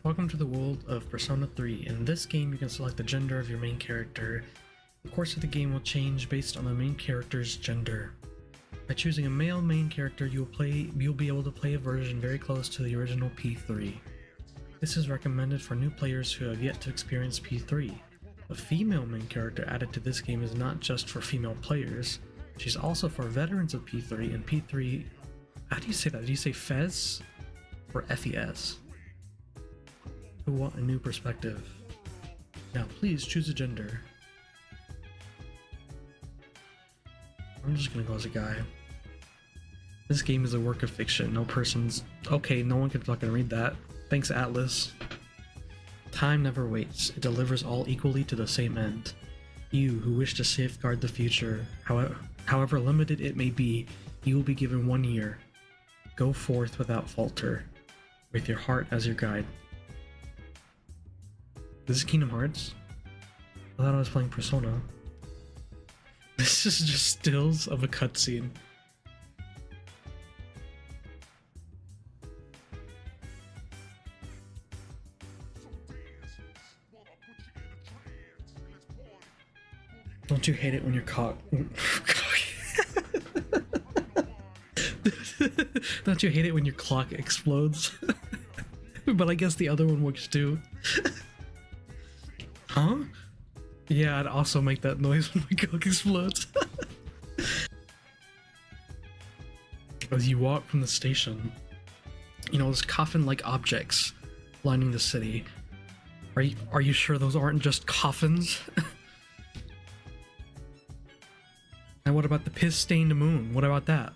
Welcome to the world of Persona 3. In this game, you can select the gender of your main character. The course of the game will change based on the main character's gender. By choosing a male main character, you'll be able to play a version very close to the original P3. This is recommended for new players who have yet to experience P3. The female main character added to this game is not just for female players, she's also for veterans of P3 and P3. How do you say that? Do you say FES or FES? Who want a new perspective. Now please choose a gender. I'm just gonna go as a guy. This game is a work of fiction. No person's... Okay, no one can fucking read that. Thanks, Atlas. Time never waits. It delivers all equally to the same end. You, who wish to safeguard the future, however limited it may be, you will be given 1 year. Go forth without falter, with your heart as your guide. This is Kingdom Hearts? I thought I was playing Persona. This is just stills of a cutscene. Don't you hate it when your cock... Don't you hate it when your clock explodes? But I guess the other one works too. Huh? Yeah, I'd also make that noise when my cock explodes. As you walk from the station, you know, there's coffin-like objects lining the city. Are you sure those aren't just coffins? And what about the piss-stained moon? What about that?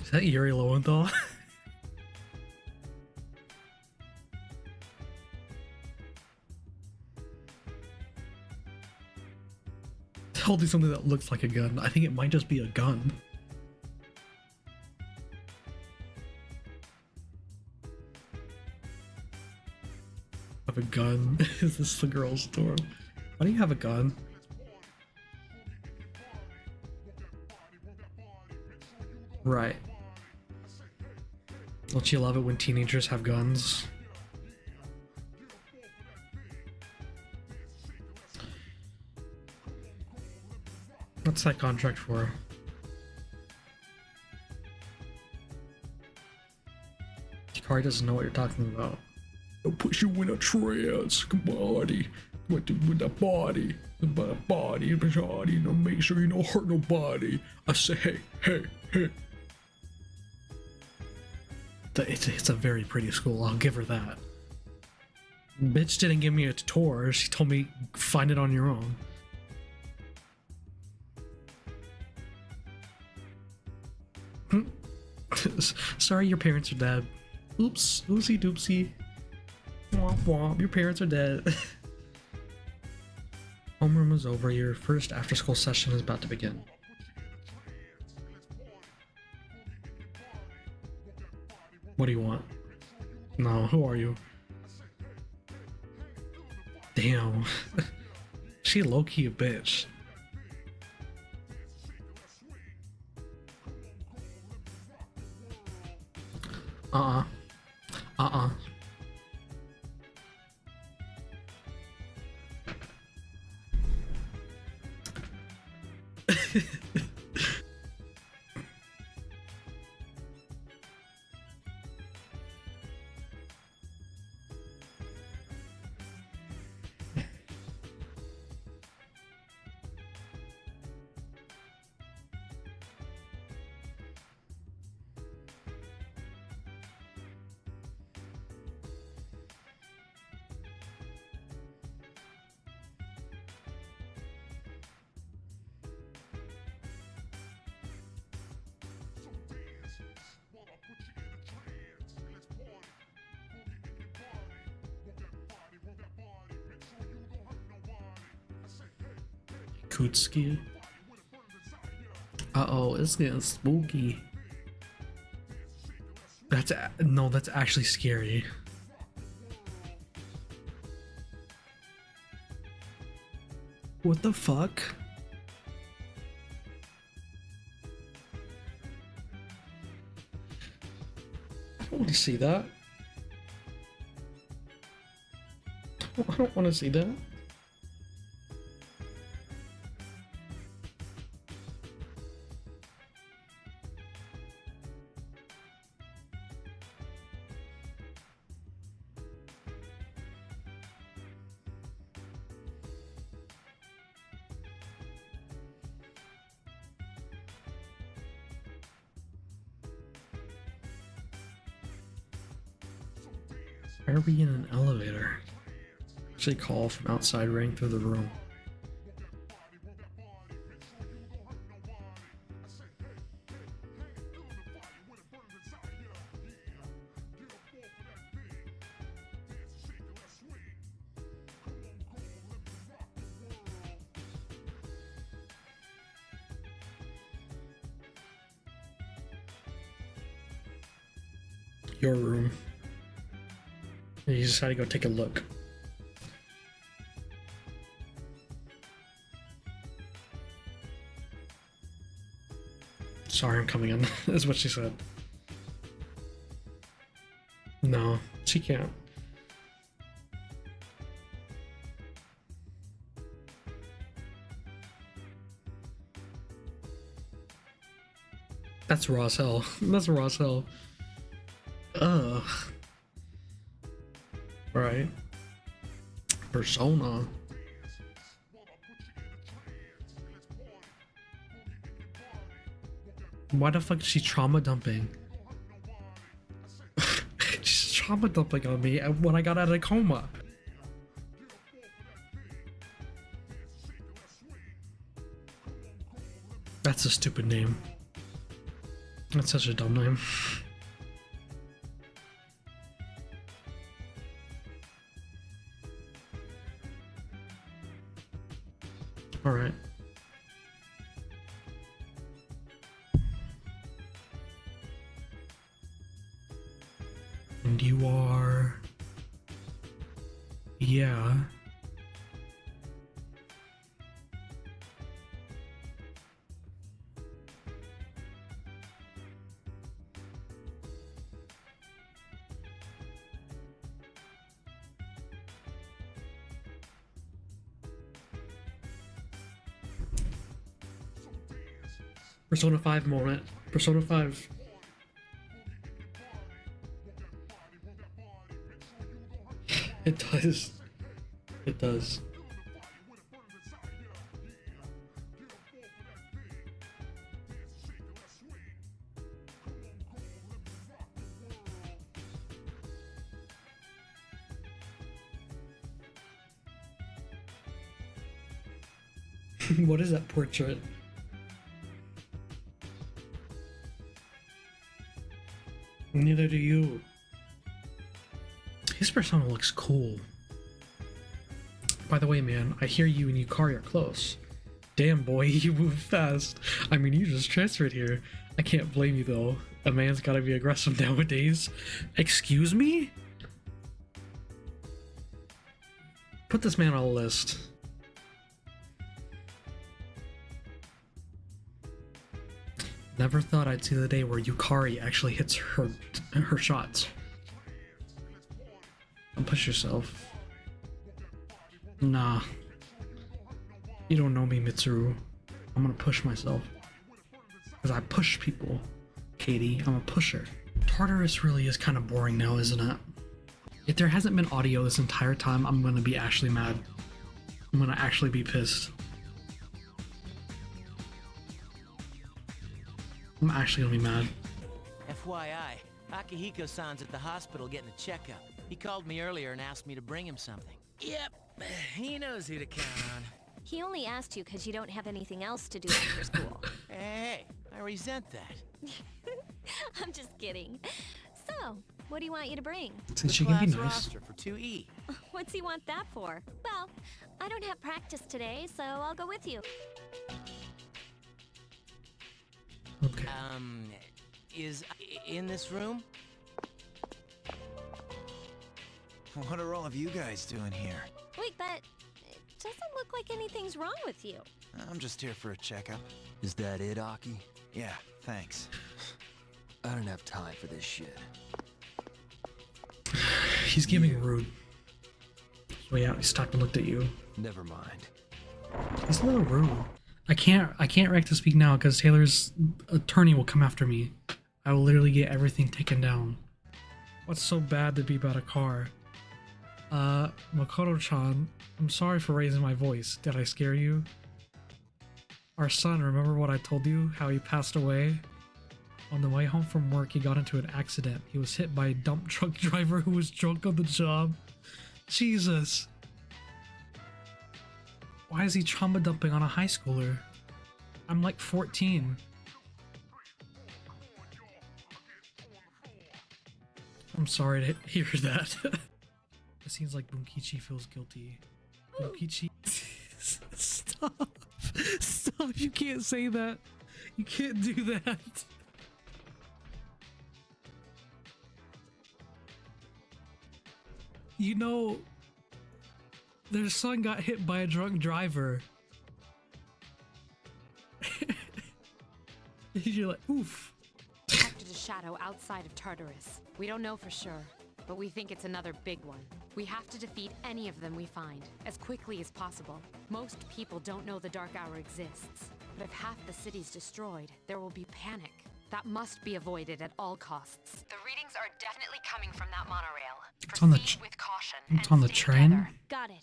Is that Yuri Lowenthal? Holding something that looks like a gun. I think it might just be a gun. Have a gun? Is this the girl's store? Why do you have a gun? Right. Don't you love it when teenagers have guns? What's that contract for? Hikari doesn't know what you're talking about. I'll put you in a trance, body. With the body, don't make sure you don't hurt nobody. I say, hey. It's a very pretty school, I'll give her that. Bitch didn't give me a tour, she told me find it on your own. Sorry, your parents are dead. Oops, oopsie doopsie. Womp womp, your parents are dead. Homeroom is over, your first after school session is about to begin. What do you want? No, who are you? Damn. She low-key a bitch. Kutsuki. Uh-oh, it's getting spooky. That's actually scary. What the fuck? want to see that. I don't want to see that. Why are we in an elevator? Actually, call from outside rang through the room. Your room. You just had to go take a look. Sorry, I'm coming in, is what she said. No, she can't. That's raw as hell. That's raw as hell. Ugh. Right. Persona. Why the fuck is she trauma dumping? She's trauma dumping on me when I got out of a coma. That's a stupid name. That's such a dumb name. All right. And you are... Yeah. Persona 5 moment. Persona 5. It does. It does. What is that portrait? Neither do you. His persona looks cool. By the way, man, I hear you and Yukari are close. Damn, boy, you move fast. I mean, you just transferred here. I can't blame you, though. A man's gotta be aggressive nowadays. Excuse me? Put this man on a list. Never thought I'd see the day where Yukari actually hits her shots. Don't push yourself. Nah. You don't know me, Mitsuru. I'm gonna push myself. Because I push people, Katie. I'm a pusher. Tartarus really is kind of boring now, isn't it? If there hasn't been audio this entire time, I'm gonna be actually mad. I'm gonna actually be pissed. I'm actually gonna be mad. FYI, Akihiko-san's at the hospital getting a checkup. He called me earlier and asked me to bring him something. Yep, he knows who to count on. He only asked you because you don't have anything else to do after school. Hey, I resent that. I'm just kidding. So, what do you want you to bring? Since she can be Class nice. roster for 2E. What's he want that for? Well, I don't have practice today, so I'll go with you. Okay. Is in this room? What are all of you guys doing here? Wait, but it doesn't look like anything's wrong with you. I'm just here for a checkup. Is that it, Aki? Yeah, thanks. I don't have time for this shit. He's giving rude. So yeah, he stopped and looked at you. Never mind. He's a little rude. I can't react to speak now because Taylor's attorney will come after me. I will literally get everything taken down. What's so bad to be about a car? Makoto-chan, I'm sorry for raising my voice. Did I scare you? Our son, remember what I told you? How he passed away? On the way home from work, he got into an accident. He was hit by a dump truck driver who was drunk on the job. Jesus. Why is he trauma dumping on a high schooler? I'm like 14. I'm sorry to hear that. It seems like Bunkichi feels guilty. Bunkichi. Stop. Stop. You can't say that. You can't do that. You know, their son got hit by a drunk driver. You're like, oof. Detected a shadow outside of Tartarus. We don't know for sure, but we think it's another big one. We have to defeat any of them we find, as quickly as possible. Most people don't know the Dark Hour exists, but if half the city's destroyed, there will be panic. That must be avoided at all costs. The readings are definitely coming from that monorail. It's on the Proceed with caution it's and on the stay train. together. Got it.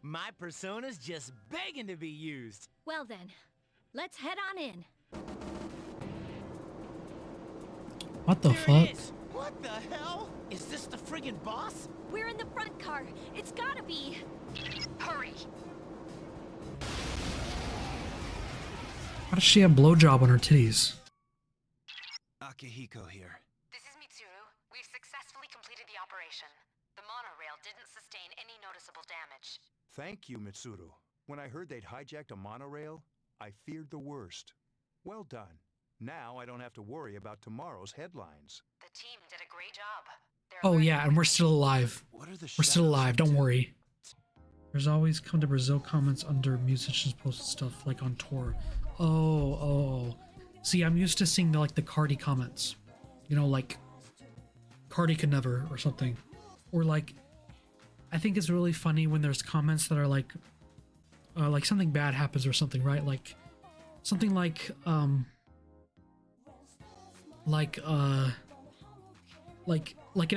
My persona's just begging to be used. Well then, let's head on in. What the There fuck? it is. What the hell? Is this the friggin' boss? We're in the front car. It's gotta be. Hurry! Why does she have blowjob on her titties? Akihiko here. This is Mitsuru. We've successfully completed the operation. The monorail didn't sustain any noticeable damage. Thank you, Mitsuru. When I heard they'd hijacked a monorail, I feared the worst. Well done. Now I don't have to worry about tomorrow's headlines. The team did a great job. They're Oh learning yeah, and we're quickly. still alive. What are the We're still shadows alive, up don't to? worry. There's always come to Brazil comments under musicians posted stuff like on tour. Oh. See, I'm used to seeing the Cardi comments. You know, like Cardi could never or something. Or like I think it's really funny when there's comments that are like something bad happens or something, right? Like something like an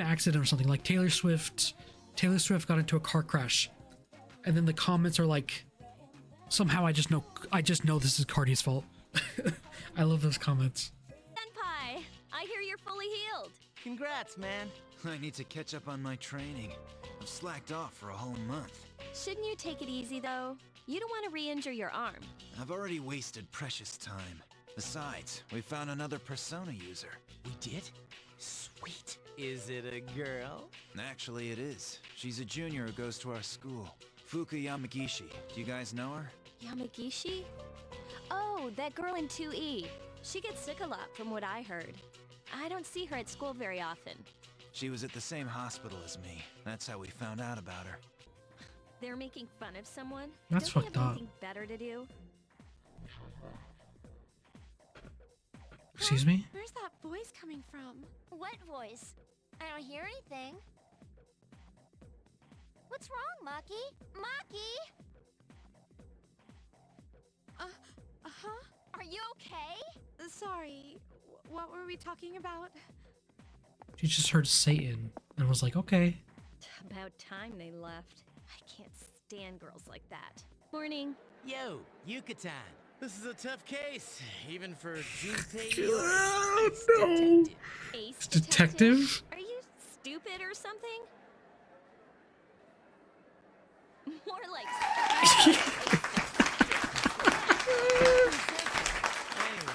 accident or something, like Taylor Swift got into a car crash, and then the comments are like, somehow I just know this is Cardi's fault. I love those comments. Senpai, I hear you're fully healed. Congrats, man. I need to catch up on my training. I've slacked off for a whole month. Shouldn't you take it easy though? You don't want to re-injure your arm. I've already wasted precious time. Besides, we found another Persona user. We did? Sweet. Is it a girl? Actually, it is. She's a junior who goes to our school. Fuka Yamagishi. Do you guys know her? Yamagishi? Oh, that girl in 2E. She gets sick a lot from what I heard. I don't see her at school very often. She was at the same hospital as me. That's how we found out about her. They're making fun of someone? That's Don't they fucked have up. anything better to do? Excuse me? Where's that voice coming from? What voice? I don't hear anything. What's wrong, Maki? Maki! Uh-huh. Are you okay? Sorry. What were we talking about? She just heard Satan and was like, okay. About time they left. I can't stand girls like that. Morning. Yo, Yucatan. This is a tough case, even for Junpei. Oh, no. Ace Detective? Are you stupid or something? More like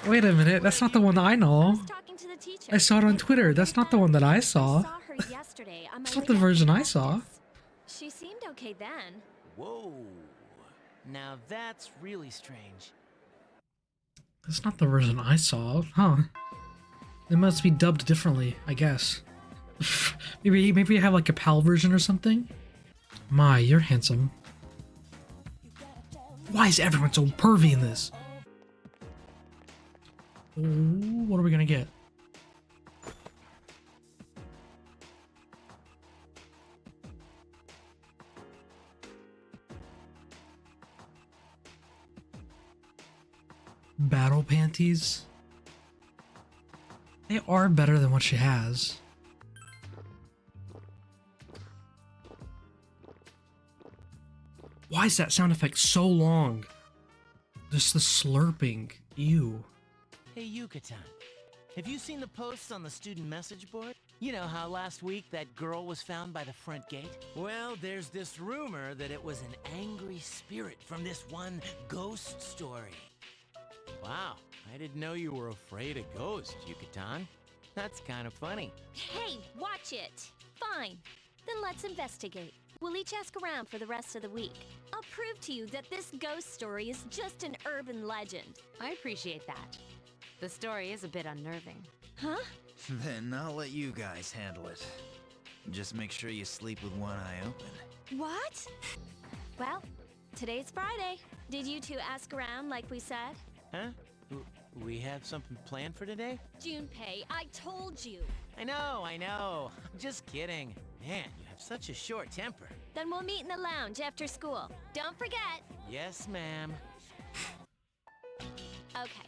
Wait a minute, that's not the one that I I know. was talking to the teacher. I saw it on Twitter. That's not the one that I saw. I saw her yesterday on my That's not way the back to version I practice. saw. She seemed okay then. Whoa. Now that's really strange. That's not the version I saw, huh? It must be dubbed differently, I guess. maybe I have like a PAL version or something? My, you're handsome. Why is everyone so pervy in this? Ooh, what are we gonna get? battle panties. They are better than what she has. Why is that sound effect so long? Just the slurping. Ew. Hey, Yucatan. Have you seen the posts on the student message board? You know how last week that girl was found by the front gate? Well, there's this rumor that it was an angry spirit from this one ghost story. Wow, I didn't know you were afraid of ghosts, Yucatan. That's kind of funny. Hey, watch it! Fine. Then let's investigate. We'll each ask around for the rest of the week. I'll prove to you that this ghost story is just an urban legend. I appreciate that. The story is a bit unnerving. Huh? Then I'll let you guys handle it. Just make sure you sleep with one eye open. What? Well, today's Friday. Did you two ask around like we said? Huh? We have something planned for today? Junpei, I told you. I know. I'm just kidding. Man, you have such a short temper. Then we'll meet in the lounge after school. Don't forget. Yes, ma'am. Okay.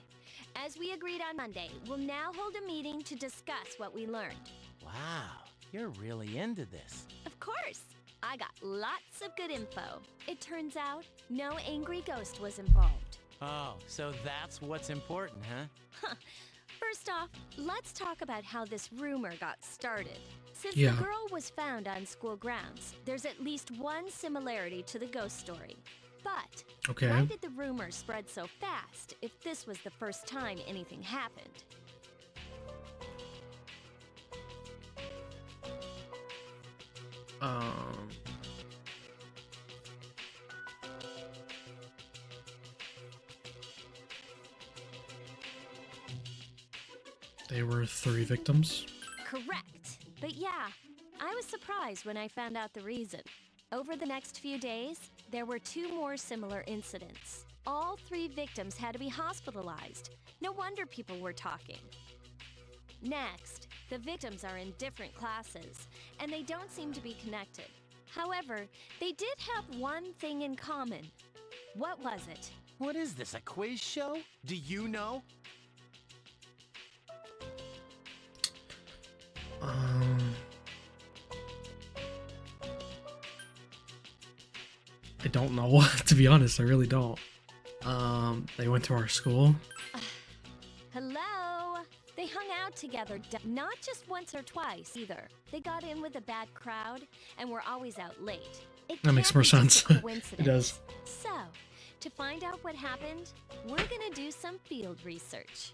As we agreed on Monday, we'll now hold a meeting to discuss what we learned. Wow, you're really into this. Of course. I got lots of good info. It turns out no angry ghost was involved. Oh, so that's what's important, huh? First off, let's talk about how this rumor got started. Since Yeah. the girl was found on school grounds, there's at least one similarity to the ghost story. But Okay. why did the rumor spread so fast if this was the first time anything happened? They were 3 victims. Correct. But yeah, I was surprised when I found out the reason. Over the next few days, there were 2 more similar incidents. All 3 victims had to be hospitalized. No wonder people were talking. Next, the victims are in different classes, and they don't seem to be connected. However, they did have one thing in common. What was it? What is this, a quiz show? Do you know? I don't know. To be honest, I really don't. They went to our school. Hello? They hung out together, not just once or twice either. They got in with a bad crowd and were always out late. That makes more sense. It does. So, to find out what happened, we're gonna do some field research.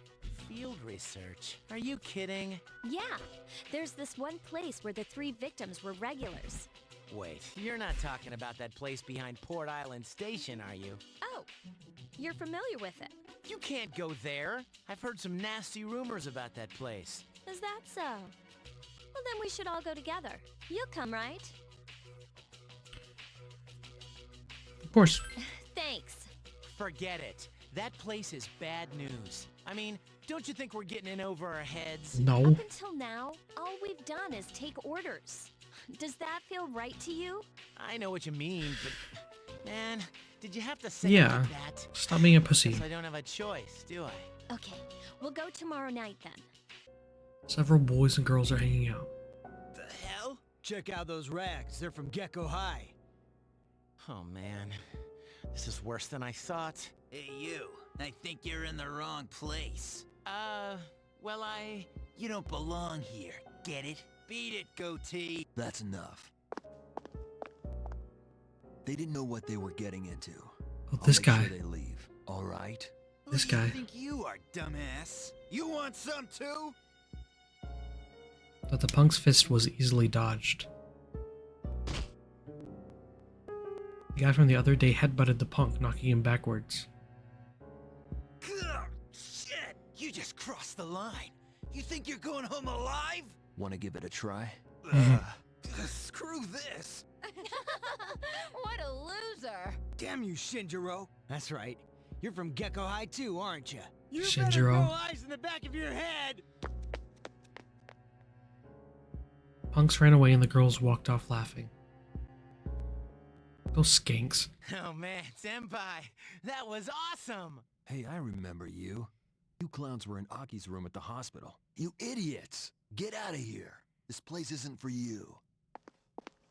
Field research? Are you kidding? Yeah, there's this one place where the 3 victims were regulars. Wait, you're not talking about that place behind Port Island Station, are you? Oh, you're familiar with it. You can't go there. I've heard some nasty rumors about that place. Is that so? Well, then we should all go together. You'll come, right? Of course. Thanks. Forget it. That place is bad news. I mean, don't you think we're getting in over our heads? No. Up until now, all we've done is take orders. Does that feel right to you? I know what you mean, but man, did you have to say Yeah. it like that? Stop being a pussy. Guess I don't have a choice, do I? Okay, we'll go tomorrow night then. Several boys and girls are hanging out. The hell? Check out those rags. They're from Gecko High. Oh man, this is worse than I thought. Hey, you. I think you're in the wrong place. Well, You don't belong here. Get it? Beat it, goatee. That's enough. They didn't know what they were getting into. Oh, I'll this make guy. Sure they leave. All right. This Who do guy. you think you are, dumbass? You want some too? But the punk's fist was easily dodged. The guy from the other day headbutted the punk, knocking him backwards. Ugh, shit! You just crossed the line. You think you're going home alive? Want to give it a try? Screw this. What a loser. Damn you, Shinjiro. That's right. You're from Gecko High too, aren't you? You better Shinjiro. grow eyes in the back of your head. Punks ran away and the girls walked off laughing. Those skanks. oh man, Senpai, that was awesome! Hey, I remember you. You clowns were in Aki's room at the hospital. You idiots! Get out of here. This place isn't for you.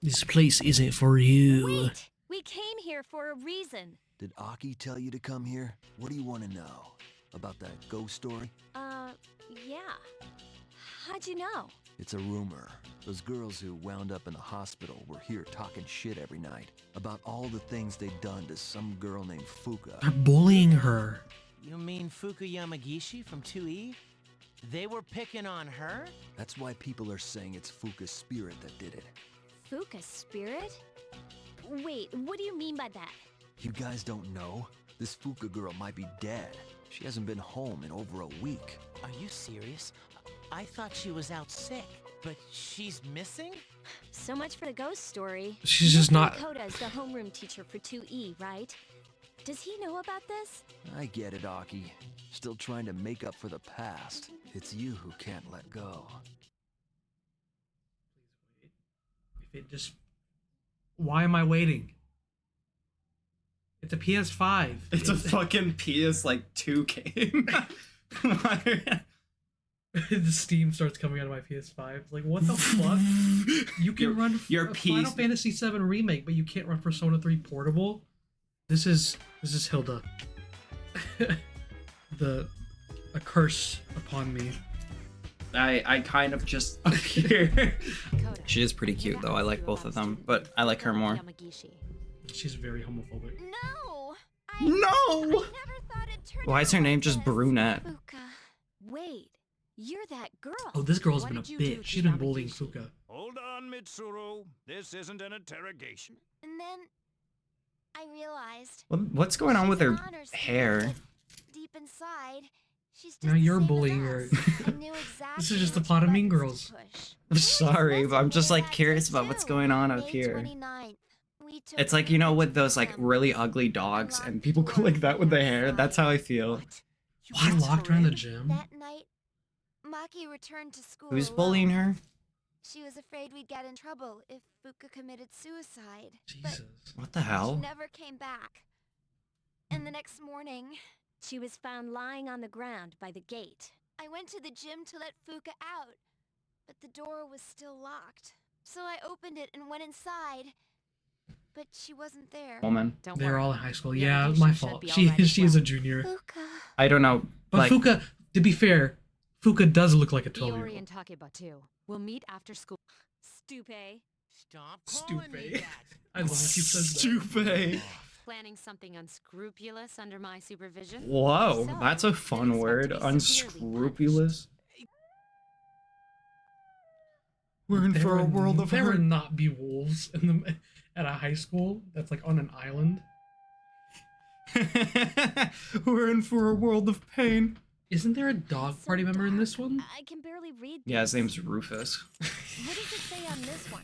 This place isn't for you. Wait! We came here for a reason. Did Aki tell you to come here? What do you want to know? About that ghost story? Yeah. How'd you know? It's a rumor. Those girls who wound up in the hospital were here talking shit every night about all the things they'd done to some girl named Fuka. They're bullying her. You mean Fuku Yamagishi from 2E? They were picking on her? That's why people are saying it's Fuka's spirit that did it. Fuka's spirit? Wait, what do you mean by that? You guys don't know? This Fuka girl might be dead. She hasn't been home in over a week. Are you serious? I thought she was out sick, but she's missing? So much for the ghost story. She's just not. Koda's the homeroom teacher for 2E, right? Does he know about this? I get it, Aki. Still trying to make up for the past. It's you who can't let go. If it just... Why am I waiting? It's a PS5. It's a fucking PS like 2 game. The Steam starts coming out of my PS5. It's like, what the fuck? You can run your a Final Fantasy VII Remake, but you can't run Persona 3 Portable? This is Hilda. A curse upon me. I kind of just appear. She is pretty cute though. I like both of them, but I like her more. She's very homophobic. No! No! Never thought it'd turn Why is her out name like just this. Brunette? Fuka. Wait, you're that girl. Oh, this girl's What been a did you do bitch. to She's been bullying Yamagishi? Fuka. Hold on, Mitsuru. This isn't an interrogation. And then I realized What's going on with she's her an honor student, hair? but deep inside, she's just Now the you're same as bullying her. us. I knew This is exactly just the which plot of Mean buttons to Girls. push. I'm sorry, Let's but I'm just wear like that curious about what's tattoo. going on up May here. 29th, we took It's like, you know, with those like Pictures really ugly dogs and people go like that with their hair. That's how I feel. Why locked her in the gym? That night, Maki returned to school. Who's bullying alone. her? She was afraid we'd get in trouble if Fuka committed suicide. Jesus. What the But she hell? never came back. And the next morning, She was found lying on the ground by the gate. I went to the gym to let Fuka out, but the door was still locked. So I opened it and went inside, but she wasn't there. Woman. Don't They're worry. all in high school. Yamagishi Yeah, my should fault. be She all right as is a well. junior. Fuka. I don't know. But Like, Fuka, to be fair, Fuka does look like a Iori 12-year-old. and Takeba too. We'll meet after school. Stupe. Stop calling me Stupid. that. I love when she says that. stupid. Planning something unscrupulous under my supervision. Whoa, So, that's a then fun expect word. to be severely Unscrupulous. We're in for a world of There hurt. would not be wolves in the at a high school that's like on an island. We're in for a world of pain. Isn't there a dog So party member in this dark. one? I can barely read Yeah, his this. name's Rufus. What does it say on this one?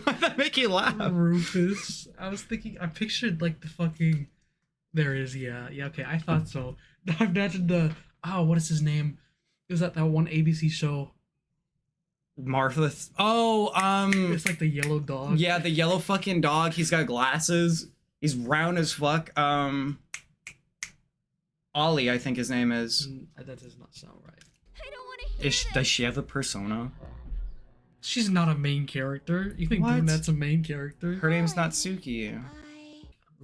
Why'd that make you laugh? Rufus. I was thinking. I pictured like the fucking. There it is. Yeah. Okay. I thought so. I imagined the. Oh, what is his name? It was that one ABC show. Martha. Oh, It's like the yellow dog. yeah, the yellow fucking dog. He's got glasses. He's round as fuck. Ollie, I think his name is. That does not sound right. I don't want to hear Does she have a persona? She's not a main character. You think What? Brunette's a main character? Her name's Natsuki.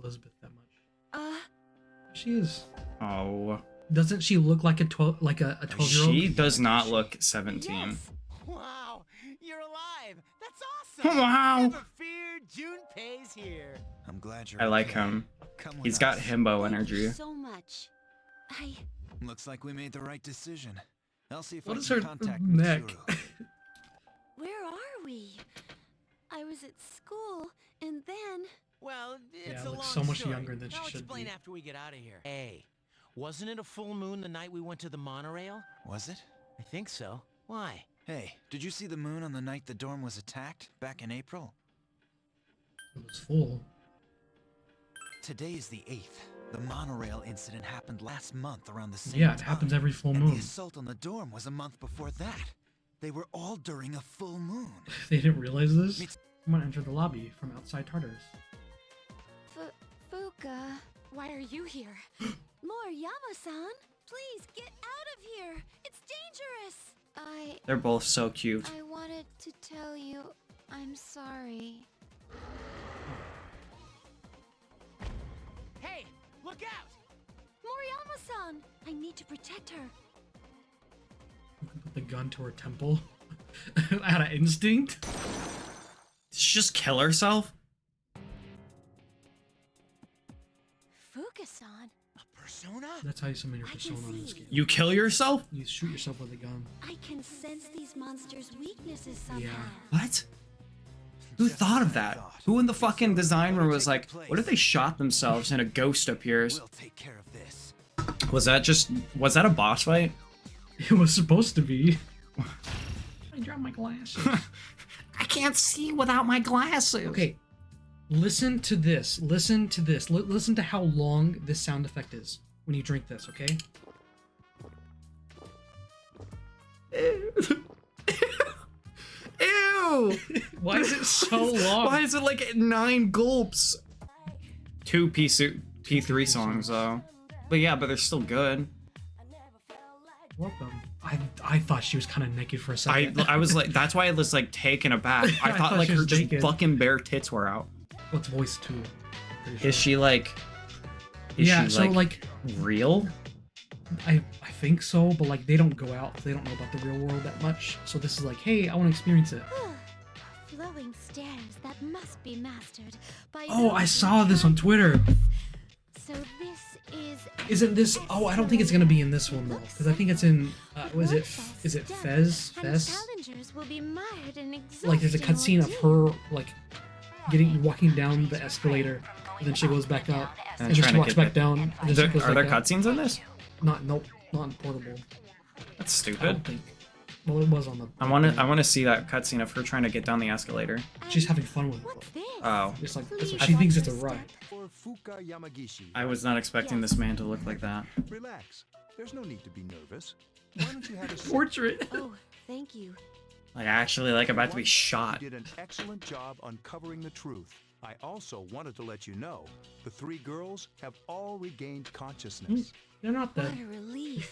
Elizabeth that much. She is. Oh, Doesn't she look like a 12-year-old? she does not look 17. Yes. Wow, you're alive. That's awesome. Wow. Never fear, Junpei's here. I'm glad you're I like okay. him. Come with He's got us. himbo Thank energy. you so much. Looks like we made the right decision. I'll see if What I is can her contact neck? Mitsuru. Where are we? I was at school, and then... Well, it's Yeah, a looks long so much story. younger than she I'll should explain be. after we get out of here. Hey, wasn't it a full moon the night we went to the monorail? Was it? I think so. Why? Hey, did you see the moon on the night the dorm was attacked back in April? It was full. Today is the 8th. The monorail incident happened last month around the same Yeah, time. it happens every full and moon. the assault on the dorm was a month before that. They were all during a full moon. They didn't realize this? Mits- I'm gonna enter the lobby from outside Tartarus. Fuka. Why are you here? Moriyama-san, please get out of here. It's dangerous. They're both so cute. I wanted to tell you I'm sorry. Hey, look out! Moriyama-san, I need to protect her. Put the gun to her temple. Out of instinct. Did she just kill herself? Fuka-san, Persona? That's how you summon your I can persona in this see. game. You kill yourself? You shoot yourself with a gun. I can sense these monsters' weaknesses somehow. Yeah. What? Who thought of that? Who in the fucking design room was like, what if they shot themselves and a ghost appears? We'll take care of this. Was that a boss fight? It was supposed to be. I dropped my glasses. I can't see without my glasses. Okay. Listen to this. Listen to this. Listen to how long this sound effect is when you drink this, okay? Ew! Why is it so long? Why is it like 9 gulps? 2 P3 songs though. But yeah, but they're still good. Welcome. I thought she was kind of naked for a second. I was like, that's why I was like taken aback. I I thought thought like she her was just naked. fucking bare tits were out. What's voice too? Is she like? Is Yeah, she, so like real? I think so, but like they don't go out. They don't know about the real world that much. So this is like, hey, I want to experience it. Flowing stairs that must be mastered by Oh, I those saw who this on can. Twitter. So this is Isn't this? Oh, I don't think it's gonna be in this one though, because I think it's in. Is it Fez? and Fez? challengers will be mired in Like there's a exhausting cutscene of ordeal. her like walking down the escalator, and then she goes back up, And and then trying she to walks get back down. And then she goes Are there back up. cutscenes in this? Nope, not in portable. That's I don't stupid. think. Well, it was on the. I want to see that cutscene of her trying to get down the escalator. She's having fun with What's it. this? Oh, It's like Please she thinks watch it's a your ride. step. Or Fuka Yamagishi. I was not expecting this man to look like that. Relax. There's no need to be nervous. Why don't you have a seat? Portrait. Oh, thank you. Like actually, like about to be Once, shot. You did an excellent job uncovering the truth. I also wanted to let you know the 3 girls have all regained consciousness. They're not What that. a relief.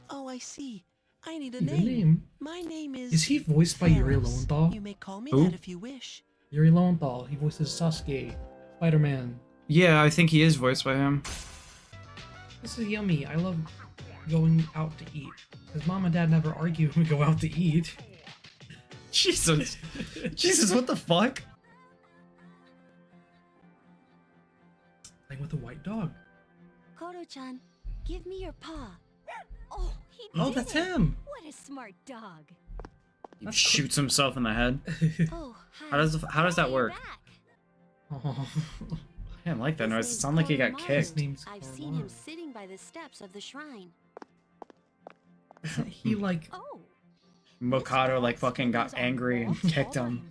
Oh, I see. I need a Need a name. name. My name is. Is he voiced by Yuri Ferris. Lowenthal? You may call me Who? that if you wish. Yuri Lowenthal. He voices Sasuke, Spider-Man. Yeah, I think he is voiced by him. This is yummy. I love going out to eat. Because mom and dad never argue when we go out to eat. Jesus, Jesus, what the fuck? Playing with a white dog. Koro-chan, give me your paw. Oh, he Oh, did that's it. him. What a smart dog. He shoots himself in the head. Oh, hi. How does that Hey, work? you're back. Oh. I didn't like that His noise. It name's sounded like he got Koromaru. kicked. name's I've seen him Koromaru. sitting by the steps of the shrine. He like. Oh. Mokado like fucking got angry and kicked him.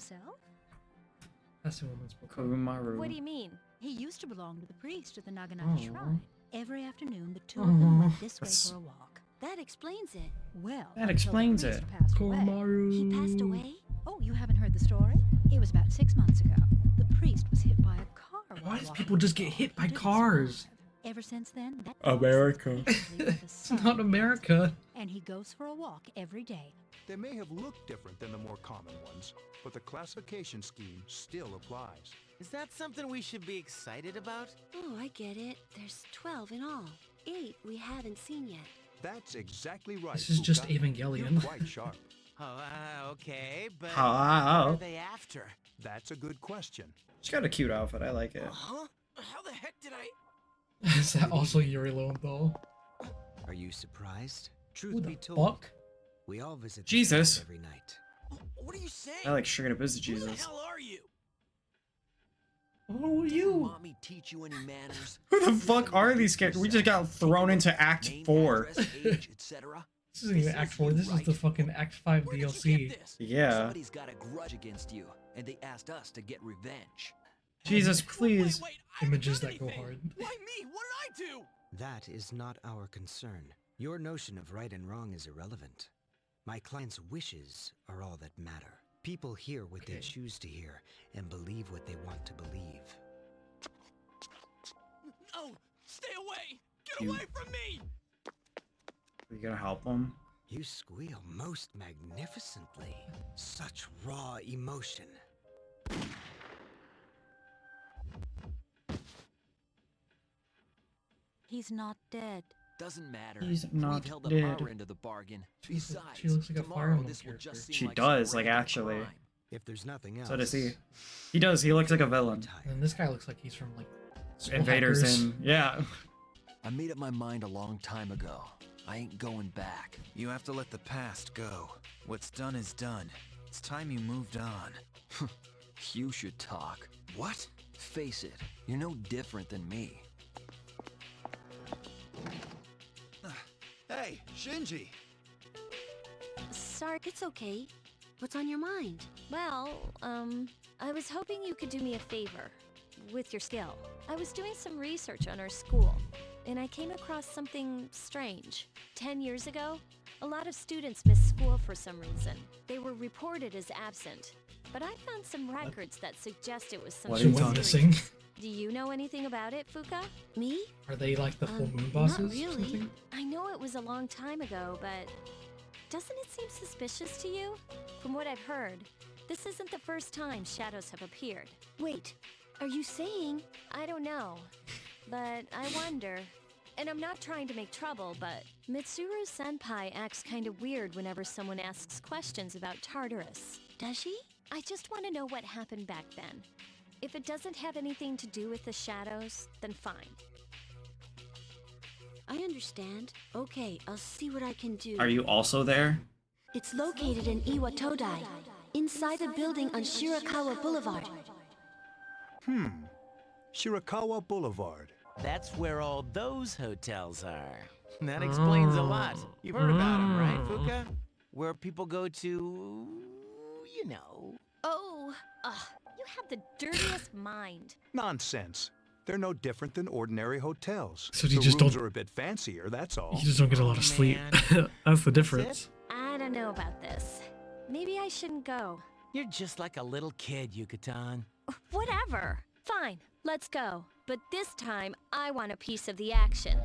That's the woman's book. What do Kumaru. you mean? He used to belong to the priest at the Naginata Aw. Shrine. Every afternoon, the two of them went this way That's- for a walk. That explains it. Well, That until explains the priest it. Passed away. Koromaru. He passed away? Oh, you haven't heard the story? It was about 6 months ago. The priest was hit by a car. Why while does walking people just the get dog. hit by He didn't cars? survive. Ever since then, that America. It's not America. and he goes for a walk every day. They may have looked different than the more common ones, but the classification scheme still applies. Is that something we should be excited about? Oh, I get it. There's 12 in all. 8 we haven't seen yet. That's exactly right. This is just Fuka. Evangelion. You're quite sharp. Oh, okay, but How- what are they after? That's a good question. She's got a cute outfit. I like it. Huh? How the heck did I... Is that also Yuri Lowenthal? Are you surprised? Who Truth the be told, fuck? we all visit this Jesus. house every night. What are you saying? I like straight up is Who the Jesus. hell are you? Oh, Didn't you. Mommy teach you any manners? Who the fuck are these characters? We just got thrown into Act Name, 4. address, age, etc. This isn't even Act 4. This is the fucking Act 5 Where did you DLC. get this? Yeah. Somebody's got a grudge against you, and they asked us to get revenge. Jesus, please. Wait, I haven't Images done that go anything. hard. Why me? What did I do? That is not our concern. Your notion of right and wrong is irrelevant. My client's wishes are all that matter. People hear what they Okay. choose to hear and believe what they want to believe. No, stay away. Get away from me! Are you gonna help him? You squeal most magnificently. Such raw emotion. He's not dead. Doesn't matter. He's We've not held up dead. our end of the bargain. Besides, She looks like a tomorrow Fire Emblem this will character. just seem She like does, some like, random actually. crime. If there's nothing else. So does he. He does. He looks like a villain. And this guy looks like he's from like Soul Invaders Hackers. in. Yeah. I made up my mind a long time ago. I ain't going back. You have to let the past go. What's done is done. It's time you moved on. You should talk. What? Face it, you're no different than me. Hey, Shinji! Sorry, it's okay. What's on your mind? Well, I was hoping you could do me a favor with your skill. I was doing some research on our school, and I came across something strange. 10 years ago, a lot of students missed school for some reason. They were reported as absent, but I found some records that suggest it was What something are you talking- Missing? Do you know anything about it, Fuka? Me? Are they like the full moon bosses? Not or really. something? I know it was a long time ago, but doesn't it seem suspicious to you? From what I've heard, this isn't the first time shadows have appeared. Wait, are you saying? I don't know, but I wonder. And I'm not trying to make trouble, but Mitsuru Senpai acts kind of weird whenever someone asks questions about Tartarus. Does she? I just want to know what happened back then. If it doesn't have anything to do with the shadows, then fine. I understand. Okay, I'll see what I can do. Are you also there? It's located in Iwatodai, inside a building on Shirakawa Boulevard. Shirakawa Boulevard. That's where all those hotels are. That explains a lot. You've heard about them, right, Fuka? Where people go to, you know. Oh, you have the dirtiest mind. Nonsense. They're no different than ordinary hotels. So you the just rooms don't- are a bit fancier, that's all. You just don't get a lot of sleep. That's the difference. I don't know about this. Maybe I shouldn't go. You're just like a little kid, Yucatan. Whatever. Fine, let's go. But this time, I want a piece of the action.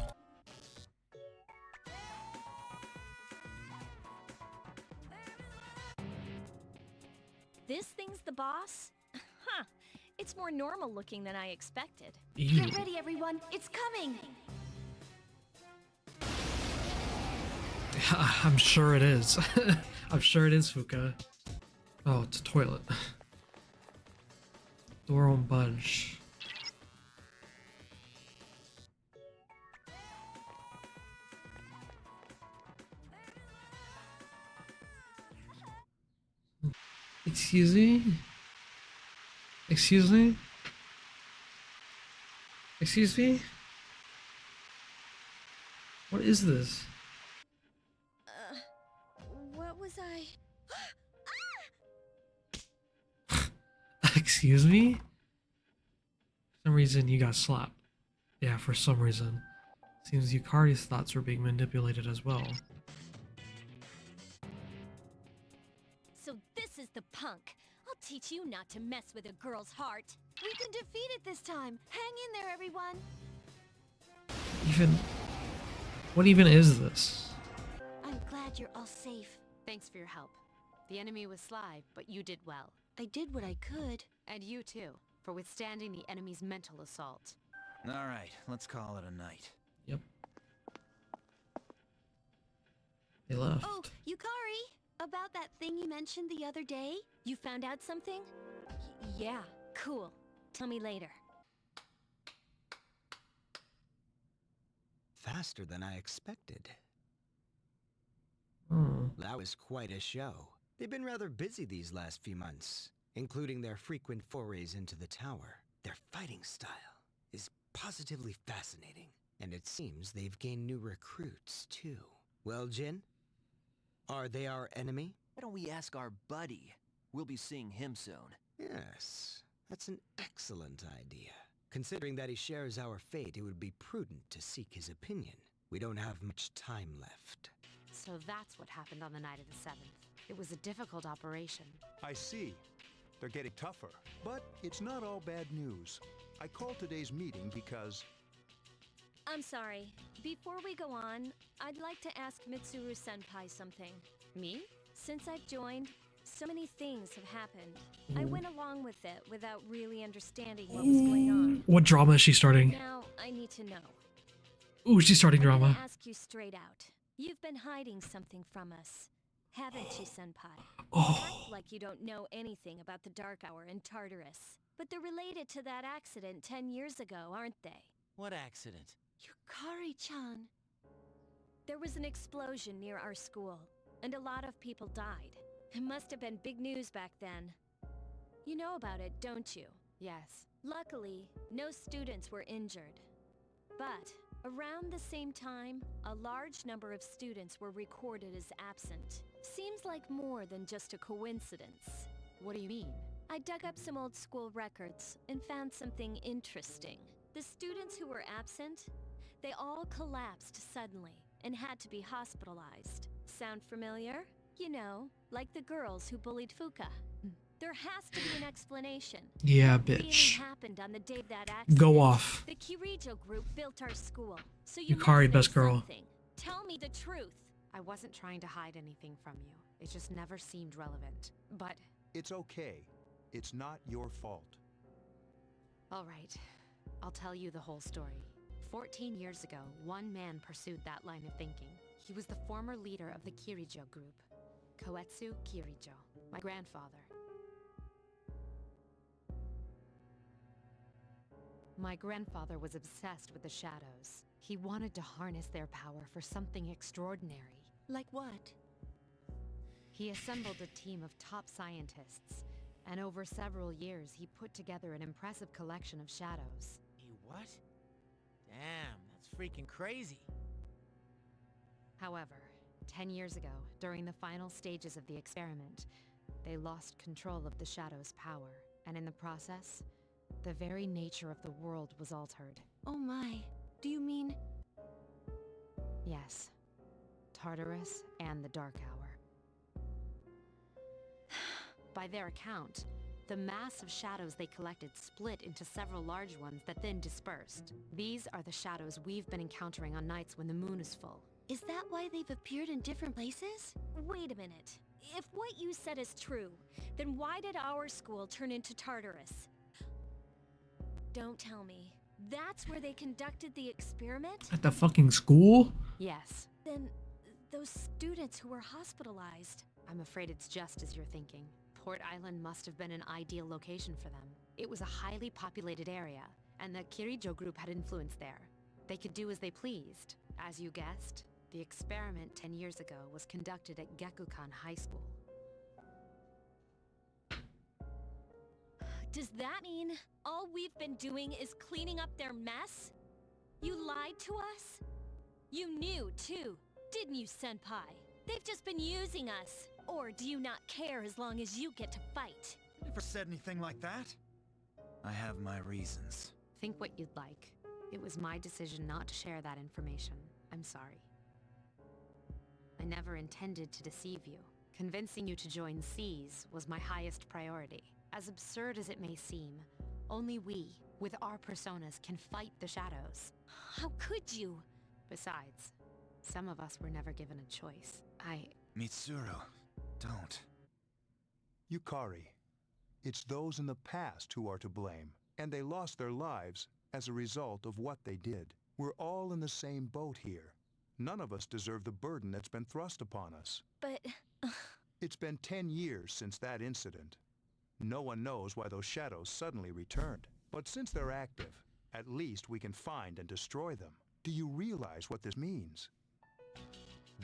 This thing's the boss? Huh. It's more normal looking than I expected. Ew. Get ready, everyone. It's coming. I'm sure it is. I'm sure it is, Fuka. Oh, it's a toilet. Door won't budge. Excuse me? Excuse me? Excuse me? What is this? What was I? Excuse me? For some reason you got slapped. Yeah, for some reason. Seems Yukari's thoughts were being manipulated as well. So this is the punk. I'll teach you not to mess with a girl's heart. We can defeat it this time. Hang in there, everyone. What even is this? I'm glad you're all safe. Thanks for your help. The enemy was sly, but you did well. I did what I could. And you too, for withstanding the enemy's mental assault. All right, let's call it a night. Yep. They left. Oh, Yukari! About that thing you mentioned the other day? You found out something? Yeah, cool. Tell me later. Faster than I expected. Oh. That was quite a show. They've been rather busy these last few months, including their frequent forays into the tower. Their fighting style is positively fascinating, and it seems they've gained new recruits, too. Well, Jin? Are they our enemy? Why don't we ask our buddy? We'll be seeing him soon. Yes, that's an excellent idea. Considering that he shares our fate, it would be prudent to seek his opinion. We don't have much time left. So that's what happened on the night of the 7th. It was a difficult operation. I see. They're getting tougher. But it's not all bad news. I called today's meeting because... I'm sorry. Before we go on, I'd like to ask Mitsuru-senpai something. Me? Since I've joined, so many things have happened. I went along with it without really understanding what was going on. What drama is she starting? Now, I need to know. Ooh, she's starting I'm drama. gonna ask you straight out. You've been hiding something from us, haven't you, Senpai? Act like you don't know anything about the Dark Hour and Tartarus. But they're related to that accident 10 years ago, aren't they? What accident? Yukari-chan. There was an explosion near our school, and a lot of people died. It must have been big news back then. You know about it, don't you? Yes. Luckily, no students were injured. But around the same time, a large number of students were recorded as absent. Seems like more than just a coincidence. What do you mean? I dug up some old school records and found something interesting. The students who were absent, they all collapsed suddenly and had to be hospitalized. Sound familiar? You know, like the girls who bullied Fuka. There has to be an explanation. Yeah, What really bitch. happened on the day of that accident? Go off. The Kirijo group built our school, so you Yukari, must know best girl. something. Tell me the truth. I wasn't trying to hide anything from you. It just never seemed relevant. But... It's okay. It's not your fault. all right. I'll tell you the whole story. 14 years ago, one man pursued that line of thinking. He was the former leader of the Kirijo group, Koetsu Kirijo, my grandfather. My grandfather was obsessed with the shadows. He wanted to harness their power for something extraordinary. Like what? He assembled a team of top scientists, and over several years he put together an impressive collection of shadows. He what? Damn, that's freaking crazy. However, 10 years ago, during the final stages of the experiment, they lost control of the shadow's power, and in the process, the very nature of the world was altered. Oh my. Do you mean... Yes. Tartarus and the Dark Hour. By their account, the mass of shadows they collected split into several large ones that then dispersed. These are the shadows we've been encountering on nights when the moon is full. Is that why they've appeared in different places? Wait a minute. If what you said is true, then why did our school turn into Tartarus? Don't tell me. That's where they conducted the experiment? At the fucking school? Yes. Then those students who were hospitalized. I'm afraid it's just as you're thinking. Port Island must have been an ideal location for them. It was a highly populated area, and the Kirijo group had influence there. They could do as they pleased. As you guessed, the experiment 10 years ago was conducted at Gekukan High School. Does that mean all we've been doing is cleaning up their mess? You lied to us? You knew, too, didn't you, Senpai? They've just been using us. Or do you not care as long as you get to fight? Never said anything like that. I have my reasons. Think what you'd like. It was my decision not to share that information. I'm sorry. I never intended to deceive you. Convincing you to join C's was my highest priority. As absurd as it may seem, only we, with our personas, can fight the shadows. How could you? Besides, some of us were never given a choice. Mitsuru, don't. Yukari, it's those in the past who are to blame, and they lost their lives as a result of what they did. We're all in the same boat here. None of us deserve the burden that's been thrust upon us. But... It's been 10 years since that incident. No one knows why those shadows suddenly returned. But since they're active, at least we can find and destroy them. Do you realize what this means?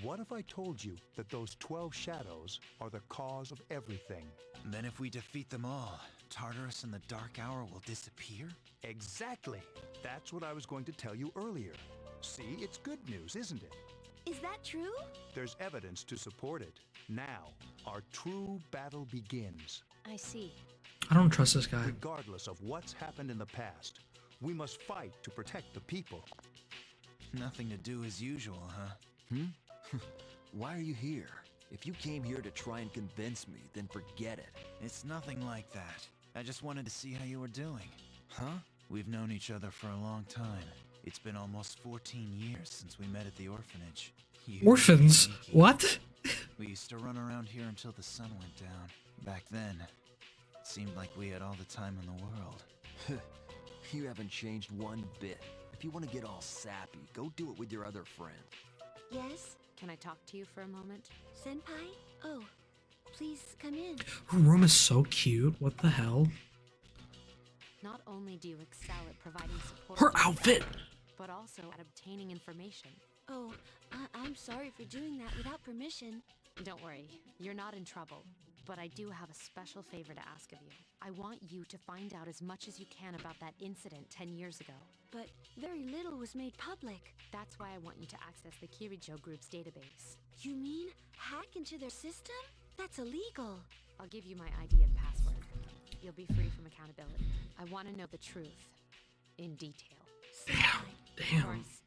What if I told you that those 12 shadows are the cause of everything? Then if we defeat them all, Tartarus and the Dark Hour will disappear? Exactly! That's what I was going to tell you earlier. See, it's good news, isn't it? Is that true? There's evidence to support it. Now, our true battle begins. I see. I don't trust this guy. Regardless of what's happened in the past, we must fight to protect the people. Nothing to do as usual, huh? Why are you here? If you came here to try and convince me, then forget it. It's nothing like that. I just wanted to see how you were doing. Huh? We've known each other for a long time. It's been almost 14 years since we met at the orphanage. You Orphans? sneaky. What? We used to run around here until the sun went down. Back then, it seemed like we had all the time in the world. You haven't changed one bit. If you want to get all sappy, go do it with your other friend. Yes? Can I talk to you for a moment? Senpai? Oh, please come in. Her room is so cute. What the hell? Not only do you excel at providing support, Her outfit! but also at obtaining information. Oh, I'm sorry for doing that without permission. Don't worry, you're not in trouble. But I do have a special favor to ask of you. I want you to find out as much as you can about that incident 10 years ago. But very little was made public. That's why I want you to access the Kirijo Group's database. You mean hack into their system? That's illegal. I'll give you my ID and password. You'll be free from accountability. I want to know the truth. In detail. Damn. Of course,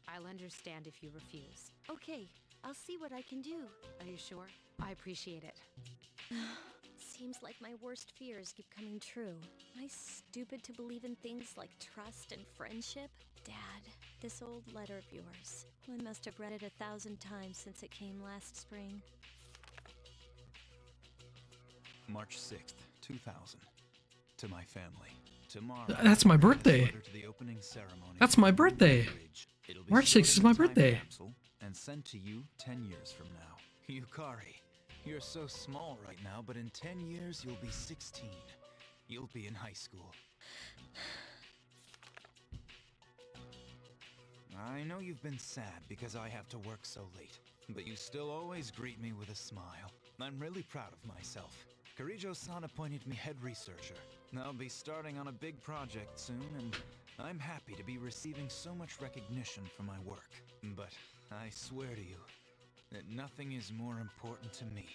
I'll understand if you refuse. Okay, I'll see what I can do. Are you sure? I appreciate it. Seems like my worst fears keep coming true. Am I stupid to believe in things like trust and friendship? Dad, this old letter of yours. I must have read it 1,000 times since it came last spring. March 6th, 2000. To my family. Tomorrow. That's my birthday. To the opening ceremony. That's my birthday. It'll be March 6th is my birthday. And sent to you 10 years from now. Yukari, you're so small right now, but in 10 years you'll be 16. You'll be in high school. I know you've been sad because I have to work so late, but you still always greet me with a smile. I'm really proud of myself. Kirijo-san appointed me head researcher. I'll be starting on a big project soon, and I'm happy to be receiving so much recognition for my work. But I swear to you that nothing is more important to me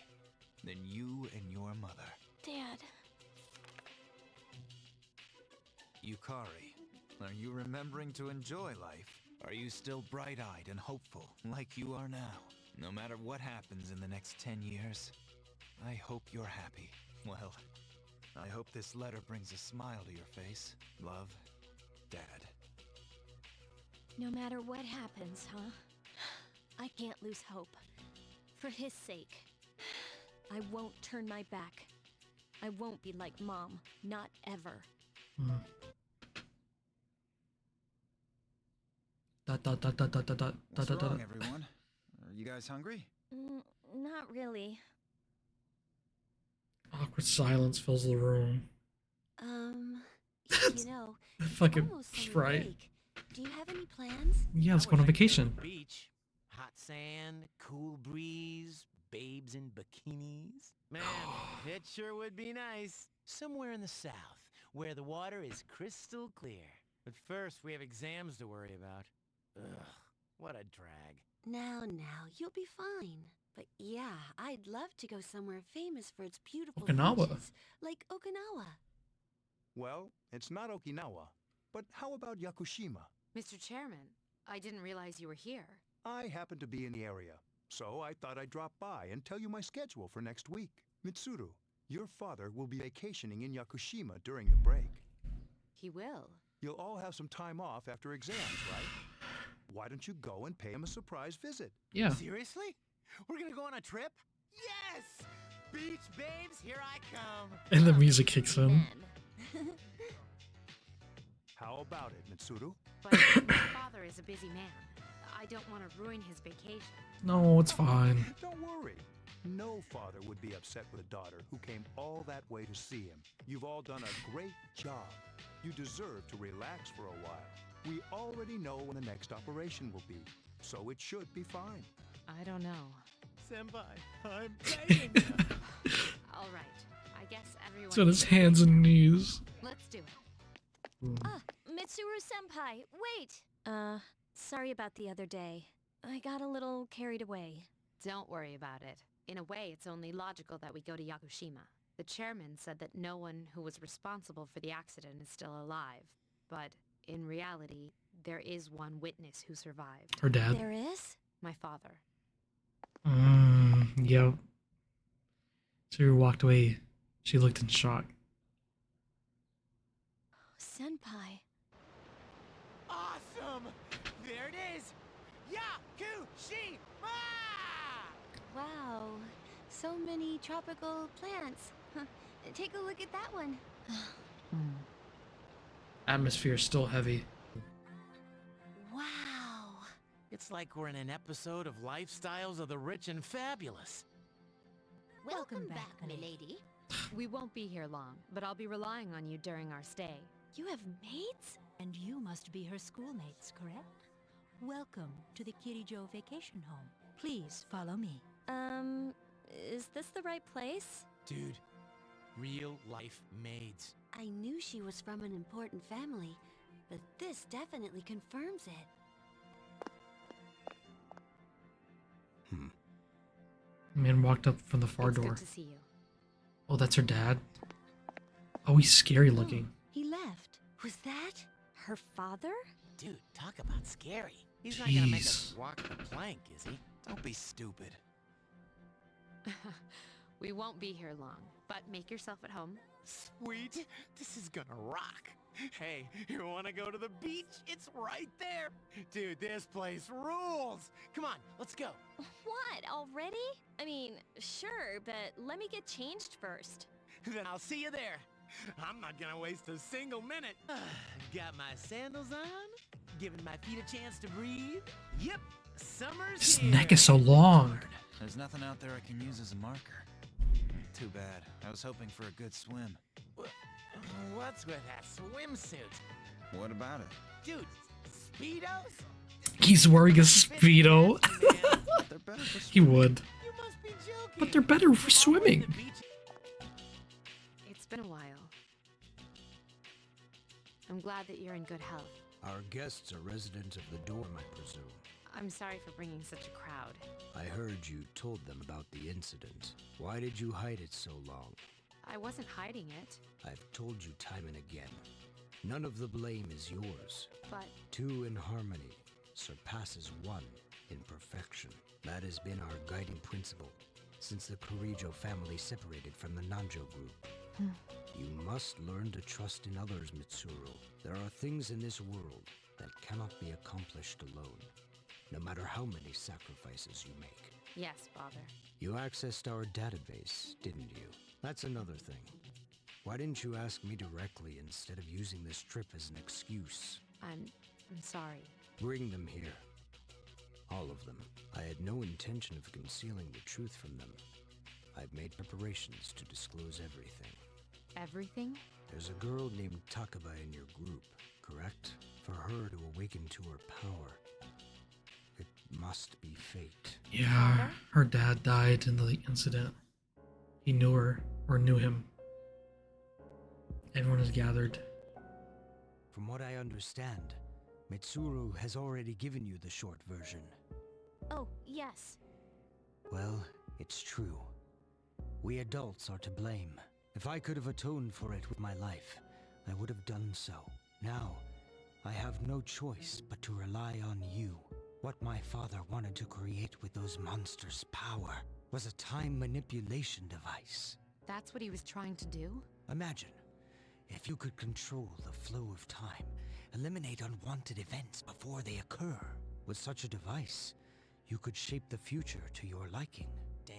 than you and your mother. Dad. Yukari, are you remembering to enjoy life? Are you still bright-eyed and hopeful, like you are now? No matter what happens in the next 10 years, I hope you're happy. Well, I hope this letter brings a smile to your face. Love, Dad. No matter what happens, huh? I can't lose hope. For his sake. I won't turn my back. I won't be like Mom. Not ever. What's wrong, everyone? Are you guys hungry? Not really. Awkward silence fills the room. You know, Fucking almost summer Sprite. break. Do you have any plans? Yeah, let's go on vacation. Beach, hot sand, cool breeze, babes in bikinis. Man, it sure would be nice. Somewhere in the south, where the water is crystal clear. But first, we have exams to worry about. Ugh, what a drag. Now, you'll be fine. But yeah, I'd love to go somewhere famous for its beautiful Okinawa. beaches, like Okinawa. Well, it's not Okinawa, but how about Yakushima? Mr. Chairman, I didn't realize you were here. I happen to be in the area, so I thought I'd drop by and tell you my schedule for next week. Mitsuru, your father will be vacationing in Yakushima during the break. He will. You'll all have some time off after exams, right? Why don't you go and pay him a surprise visit? Yeah. Seriously? We're gonna go on a trip? Yes! Beach babes, here I come! And the music kicks in. How about it, Mitsuru? But my father is a busy man. I don't want to ruin his vacation. No, it's fine. Don't worry. No father would be upset with a daughter who came all that way to see him. You've all done a great job. You deserve to relax for a while. We already know when the next operation will be, so it should be fine. I don't know. Senpai, I'm begging you. All right. I guess everyone... It's on his hands and knees. Let's do it. Mitsuru-senpai, wait! Sorry about the other day. I got a little carried away. Don't worry about it. In a way, it's only logical that we go to Yakushima. The chairman said that no one who was responsible for the accident is still alive. But in reality, there is one witness who survived. Her dad. There is? My father. Yep. Tsuru walked away. She looked in shock. Senpai. Awesome! Awesome! There it is! Yakushima! Wow, so many tropical plants. Huh. Take a look at that one. Atmosphere is still heavy. Wow. It's like we're in an episode of Lifestyles of the Rich and Fabulous. Welcome back, milady. We won't be here long, but I'll be relying on you during our stay. You have mates? And you must be her schoolmates, correct? Welcome to the Kirijo vacation home. Please follow me. Is this the right place? Dude, real life maids. I knew she was from an important family, but this definitely confirms it. Man walked up from the far It's door. good to see you. Oh, that's her dad? Oh, he's scary looking. He left. Was that her father? Dude, talk about scary. He's not gonna make us Jeez. walk the plank, is he? Don't be stupid. We won't be here long, but make yourself at home. Sweet. This is gonna rock. Hey, you wanna go to the beach? It's right there. Dude, this place rules. Come on, let's go. What, already? I mean, sure, but let me get changed first. Then I'll see you there. I'm not gonna waste a single minute. Got my sandals on, giving my feet a chance to breathe. Yep, summer's His here. neck is so long. There's nothing out there I can use as a marker. Too bad. I was hoping for a good swim. What's with that swimsuit? What about it? Dude, Speedos? He's wearing a Speedo. They're better for He would. You must be joking. But they're better for swimming. It's been a while. I'm glad that you're in good health. Our guests are residents of the dorm, I presume. I'm sorry for bringing such a crowd. I heard you told them about the incident. Why did you hide it so long? I wasn't hiding it, I've told you time and again. None of the blame is yours. but Two in harmony surpasses one in perfection. That has been our guiding principle since the Kurijo family separated from the Nanjo group. You must learn to trust in others, Mitsuru. There are things in this world that cannot be accomplished alone, no matter how many sacrifices you make. yes, Father. You accessed our database, didn't you? That's another thing. Why didn't you ask me directly instead of using this trip as an excuse? I'm sorry. Bring them here. All of them. I had no intention of concealing the truth from them. I've made preparations to disclose everything. Everything? There's a girl named Takaba in your group, correct? For her to awaken to her power, it must be fate. Yeah, her dad died in the incident. He knew her, or knew him. Everyone is gathered. From what I understand, Mitsuru has already given you the short version. Oh, yes. Well, it's true. We adults are to blame. If I could have atoned for it with my life, I would have done so. Now, I have no choice but to rely on you. What my father wanted to create with those monsters' power was a time manipulation device. That's what he was trying to do? Imagine, if you could control the flow of time, eliminate unwanted events before they occur. With such a device, you could shape the future to your liking. Damn,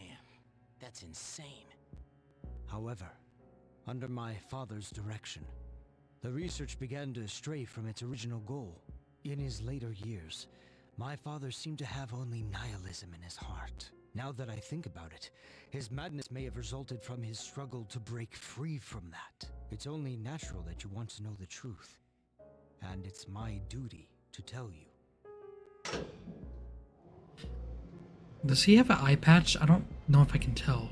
that's insane. However, under my father's direction, the research began to stray from its original goal. In his later years, my father seemed to have only nihilism in his heart. Now that I think about it, his madness may have resulted from his struggle to break free from that. It's only natural that you want to know the truth. And it's my duty to tell you. Does he have an eye patch? I don't know if I can tell.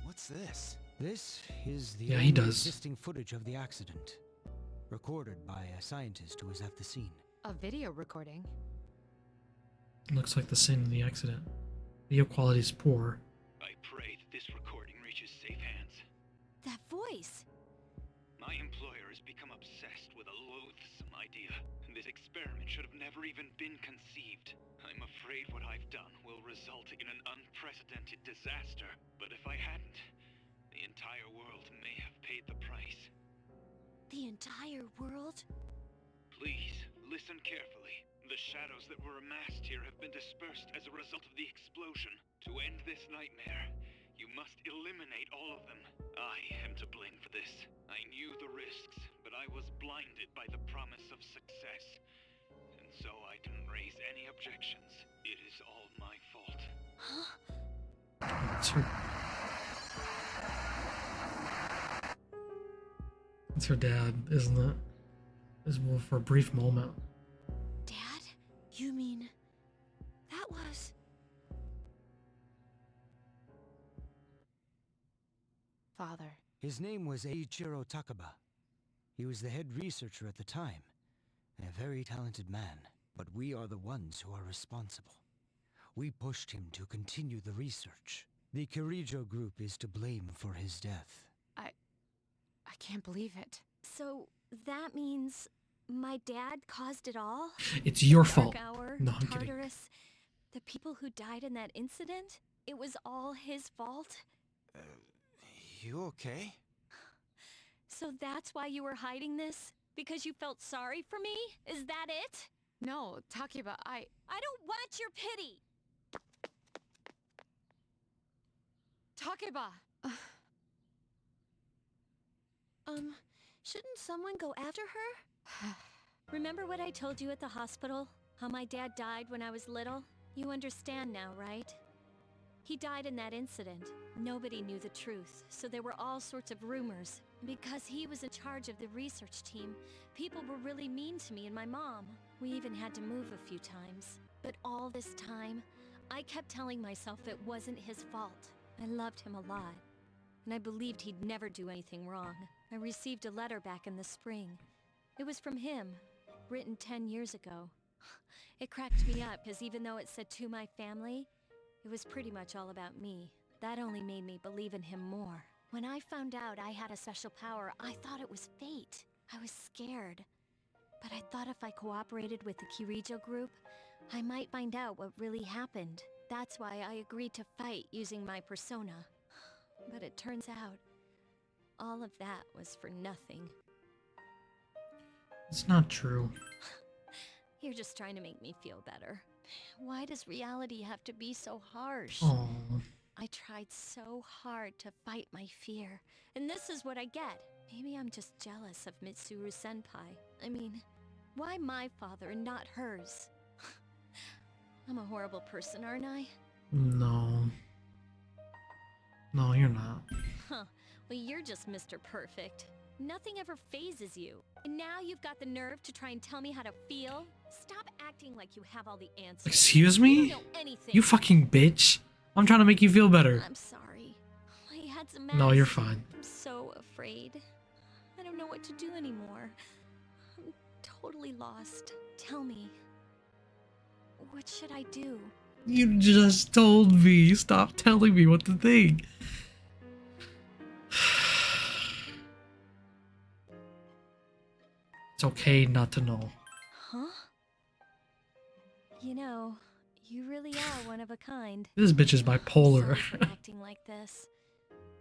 What's this? This is the Yeah, only he does. existing footage of the accident, recorded by a scientist who was at the scene. A video recording? Looks like the scene of the accident. Video quality is poor. I pray that this recording reaches safe hands. That voice. My employer has become obsessed with a loathsome idea. This experiment should have never even been conceived. I'm afraid what I've done will result in an unprecedented disaster. But if I hadn't, the entire world may have paid the price. The entire world? Please, listen carefully. The shadows that were amassed here have been dispersed as a result of the explosion. To end this nightmare, you must eliminate all of them. I am to blame for this. I knew the risks, but I was blinded by the promise of success. And so I didn't raise any objections. It is all my fault. Huh? It's her dad, isn't it? Is for a brief moment. Dad? You mean... that was... Father. His name was Eiichiro Takaba. He was the head researcher at the time. A very talented man. But we are the ones who are responsible. We pushed him to continue the research. The Kirijo group is to blame for his death. I can't believe it. So that means my dad caused it all? It's your Dark fault. Hour, No, I'm kidding. Tartarus, the people who died in that incident? It was all his fault? You okay? So that's why you were hiding this? Because you felt sorry for me? Is that it? No, Takeba, I don't want your pity! Takeba! Shouldn't someone go after her? Remember what I told you at the hospital? How my dad died when I was little? You understand now, right? He died in that incident. Nobody knew the truth, so there were all sorts of rumors. Because he was in charge of the research team, people were really mean to me and my mom. We even had to move a few times. But all this time, I kept telling myself it wasn't his fault. I loved him a lot, and I believed he'd never do anything wrong. I received a letter back in the spring. It was from him, written 10 years ago. It cracked me up, because even though it said to my family, it was pretty much all about me. That only made me believe in him more. When I found out I had a special power, I thought it was fate. I was scared. But I thought if I cooperated with the Kirijo group, I might find out what really happened. That's why I agreed to fight using my persona. But it turns out, all of that was for nothing. It's not true. You're just trying to make me feel better. Why does reality have to be so harsh? Oh. I tried so hard to fight my fear, and this is what I get. Maybe I'm just jealous of Mitsuru-senpai. I mean, why my father and not hers? I'm a horrible person, aren't I? No. No, you're not. Huh. Well, you're just Mr. Perfect. Nothing ever phases you. And now you've got the nerve to try and tell me how to feel? Stop acting like you have all the answers. Excuse You me? don't know anything. You fucking bitch. I'm trying to make you feel better. I'm sorry. I had some No, mess. you're fine. I'm so afraid. I don't know what to do anymore. I'm totally lost. Tell me. What should I do? You just told me. Stop telling me what to think. It's okay not to know. Huh? You know, you really are one of a kind. This bitch is bipolar. Sorry for acting like this.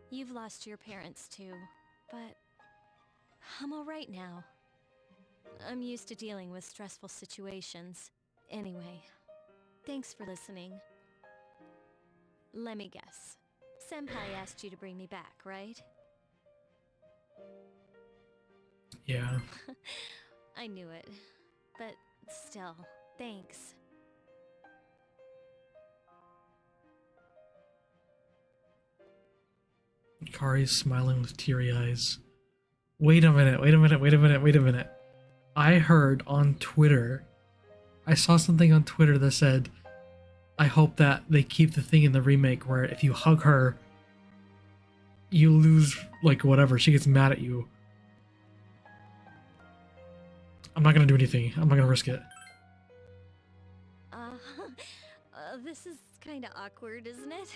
You've lost your parents too, but I'm alright now. I'm used to dealing with stressful situations. Anyway, thanks for listening. Let me guess. Senpai asked you to bring me back, right? Yeah. I knew it. But still, thanks. Kari's smiling with teary eyes. Wait a minute. I heard on Twitter, I saw something on Twitter that said, I hope that they keep the thing in the remake where if you hug her, you lose, like, whatever. She gets mad at you. I'm not gonna do anything. I'm not gonna risk it. This is kinda awkward, isn't it?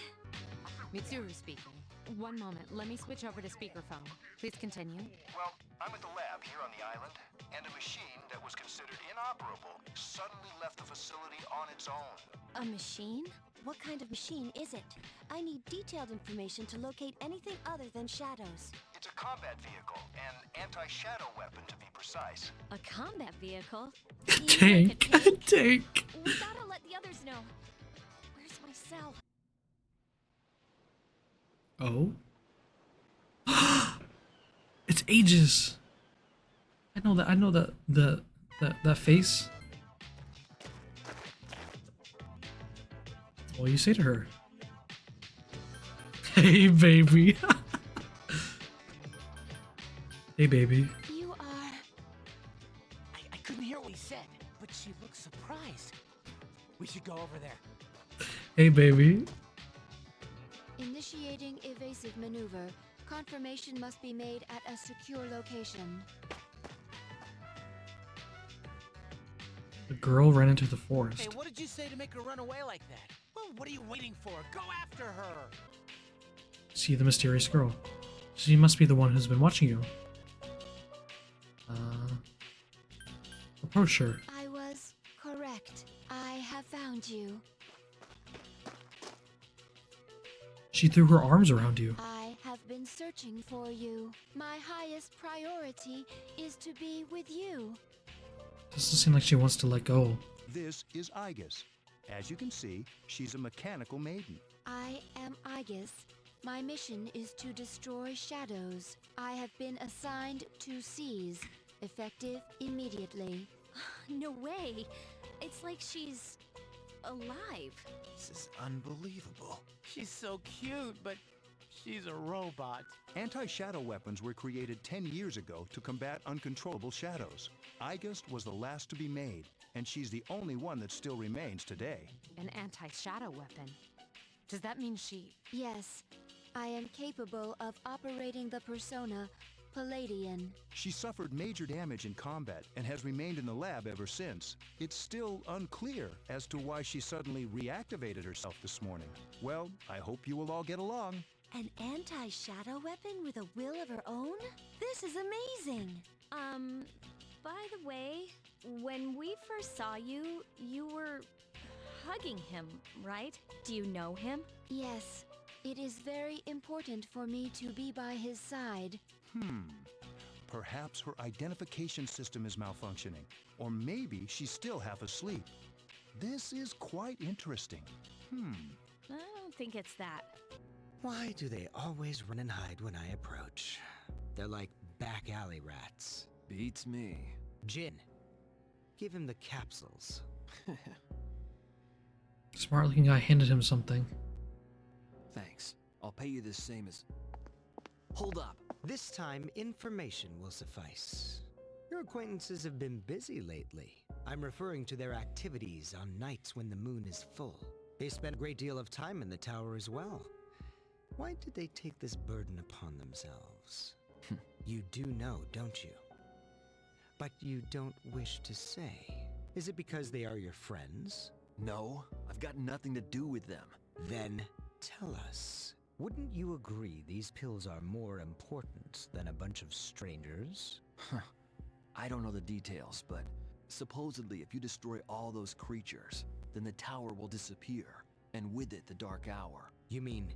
Mitsuru speaking. One moment, let me switch over to speakerphone. Please continue. Well, I'm at the lab here on the island, and a machine that was considered inoperable suddenly left the facility on its own. A machine? What kind of machine is it? I need detailed information to locate anything other than shadows. It's a combat vehicle, an anti-shadow weapon to be precise. A combat vehicle? Tank. Tank. We gotta let the others know. Where's my cell? Oh. It's Aegis. I know that face. What do you say to her? Hey baby. Hey baby. You are... I couldn't hear what he said, but she looked surprised. We should go over there. Hey baby. Initiating evasive maneuver. Confirmation must be made at a secure location. The girl ran into the forest. Hey, what did you say to make her run away like that? Well, what are you waiting for? Go after her! See the mysterious girl. She must be the one who's been watching you. Approach her. I was correct. I have found you. She threw her arms around you. I have been searching for you. My highest priority is to be with you. Doesn't seem like she wants to let go. This is Aegis. As you can see, she's a mechanical maiden. I am Aegis. My mission is to destroy shadows. I have been assigned to seize. Effective immediately. No way. It's like she's alive. This is unbelievable. She's so cute, but she's a robot. Anti-shadow weapons were created 10 years ago to combat uncontrollable shadows. Aegis was the last to be made, and she's the only one that still remains today. An anti-shadow weapon. Does that mean she... Yes, I am capable of operating the persona Palladian. She suffered major damage in combat and has remained in the lab ever since. It's still unclear as to why she suddenly reactivated herself this morning. Well, I hope you will all get along. An anti-shadow weapon with a will of her own? This is amazing! By the way, when we first saw you, you were hugging him, right? Do you know him? Yes, it is very important for me to be by his side. Perhaps her identification system is malfunctioning, or maybe she's still half asleep. This is quite interesting. I don't think it's that. Why do they always run and hide when I approach? They're like back alley rats. Beats me. Jin, give him the capsules. Smart looking guy handed him something. Thanks. I'll pay you the same as... Hold up. This time, information will suffice. Your acquaintances have been busy lately. I'm referring to their activities on nights when the moon is full. They spend a great deal of time in the tower as well. Why did they take this burden upon themselves? You do know, don't you? But you don't wish to say. Is it because they are your friends? No, I've got nothing to do with them. Then tell us. Wouldn't you agree these pills are more important than a bunch of strangers? I don't know the details, but supposedly if you destroy all those creatures, then the tower will disappear, and with it the Dark Hour. You mean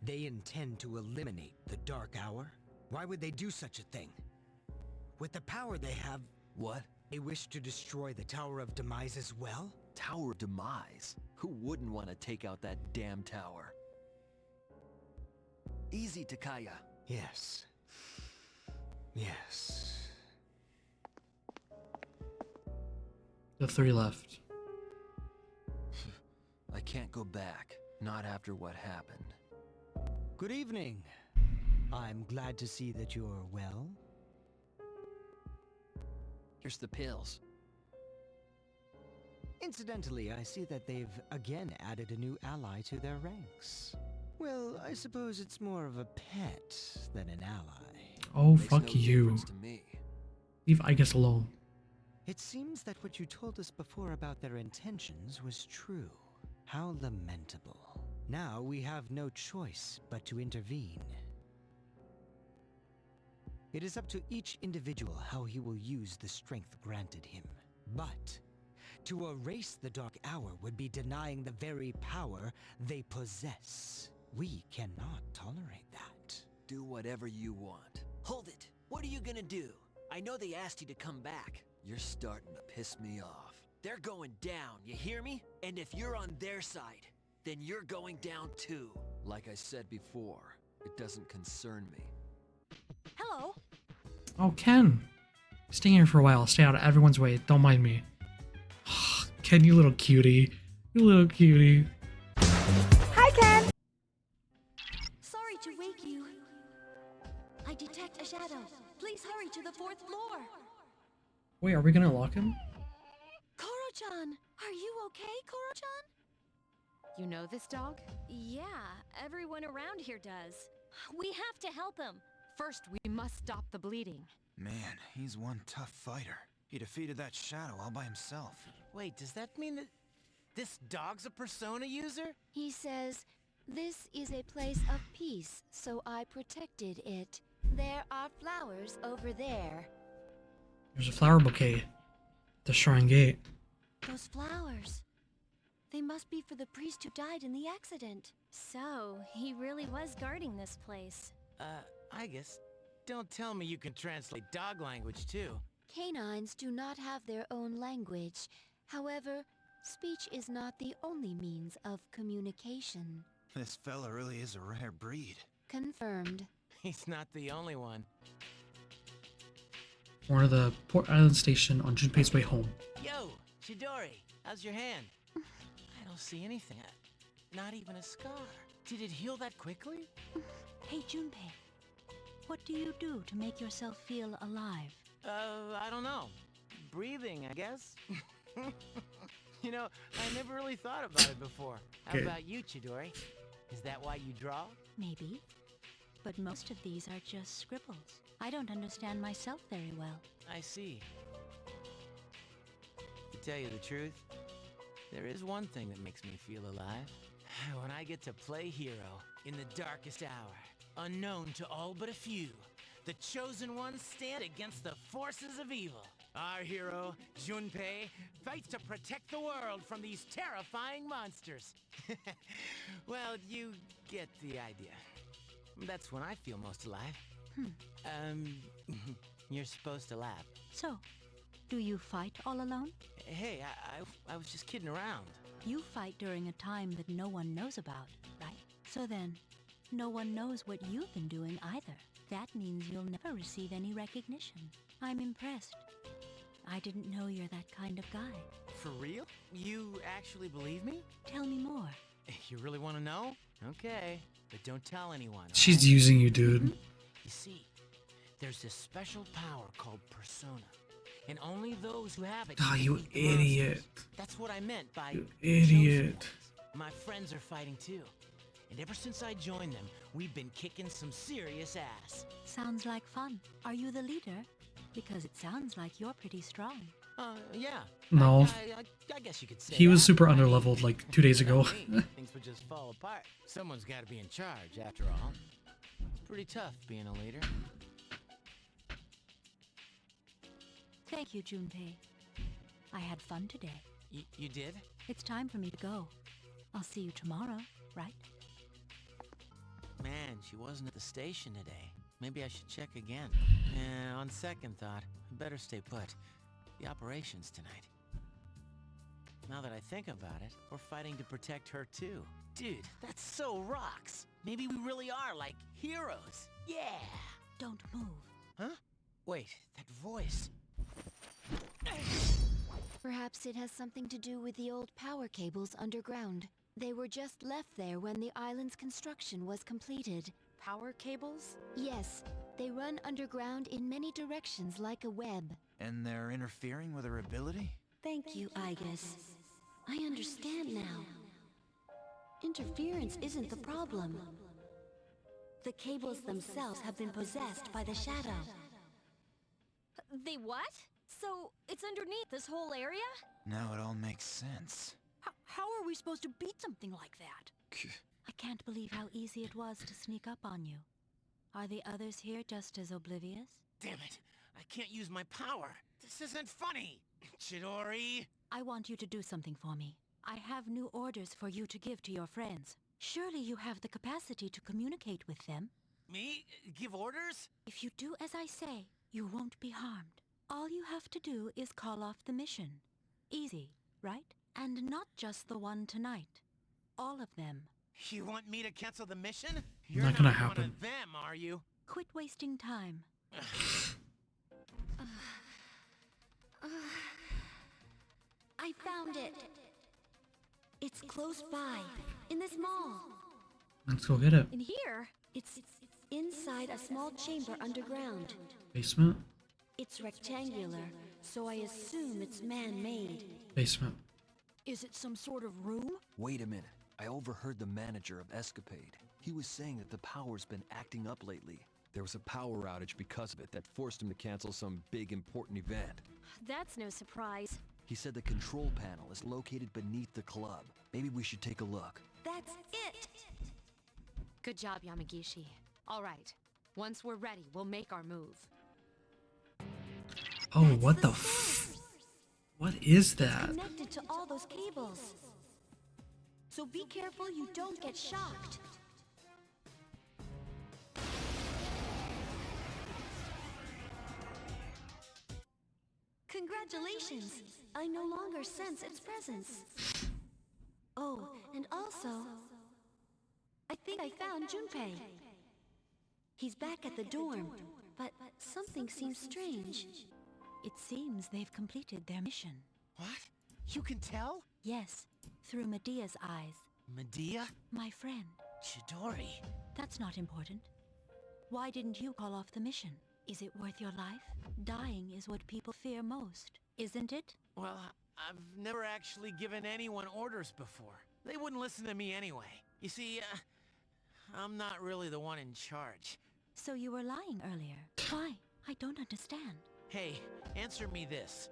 they intend to eliminate the Dark Hour? Why would they do such a thing? With the power they have... What? They wish to destroy the Tower of Demise as well? Tower of Demise? Who wouldn't want to take out that damn tower? Easy, Takaya. Yes. Yes. The three left. I can't go back. Not after what happened. Good evening. I'm glad to see that you're well. Here's the pills. Incidentally, I see that they've again added a new ally to their ranks. Well, I suppose it's more of a pet than an ally. Oh, Makes fuck no you. difference to me. Leave Aegis alone. It seems that what you told us before about their intentions was true. How lamentable. Now we have no choice but to intervene. It is up to each individual how he will use the strength granted him. But to erase the Dark Hour would be denying the very power they possess. We cannot tolerate that. Do whatever you want. Hold it! What are you gonna do? I know they asked you to come back. You're starting to piss me off. They're going down, you hear me? And if you're on their side, then you're going down too. Like I said before, it doesn't concern me. Hello? Oh, Ken. Stay here for a while. Stay out of everyone's way. Don't mind me. Ken, you little cutie. You little cutie. Hi, Ken! Sorry to wake you. I detect a shadow. Please hurry to the 4th floor. Wait, are we gonna lock him? Koro-chan, are you okay, Koro-chan? You know this dog? Yeah, everyone around here does. We have to help him. First, we must stop the bleeding. Man, he's one tough fighter. He defeated that shadow all by himself. Wait, does that mean that this dog's a Persona user? He says, "This is a place of peace, so I protected it. There are flowers over there." There's a flower bouquet. At the shrine gate. Those flowers. They must be for the priest who died in the accident. So, he really was guarding this place. I guess. Don't tell me you can translate dog language too. Canines do not have their own language. However, speech is not the only means of communication. This fella really is a rare breed. Confirmed. He's not the only one. We're at the Port Island station on Junpei's way home. Yo, Chidori, how's your hand? I don't see anything. Not even a scar. Did it heal that quickly? Hey, Junpei. What do you do to make yourself feel alive? I don't know. Breathing, I guess. You know, I never really thought about it before. How about you, Chidori? Is that why you draw? Maybe. But most of these are just scribbles. I don't understand myself very well. I see. To tell you the truth, there is one thing that makes me feel alive. When I get to play hero in the darkest hour, unknown to all but a few, the chosen ones stand against the forces of evil. Our hero, Junpei, fights to protect the world from these terrifying monsters. Well, you get the idea. That's when I feel most alive. You're supposed to laugh. So, do you fight all alone? Hey, I was just kidding around. You fight during a time that no one knows about, right? So then, no one knows what you've been doing either. That means you'll never receive any recognition. I'm impressed. I didn't know you're that kind of guy. For real? You actually believe me? Tell me more. You really want to know? Okay, but don't tell anyone. She's using you, dude. You see, there's this special power called Persona. And only those who have it. Ah, can you defeat the idiot. monsters. That's what I meant by You the chosen idiot. ones. My friends are fighting too. And ever since I joined them, we've been kicking some serious ass. Sounds like fun. Are you the leader? Because it sounds like you're pretty strong. Yeah. No. I guess you could say He was that. super I mean, underleveled like 2 days ago. without me, things would just fall apart. Someone's got to be in charge, after all. It's pretty tough being a leader. Thank you, Junpei. I had fun today. You did? It's time for me to go. I'll see you tomorrow, right? Man, she wasn't at the station today. Maybe I should check again. On second thought, I better stay put. The operation's tonight. Now that I think about it, we're fighting to protect her too. Dude, that's so rocks. Maybe we really are like heroes. Yeah. Don't move. Huh? Wait, that voice. Perhaps it has something to do with the old power cables underground. They were just left there when the island's construction was completed. Power cables? Yes, they run underground in many directions like a web. And they're interfering with her ability? Thank you, Igus. I understand now. Interference isn't the problem. The cables themselves have been possessed by the shadow. They what? So, it's underneath this whole area? Now it all makes sense. How are we supposed to beat something like that? I can't believe how easy it was to sneak up on you. Are the others here just as oblivious? Damn it. I can't use my power. This isn't funny. Chidori. I want you to do something for me. I have new orders for you to give to your friends. Surely you have the capacity to communicate with them. Me? Give orders? If you do as I say, you won't be harmed. All you have to do is call off the mission. Easy, right? And not just the one tonight. All of them. You want me to cancel the mission? Not You're gonna not happen. one of them, are you? Quit wasting time. I found it. It's close by, in this mall. Let's go get it. In here? It's inside a small chamber underground. Basement? It's rectangular, so I assume it's man-made. Basement. Is it some sort of room? Wait a minute. I overheard the manager of Escapade. He was saying that the power's been acting up lately. There was a power outage because of it that forced him to cancel some big important event. That's no surprise. He said the control panel is located beneath the club. Maybe we should take a look. That's it! Good job, Yamagishi. All right. Once we're ready, we'll make our move. Oh, what the What is that? Connected to all those cables. So be careful you don't get shocked. Congratulations! I no longer sense its presence. Oh, and also, I think I found Junpei. He's back at the dorm, but something seems strange. It seems they've completed their mission. What? You can tell? Yes, through Medea's eyes. Medea? My friend. Chidori? That's not important. Why didn't you call off the mission? Is it worth your life? Dying is what people fear most, isn't it? Well, I've never actually given anyone orders before. They wouldn't listen to me anyway. You see, I'm not really the one in charge. So you were lying earlier. Why? I don't understand. Hey, answer me this.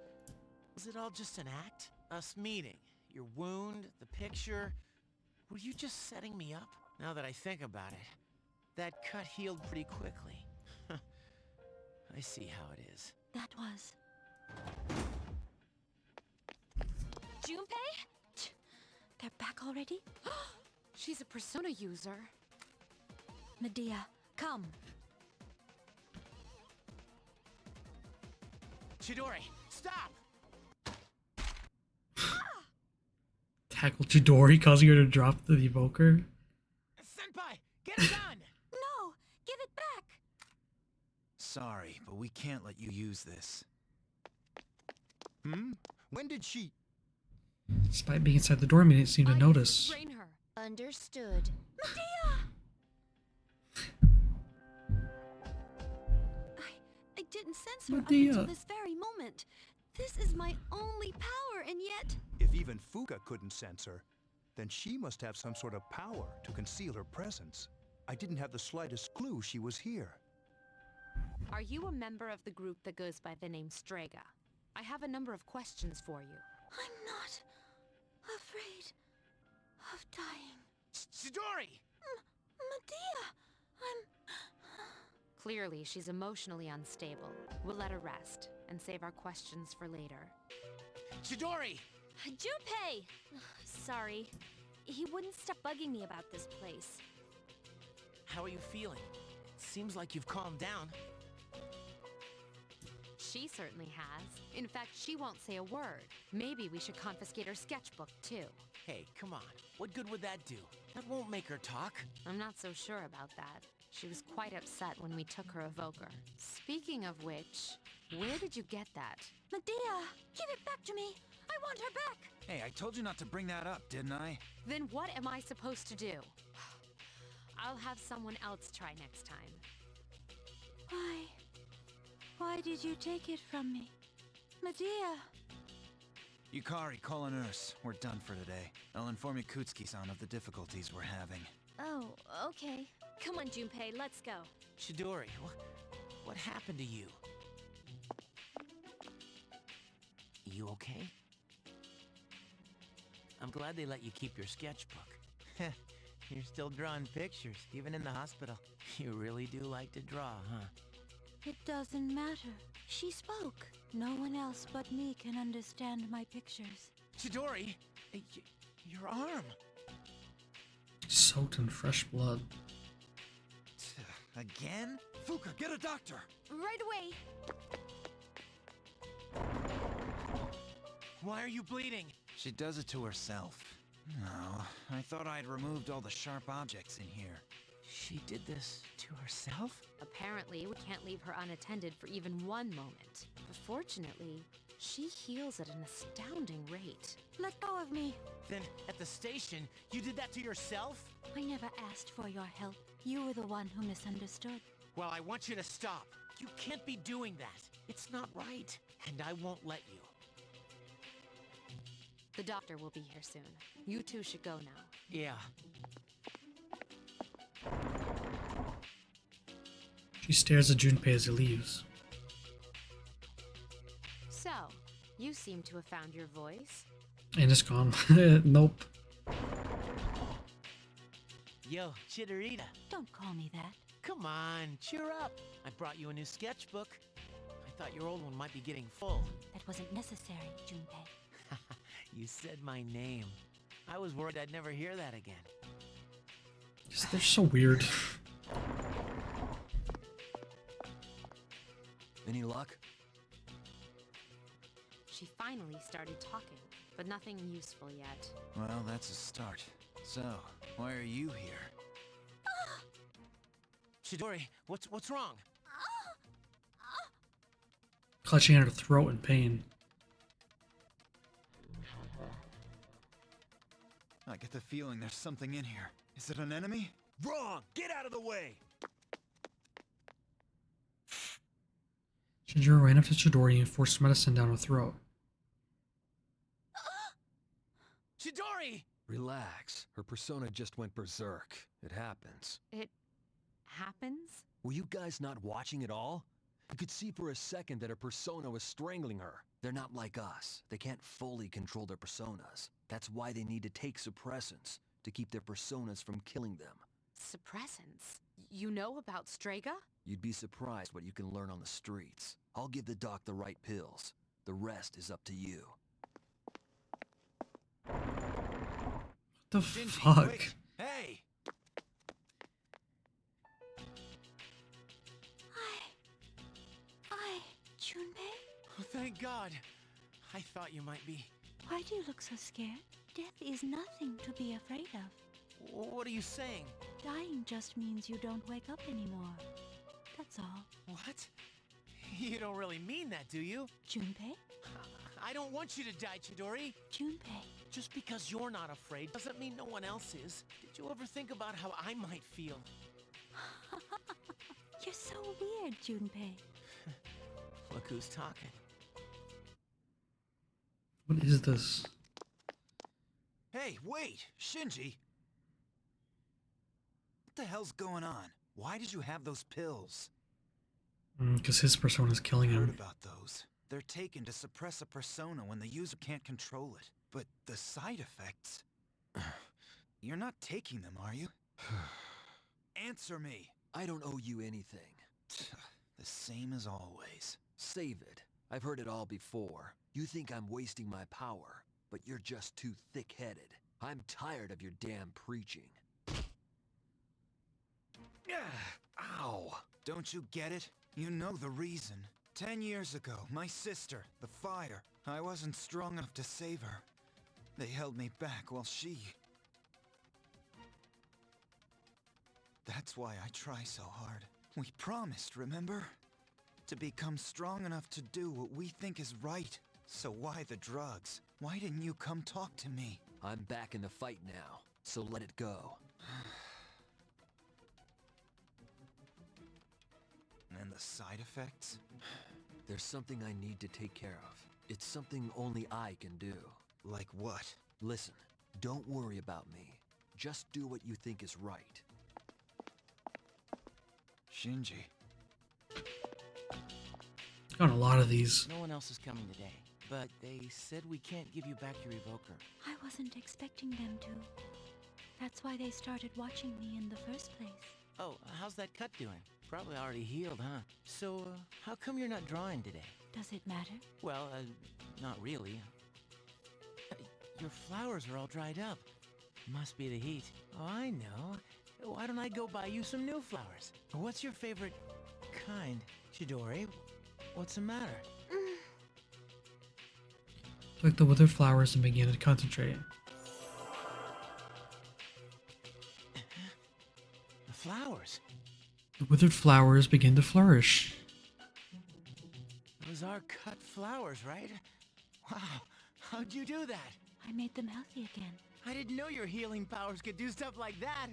Was it all just an act? Us meeting, your wound, the picture? Were you just setting me up? Now that I think about it, that cut healed pretty quickly. I see how it is. That was... Junpei? They're back already? She's a persona user. Medea, come. Chidori, stop! Tackle Chidori, causing her to drop the evoker. Senpai, get a gun! No! Give it back! Sorry, but we can't let you use this. When did she... Despite being inside the dorm, he didn't seem to notice. Restrain her. Understood. Medea! I didn't sense her up Medea. until this very moment. This is my only power, and yet... If even Fuka couldn't sense her, then she must have some sort of power to conceal her presence. I didn't have the slightest clue she was here. Are you a member of the group that goes by the name Strega? I have a number of questions for you. I'm not afraid of dying. Chidori! Medea! Clearly, she's emotionally unstable. We'll let her rest and save our questions for later. Chidori! Junpei! Sorry. He wouldn't stop bugging me about this place. How are you feeling? Seems like you've calmed down. She certainly has. In fact, she won't say a word. Maybe we should confiscate her sketchbook, too. Hey, come on. What good would that do? That won't make her talk. I'm not so sure about that. She was quite upset when we took her evoker. Speaking of which, where did you get that? Medea! Give it back to me! I want her back! Hey, I told you not to bring that up, didn't I? Then what am I supposed to do? I'll have someone else try next time. Why? Why did you take it from me? Medea! Yukari, call a nurse. We're done for today. I'll inform Yakutsuki-san of the difficulties we're having. Oh, okay. Come on, Junpei, let's go. Chidori, what happened to you? You okay? I'm glad they let you keep your sketchbook. You're still drawing pictures, even in the hospital. You really do like to draw, huh? It doesn't matter. She spoke. No one else but me can understand my pictures. Chidori! Your arm! Soaked in fresh blood. Again? Fuka, get a doctor! Right away. Why are you bleeding? She does it to herself. No, I thought I'd removed all the sharp objects in here. She did this to herself? Apparently, we can't leave her unattended for even one moment. But fortunately, she heals at an astounding rate. Let go of me. Then, at the station, you did that to yourself? I never asked for your help. You were the one who misunderstood. Well, I want you to stop. You can't be doing that. It's not right. And I won't let you. The doctor will be here soon. You two should go now. Yeah. She stares at Junpei as he leaves. So, you seem to have found your voice. And it's gone. Nope. Yo, Chitterita. Don't call me that. Come on, cheer up. I brought you a new sketchbook. I thought your old one might be getting full. That wasn't necessary, Junpei. You said my name. I was worried I'd never hear that again. They're so weird. Any luck? She finally started talking, but nothing useful yet. Well, that's a start. So, why are you here? Chidori, what's wrong? Clutching at her throat in pain. I get the feeling there's something in here. Is it an enemy? Wrong! Get out of the way! Shinjiro ran up to Chidori and forced medicine down her throat. Chidori! Relax. Her persona just went berserk. It happens. It happens? Were you guys not watching at all? You could see for a second that her persona was strangling her. They're not like us. They can't fully control their personas. That's why they need to take suppressants, to keep their personas from killing them. Suppressants? You know about Strega? You'd be surprised what you can learn on the streets. I'll give the doc the right pills. The rest is up to you. What the Shinji, fuck? wait. Hey! Junpei? Oh, thank God. I thought you might be. Why do you look so scared? Death is nothing to be afraid of. What are you saying? Dying just means you don't wake up anymore. That's all. What? You don't really mean that, do you? Junpei? I don't want you to die, Chidori. Junpei. Just because you're not afraid doesn't mean no one else is. Did you ever think about how I might feel? You're so weird, Junpei. Look who's talking. What is this? Hey, wait! Shinji! What the hell's going on? Why did you have those pills? Because his persona is killing I heard him. about those. They're taken to suppress a persona when the user can't control it. But the side effects... You're not taking them, are you? Answer me! I don't owe you anything. The same as always. Save it. I've heard it all before. You think I'm wasting my power, but you're just too thick-headed. I'm tired of your damn preaching. Ow! Don't you get it? You know the reason. 10 years ago, my sister, the fire, I wasn't strong enough to save her. They held me back while she... That's why I try so hard. We promised, remember? To become strong enough to do what we think is right. So why the drugs? Why didn't you come talk to me? I'm back in the fight now, so let it go. And the side effects? There's something I need to take care of. It's something only I can do. Like what? Listen, don't worry about me. Just do what you think is right. Shinji. Got a lot of these. No one else is coming today, but they said we can't give you back your evoker. I wasn't expecting them to. That's why they started watching me in the first place. Oh, how's that cut doing? Probably already healed, huh? So, how come you're not drawing today? Does it matter? Well, not really. Your flowers are all dried up. Must be the heat. Oh, I know. Why don't I go buy you some new flowers? What's your favorite kind, Chidori? What's the matter? Took the withered flowers and began to concentrate. The flowers. The withered flowers began to flourish. Those are cut flowers, right? Wow, how'd you do that? I made them healthy again. I didn't know your healing powers could do stuff like that.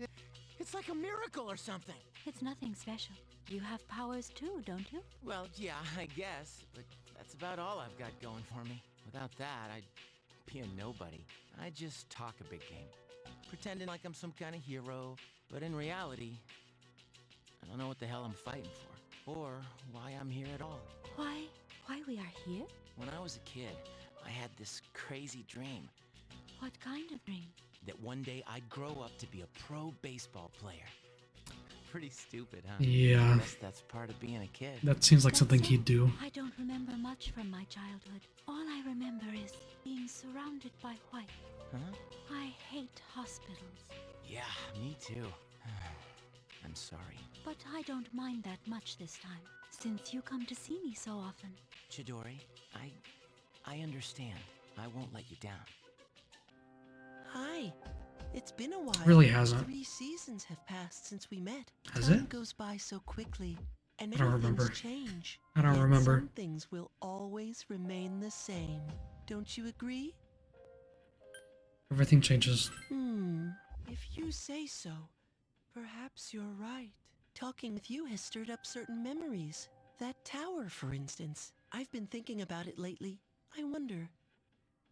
It's like a miracle or something. It's nothing special. You have powers too, don't you? Well, yeah, I guess, but that's about all I've got going for me. Without that, I'd be a nobody. I just talk a big game, pretending like I'm some kind of hero, but in reality, I don't know what the hell I'm fighting for, or why I'm here at all. Why we are here? When I was a kid, I had this crazy dream. What kind of dream? That one day I'd grow up to be a pro baseball player. Pretty stupid, huh? Yeah. I guess that's part of being a kid. That seems like something he'd do. I don't remember much from my childhood. All I remember is being surrounded by white. Huh? I hate hospitals. Yeah, me too. I'm sorry. But I don't mind that much this time, since you come to see me so often. Chidori, I understand. I won't let you down. Hi. It's been a while. Really hasn't. 3 seasons have passed since we met. Has Time it? goes by so quickly, and I don't many remember. things change. I don't Yet remember. Some things will always remain the same. Don't you agree? Everything changes. If you say so, perhaps you're right. Talking with you has stirred up certain memories. That tower, for instance. I've been thinking about it lately. I wonder,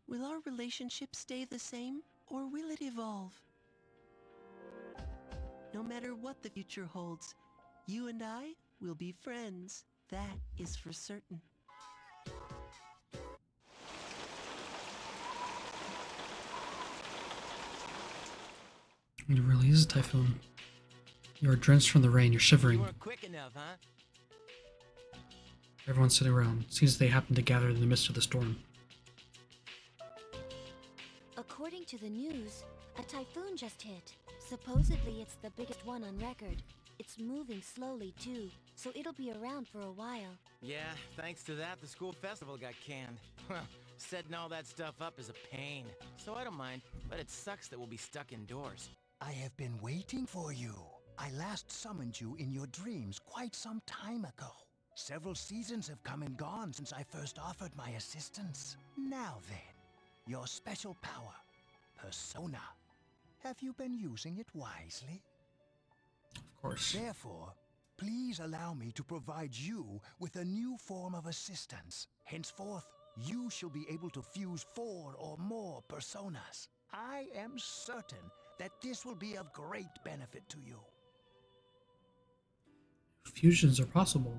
will our relationship stay the same, or will it evolve? No matter what the future holds, you and I will be friends. That is for certain. It really is a typhoon. You are drenched from the rain. You're shivering. You weren't quick enough, huh? Everyone's sitting around. Seems they happen to gather in the midst of the storm. According to the news, a typhoon just hit. Supposedly it's the biggest one on record. It's moving slowly too, so it'll be around for a while. Yeah, thanks to that, the school festival got canned. Well, setting all that stuff up is a pain. So I don't mind, but it sucks that we'll be stuck indoors. I have been waiting for you. I last summoned you in your dreams quite some time ago. Several seasons have come and gone since I first offered my assistance. Now then, your special power, Persona. Have you been using it wisely? Of course. Therefore, please allow me to provide you with a new form of assistance. Henceforth, you shall be able to fuse 4 or more personas. I am certain that this will be of great benefit to you. Fusions are possible.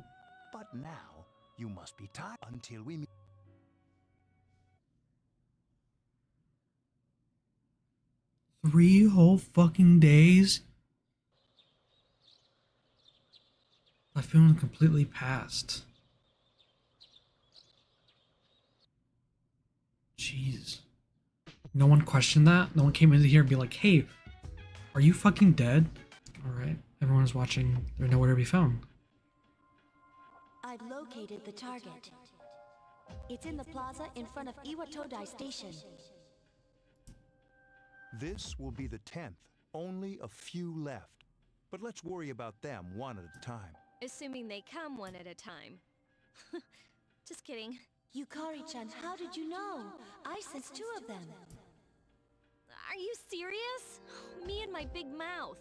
But now, you must be tied until we meet. 3 whole fucking days? Typhoon completely passed. Jeez. No one questioned that? No one came into here and be like, hey, are you fucking dead? Alright, everyone is watching. They're nowhere to be found. I've located the target. It's in the plaza in front of Iwatodai Station. This will be the 10th. Only a few left. But let's worry about them one at a time. Assuming they come one at a time. Just kidding. Yukari-chan, how did you know? I sensed 2 of them. Are you serious? Me and my big mouth.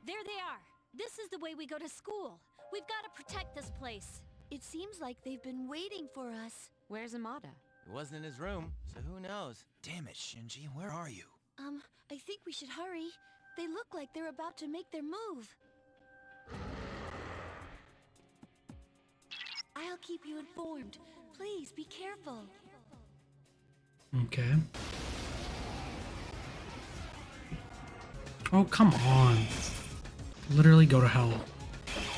There they are. This is the way we go to school. We've got to protect this place. It seems like they've been waiting for us. Where's Amada? It wasn't in his room, so who knows? Damn it, Shinji, where are you? I think we should hurry. They look like they're about to make their move. I'll keep you informed. Please, be careful. Okay. Oh, come on. Literally go to hell.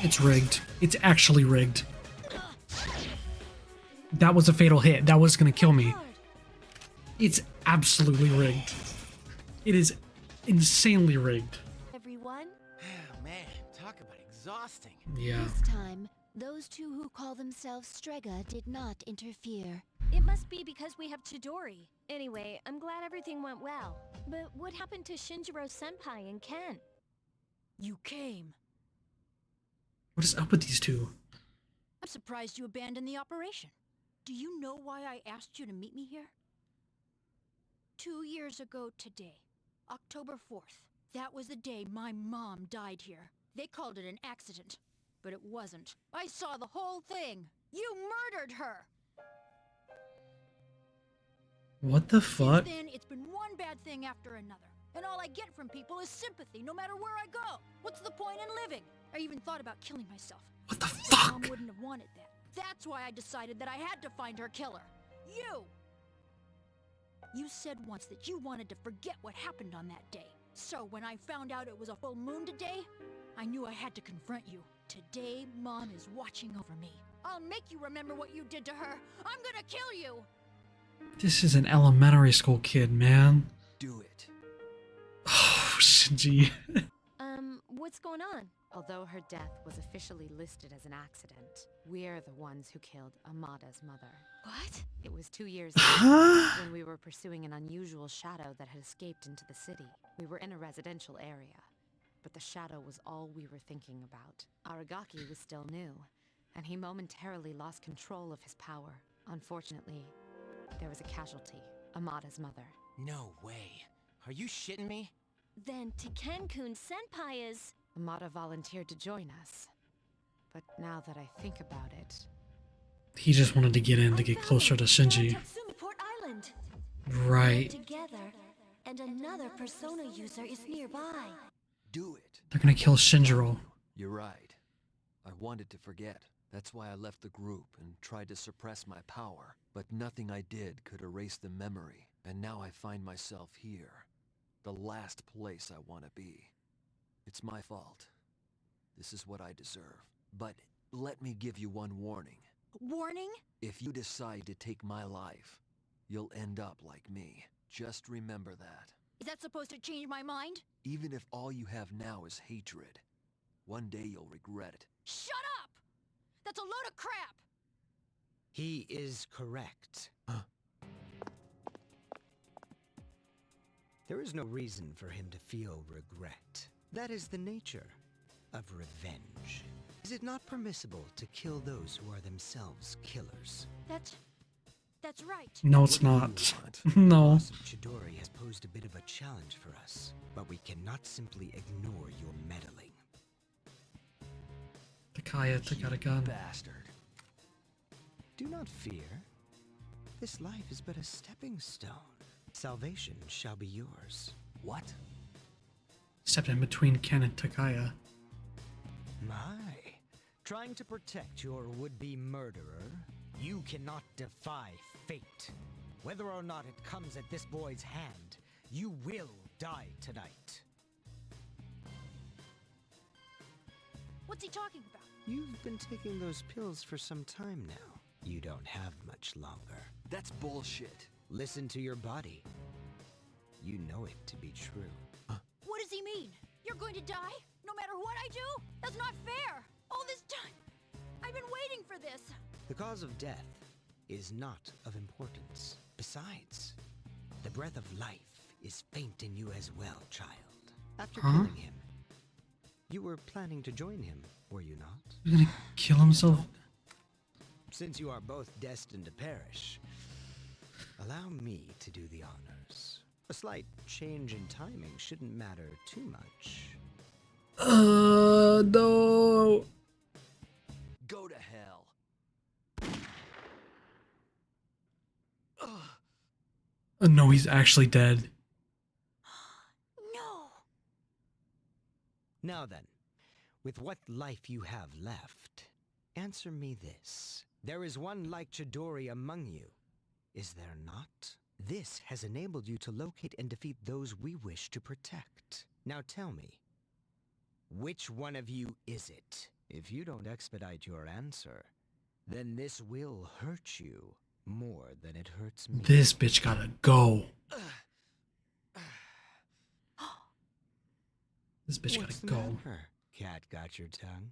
It's rigged. It's actually rigged. That was a fatal hit. That was gonna kill me. It's absolutely rigged. It is insanely rigged. Everyone, exhausting. Yeah. This time, those two who call themselves Strega did not interfere. It must be because we have Chidori. Anyway, I'm glad everything went well. But what happened to Shinjiro-senpai and Ken? You came. What is up with these two? I'm surprised you abandoned the operation. Do you know why I asked you to meet me here? 2 years ago today, October 4th. That was the day my mom died here. They called it an accident, but it wasn't. I saw the whole thing. You murdered her! What the fuck? Since then, it's been one bad thing after another. And all I get from people is sympathy, no matter where I go. What's the point in living? I even thought about killing myself. What the fuck? Mom wouldn't have wanted that. That's why I decided that I had to find her killer. You! You said once that you wanted to forget what happened on that day. So when I found out it was a full moon today, I knew I had to confront you. Today, Mom is watching over me. I'll make you remember what you did to her. I'm gonna kill you! This is an elementary school kid, man. Do it. Oh, Shinji. What's going on? Although her death was officially listed as an accident, we're the ones who killed Amada's mother. What? It was 2 years ago when we were pursuing an unusual shadow that had escaped into the city. We were in a residential area, but the shadow was all we were thinking about. Aragaki was still new, and he momentarily lost control of his power. Unfortunately, there was a casualty, Amada's mother. No way. Are you shitting me? Then Tekken-kun senpai is... Amada volunteered to join us. But now that I think about it... He just wanted to get in to get closer to Shinji. Port Island. Right. Together, and another Persona user is nearby. Do it. They're gonna kill Shinjiro. You're right. I wanted to forget. That's why I left the group and tried to suppress my power. But nothing I did could erase the memory. And now I find myself here. The last place I want to be. It's my fault. This is what I deserve. But let me give you one warning. Warning? If you decide to take my life, you'll end up like me. Just remember that. Is that supposed to change my mind? Even if all you have now is hatred, one day you'll regret it. Shut up! That's a load of crap! He is correct. There is no reason for him to feel regret. That is the nature of revenge. Is it not permissible to kill those who are themselves killers? That's right. No, it's not. No. Chidori has posed a bit of a challenge for us, but we cannot simply ignore your meddling. Takaya took out a gun. Bastard. Do not fear. This life is but a stepping stone. Salvation shall be yours. What? Stepped in between Ken and Takaya. My. Trying to protect your would-be murderer, you cannot defy fate. Whether or not it comes at this boy's hand, you will die tonight. What's he talking about? You've been taking those pills for some time now. You don't have much longer. That's bullshit. Listen to your body. You know it to be true. What does he mean? You're going to die? No matter what I do? That's not fair! All this time! I've been waiting for this! The cause of death is not of importance. Besides, the breath of life is faint in you as well, child. After killing him, you were planning to join him, were you not? He's gonna kill himself? Since you are both destined to perish, allow me to do the honors. A slight change in timing shouldn't matter too much. No. Go to hell. No, he's actually dead. No! Now then, with what life you have left, answer me this. There is one like Chidori among you, is there not? This has enabled you to locate and defeat those we wish to protect. Now tell me, which one of you is it? If you don't expedite your answer, then this will hurt you more than it hurts me. This bitch gotta go. This bitch What's gotta the go. matter? Cat got your tongue?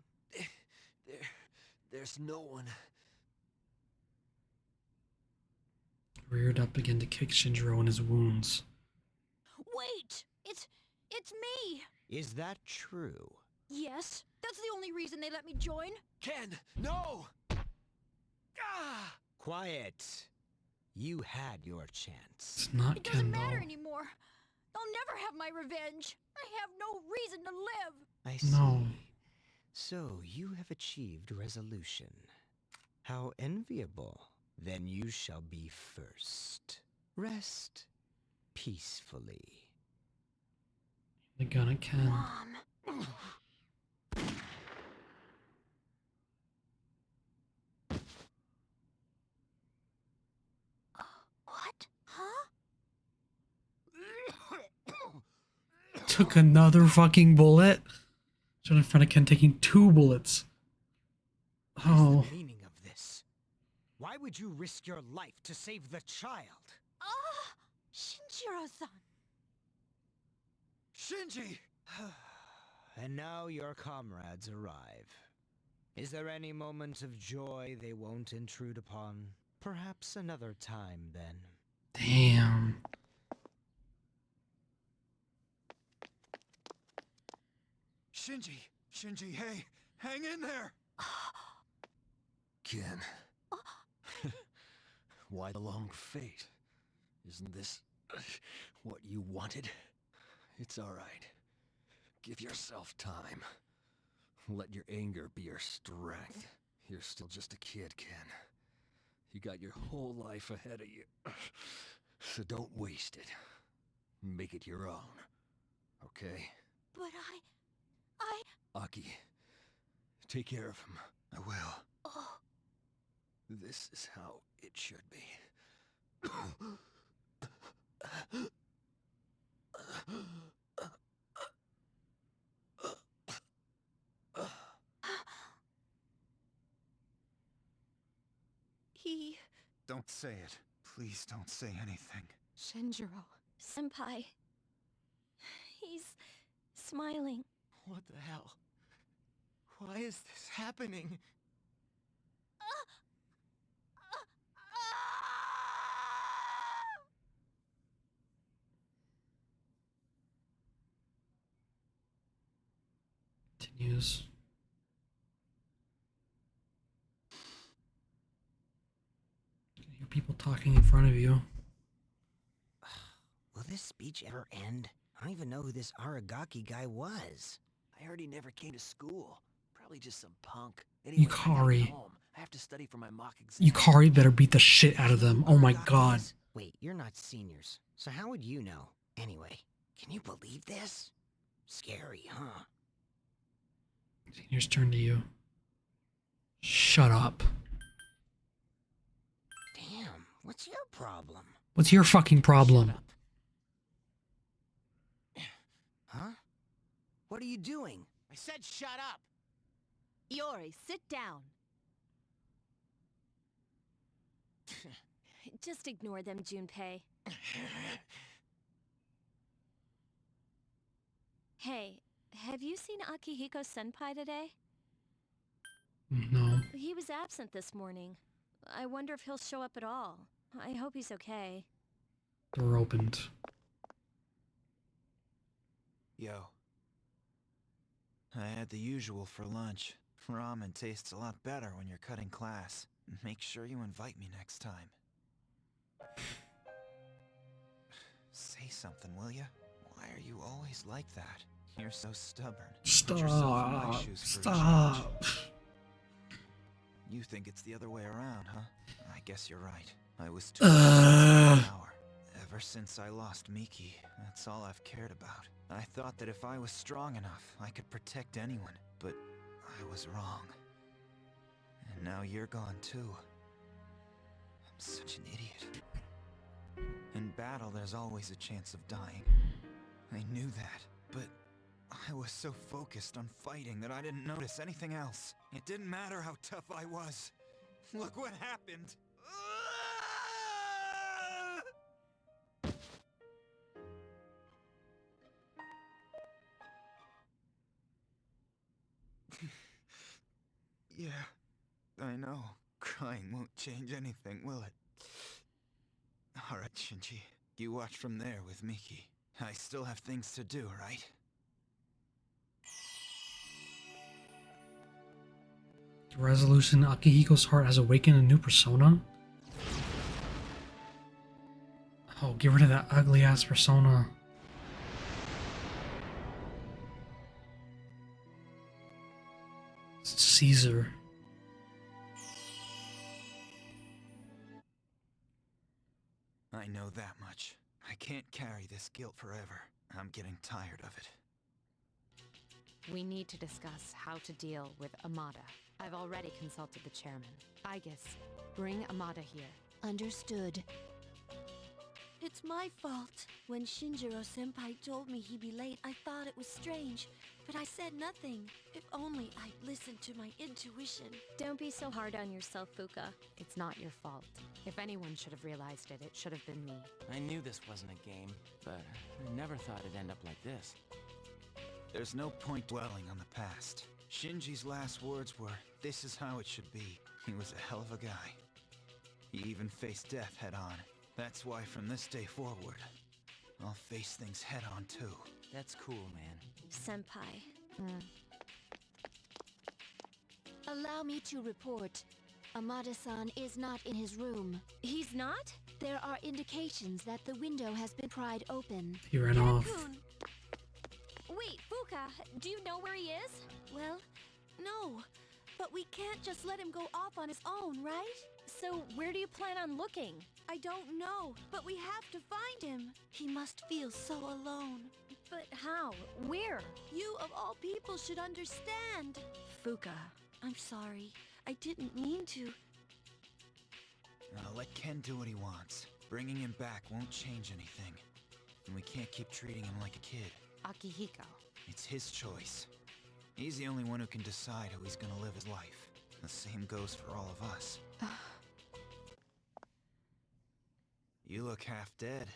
There's no one. Reared up, began to kick Shinjiro in his wounds. Wait! It's me! Is that true? Yes, that's the only reason they let me join. Ken, no! Ah! Quiet. You had your chance. It's not It doesn't Ken, matter though. anymore. I'll never have my revenge. I have no reason to live. I see. No. So you have achieved resolution. How enviable. Then you shall be first. Rest peacefully. The gun at Ken. Mom. What? Huh? Took another fucking bullet. Stood in front of Ken taking 2 bullets. Oh. What's the meaning of this? Why would you risk your life to save the child? Ah! Shinjiro-san. Shinji! And now your comrades arrive. Is there any moment of joy they won't intrude upon? Perhaps another time, then. Damn. Shinji, hey, hang in there! Ken. Why the long fate? Isn't this what you wanted? It's alright. Give yourself time. Let your anger be your strength. You're still just a kid, Ken. You got your whole life ahead of you. So don't waste it. Make it your own. Okay? But Aki, take care of him. I will. Oh. This is how it should be. He... Don't say it. Please don't say anything. Shinjiro. Senpai. He's smiling. What the hell? Why is this happening? Continues. You hear people talking in front of you. Will this speech ever end? I don't even know who this Aragaki guy was. I heard he never came to school. Probably just some punk. Anyway, I gotta Yukari. get home. I have to study for my mock exam. Yukari better beat the shit out of them. Oh my god. Wait, you're not seniors, so how would you know? Anyway, can you believe this? Scary, huh? Senior's turn to you. Shut up. Damn, what's your problem? What's your fucking problem? Huh? What are you doing? I said shut up! Iori, sit down. Just ignore them, Junpei. Hey, have you seen Akihiko-senpai today? No. He was absent this morning. I wonder if he'll show up at all. I hope he's okay. Door opened. Yo. I had the usual for lunch. Ramen tastes a lot better when you're cutting class. Make sure you invite me next time. Say something, will ya? Why are you always like that? You're so stubborn. Put yourself in my shoes for a Stop. change. You think it's the other way around, huh? I guess you're right. I was too power. Ever since I lost Miki, that's all I've cared about. I thought that if I was strong enough, I could protect anyone, but I was wrong. And now you're gone too. I'm such an idiot. In battle, there's always a chance of dying. I knew that, but I was so focused on fighting that I didn't notice anything else. It didn't matter how tough I was. Look what happened! Trying won't change anything, will it? Alright, Shinji. You watch from there with Miki. I still have things to do, right? The resolution, Akihiko's heart has awakened a new persona? Oh, get rid of that ugly ass persona. Caesar. I know that much. I can't carry this guilt forever. I'm getting tired of it. We need to discuss how to deal with Amada. I've already consulted the chairman. Aigis, bring Amada here. Understood. It's my fault. When Shinjiro-senpai told me he'd be late, I thought it was strange, but I said nothing. If only I'd listened to my intuition. Don't be so hard on yourself, Fuka. It's not your fault. If anyone should have realized it, it should have been me. I knew this wasn't a game, but I never thought it'd end up like this. There's no point dwelling on the past. Shinji's last words were, "This is how it should be." He was a hell of a guy. He even faced death head on. That's why from this day forward, I'll face things head on too. That's cool, man. Senpai. Allow me to report. Amada-san is not in his room. He's not? There are indications that the window has been pried open. He ran off. Wait, Fuka, do you know where he is? Well, no. But we can't just let him go off on his own, right? So where do you plan on looking? I don't know, but we have to find him. He must feel so alone. But how? Where? You of all people should understand. Fuka. I'm sorry. I didn't mean to. Let Ken do what he wants. Bringing him back won't change anything. And we can't keep treating him like a kid. Akihiko. It's his choice. He's the only one who can decide how he's gonna live his life. The same goes for all of us. You look half dead.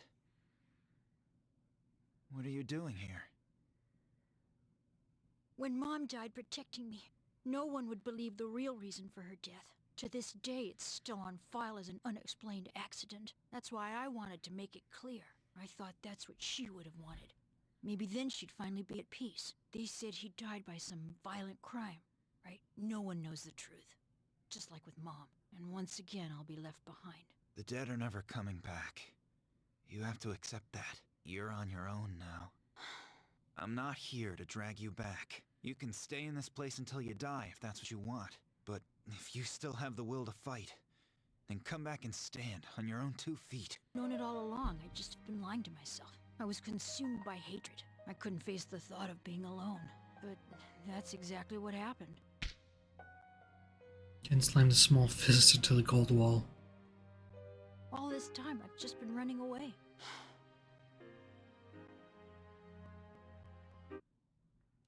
What are you doing here? When Mom died protecting me, no one would believe the real reason for her death. To this day, it's still on file as an unexplained accident. That's why I wanted to make it clear. I thought that's what she would have wanted. Maybe then she'd finally be at peace. They said he died by some violent crime, right? No one knows the truth. Just like with Mom. And once again, I'll be left behind. The dead are never coming back. You have to accept that. You're on your own now. I'm not here to drag you back. You can stay in this place until you die if that's what you want. But if you still have the will to fight, then come back and stand on your own 2 feet. Known it all along, I'd just been lying to myself. I was consumed by hatred. I couldn't face the thought of being alone. But that's exactly what happened. Ken slammed a small fist into the gold wall. All this time, I've just been running away.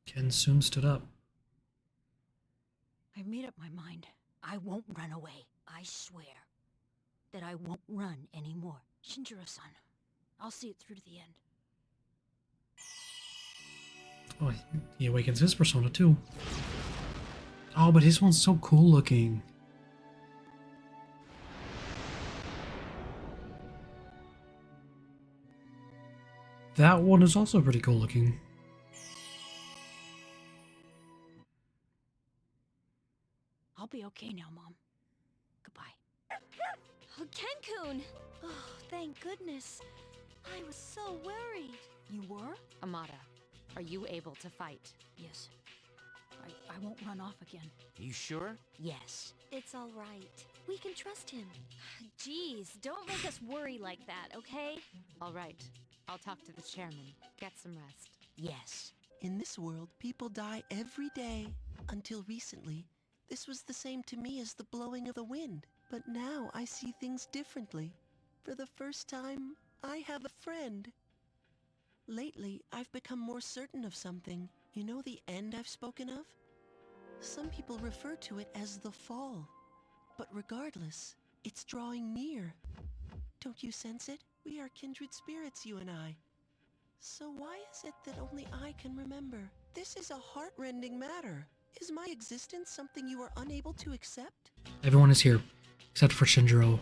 Ken soon stood up. I've made up my mind. I won't run away. I swear that I won't run anymore. Shinjiro-san, I'll see it through to the end. Oh, he awakens his persona too. Oh, but his one's so cool looking. That one is also pretty cool looking. I'll be okay now, Mom. Goodbye. Oh, Ken-kun! Oh, thank goodness. I was so worried. You were? Amada, are you able to fight? Yes. I won't run off again. You sure? Yes. It's all right. We can trust him. Jeez, don't make us worry like that, okay? All right. I'll talk to the chairman. Get some rest. Yes. In this world, people die every day. Until recently, this was the same to me as the blowing of the wind. But now I see things differently. For the first time, I have a friend. Lately, I've become more certain of something. You know the end I've spoken of? Some people refer to it as the fall. But regardless, it's drawing near. Don't you sense it? We are kindred spirits, you and I. So why is it that only I can remember? This is a heart-rending matter. Is my existence something you are unable to accept? Everyone is here. Except for Shinjiro.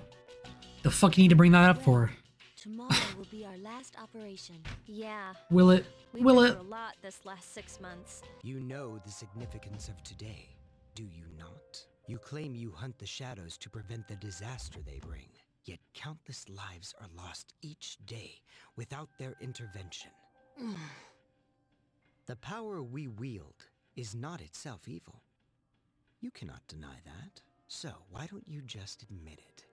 The fuck you need to bring that up for? Tomorrow will be our last operation. Yeah. Will it? We've Will been it? through a lot this last 6 months. You know the significance of today, do you not? You claim you hunt the shadows to prevent the disaster they bring. Yet countless lives are lost each day without their intervention. The power we wield is not itself evil. You cannot deny that. So why don't you just admit it?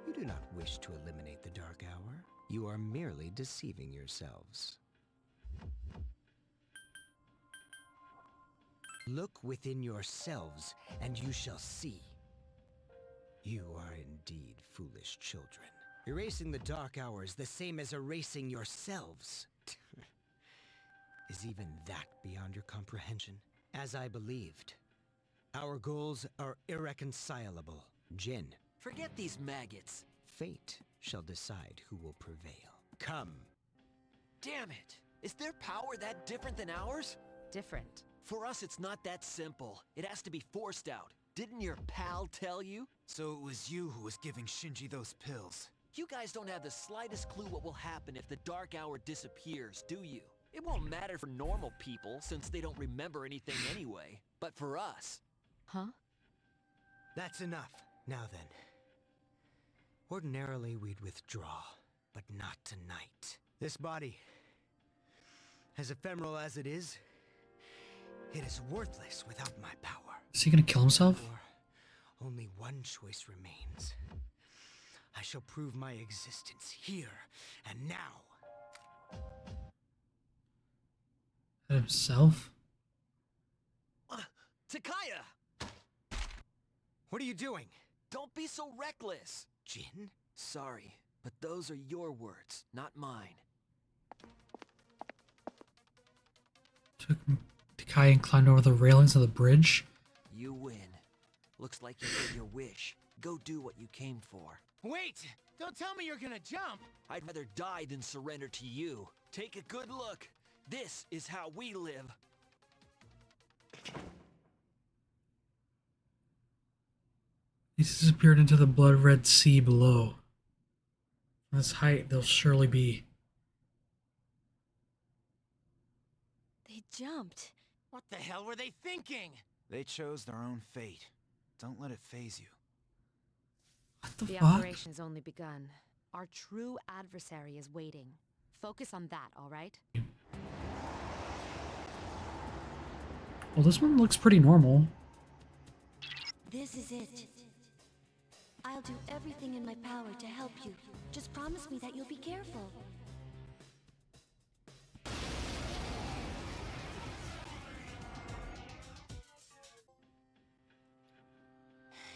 You do not wish to eliminate the Dark Hour. You are merely deceiving yourselves. Look within yourselves, and you shall see. You are indeed foolish children. Erasing the Dark Hour is the same as erasing yourselves. Is even that beyond your comprehension? As I believed, our goals are irreconcilable. Jin. Forget these maggots. Fate shall decide who will prevail. Come. Damn it! Is their power that different than ours? Different. For us, it's not that simple. It has to be forced out. Didn't your pal tell you? So it was you who was giving Shinji those pills. You guys don't have the slightest clue what will happen if the Dark Hour disappears, do you? It won't matter for normal people, since they don't remember anything anyway. But for us... Huh? That's enough. Now then. Ordinarily, we'd withdraw, but not tonight. This body, as ephemeral as it is worthless without my power. Is he gonna kill himself? Therefore, only one choice remains. I shall prove my existence here and now. Himself? Takaya! What are you doing? Don't be so reckless! Jin? Sorry, but those are your words, not mine. Takai and climbed over the railings of the bridge. You win. Looks like you did your wish. Go do what you came for. Wait! Don't tell me you're gonna jump! I'd rather die than surrender to you. Take a good look. This is how we live. He disappeared into the blood-red sea below. From this height, they'll surely be. They jumped. What the hell were they thinking? They chose their own fate. Don't let it phase you. What the The fuck? operation's only begun. Our true adversary is waiting. Focus on that, all right? Well, this one looks pretty normal. This is it. I'll do everything in my power to help you. Just promise me that you'll be careful.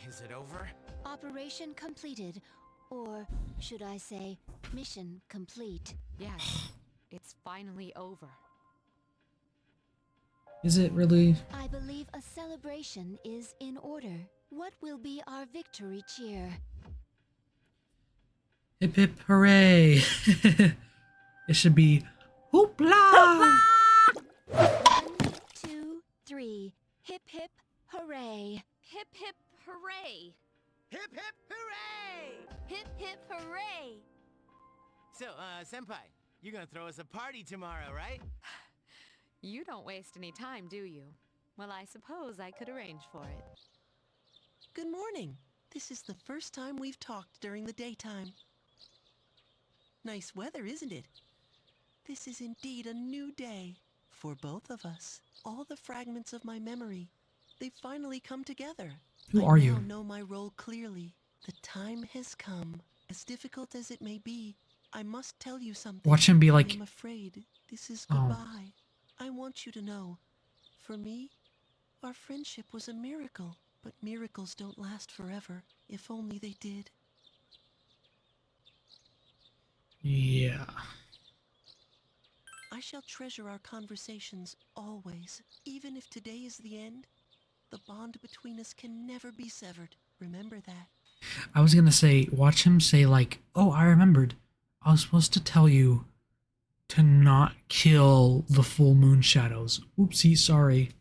Is it over? Operation completed. Or should I say, mission complete. Yes, it's finally over. Is it really? I believe a celebration is in order. What will be our victory cheer? Hip hip hooray! It should be hoopla! 1, 2, 3. Hip hip hooray. Hip hip hooray! Hip hip hooray! Hip hip hooray! So, Senpai, you're gonna throw us a party tomorrow, right? You don't waste any time, do you? Well, I suppose I could arrange for it. Good morning. This is the first time we've talked during the daytime. Nice weather, isn't it? This is indeed a new day for both of us. All the fragments of my memory, they've finally come together. Who are you? I now know my role clearly. The time has come. As difficult as it may be, I must tell you something. Watch him be like, I'm afraid this is oh. goodbye. I want you to know, for me, our friendship was a miracle. But miracles don't last forever, if only they did. Yeah. I shall treasure our conversations always. Even if today is the end, the bond between us can never be severed. Remember that. I was gonna say, watch him say like, oh, I remembered. I was supposed to tell you to not kill the full moon shadows. Oopsie, sorry.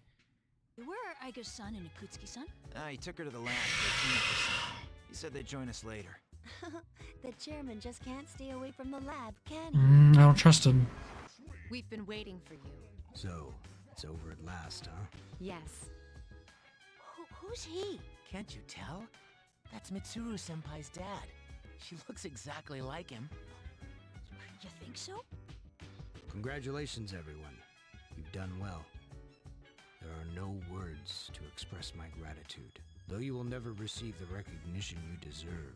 Where are Aiga's son and Ikutsuki-san? He took her to the lab for a cleanup or something. He said they'd join us later. The chairman just can't stay away from the lab, can he? I don't trust him. We've been waiting for you. So, it's over at last, huh? Yes. Who's he? Can't you tell? That's Mitsuru-senpai's dad. She looks exactly like him. You think so? Congratulations, everyone. You've done well. There are no words to express my gratitude. Though you will never receive the recognition you deserve,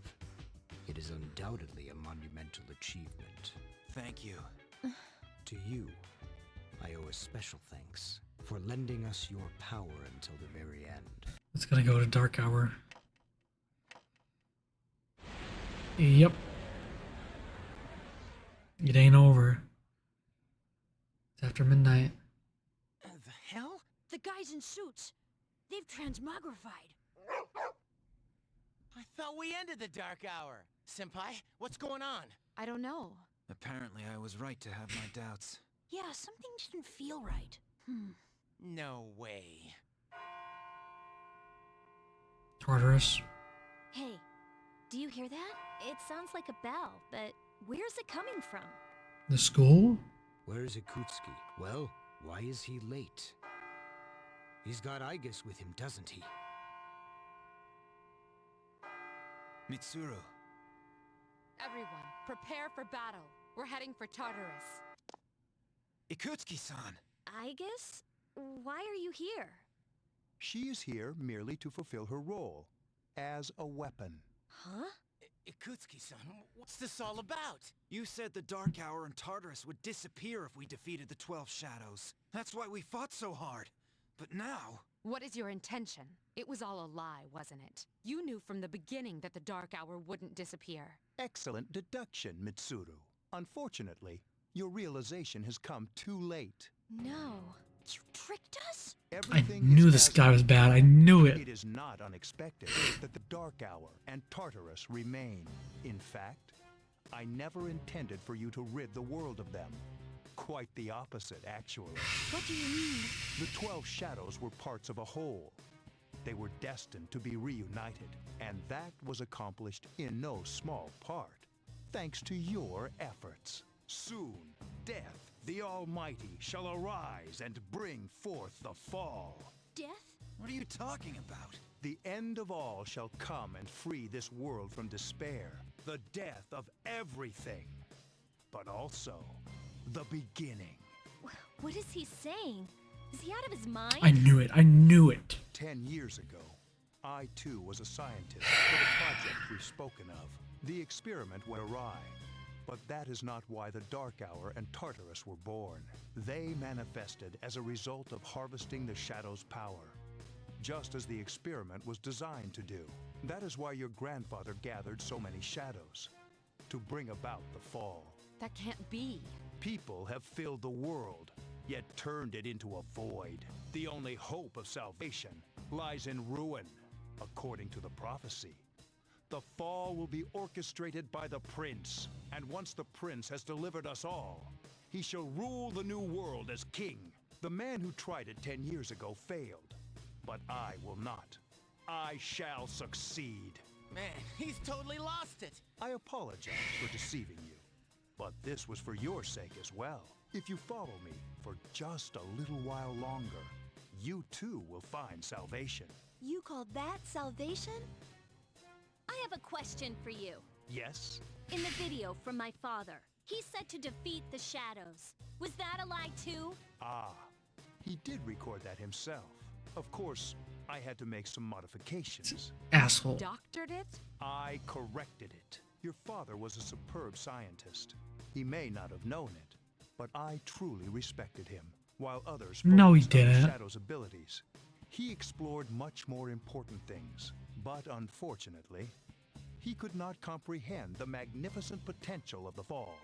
it is undoubtedly a monumental achievement. Thank you. To you, I owe a special thanks for lending us your power until the very end. It's gonna go to Dark Hour. Yep. It ain't over. It's after midnight. The hell? The guys in suits. They've transmogrified. I thought we ended the dark hour. Senpai, what's going on? I don't know. Apparently I was right to have my doubts. Yeah, something didn't feel right. No way. Tartarus. Hey, do you hear that? It sounds like a bell, but where's it coming from? The school? Where's Ikutsuki? Well, why is he late? He's got Aigis with him, doesn't he? Mitsuru. Everyone, prepare for battle. We're heading for Tartarus. Ikutsuki-san! I guess? Why are you here? She is here merely to fulfill her role as a weapon. Huh? Ikutsuki-san, what's this all about? You said the Dark Hour and Tartarus would disappear if we defeated the 12 Shadows. That's why we fought so hard. But now... What is your intention? It was all a lie, wasn't it? You knew from the beginning that the Dark Hour wouldn't disappear. Excellent deduction, Mitsuru. Unfortunately, your realization has come too late. No. You tricked us? I knew this guy was bad. I knew it. It is not unexpected that the Dark Hour and Tartarus remain. In fact, I never intended for you to rid the world of them. Quite the opposite, actually. What do you mean? The 12 Shadows were parts of a whole. They were destined to be reunited, and that was accomplished in no small part, thanks to your efforts. Soon, Death, the Almighty, shall arise and bring forth the fall. Death? What are you talking about? The end of all shall come and free this world from despair, the death of everything, but also the beginning. What is he saying? Is he out of his mind? I knew it. I knew it. 10 years ago, I too was a scientist for the project we've spoken of. The experiment went awry, but that is not why the Dark Hour and Tartarus were born. They manifested as a result of harvesting the Shadow's power, just as the experiment was designed to do. That is why your grandfather gathered so many shadows, to bring about the fall. That can't be. People have filled the world, yet turned it into a void. The only hope of salvation lies in ruin, according to the prophecy. The fall will be orchestrated by the prince, and once the prince has delivered us all, he shall rule the new world as king. The man who tried it 10 years ago failed, but I will not. I shall succeed. Man, he's totally lost it. I apologize for deceiving you, but this was for your sake as well. If you follow me for just a little while longer, you too will find salvation. You call that salvation? I have a question for you. Yes? In the video from my father, he said to defeat the shadows. Was that a lie too? Ah, he did record that himself. Of course, I had to make some modifications. Asshole. Doctored it? I corrected it. Your father was a superb scientist. He may not have known it, but I truly respected him. While others No, he focused on the didn't. Shadow's abilities, he explored much more important things. But unfortunately, he could not comprehend the magnificent potential of the fall.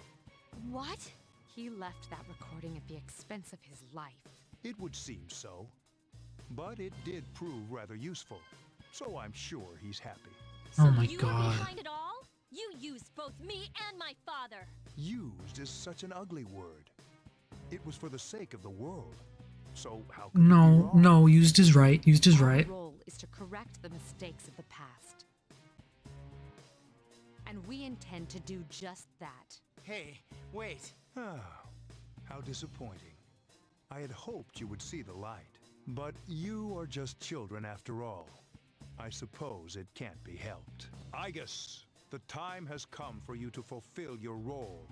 What? He left that recording at the expense of his life. It would seem so. But it did prove rather useful, so I'm sure he's happy. Oh my You were god. behind it all? You used both me and my father. Used is such an ugly word. It was for the sake of the world. So how could it be No, wrong? no, used is right. Used is Our right. role is to correct the mistakes of the past. And we intend to do just that. Hey, wait. Oh, how disappointing. I had hoped you would see the light. But you are just children after all. I suppose it can't be helped. Igus, the time has come for you to fulfill your role.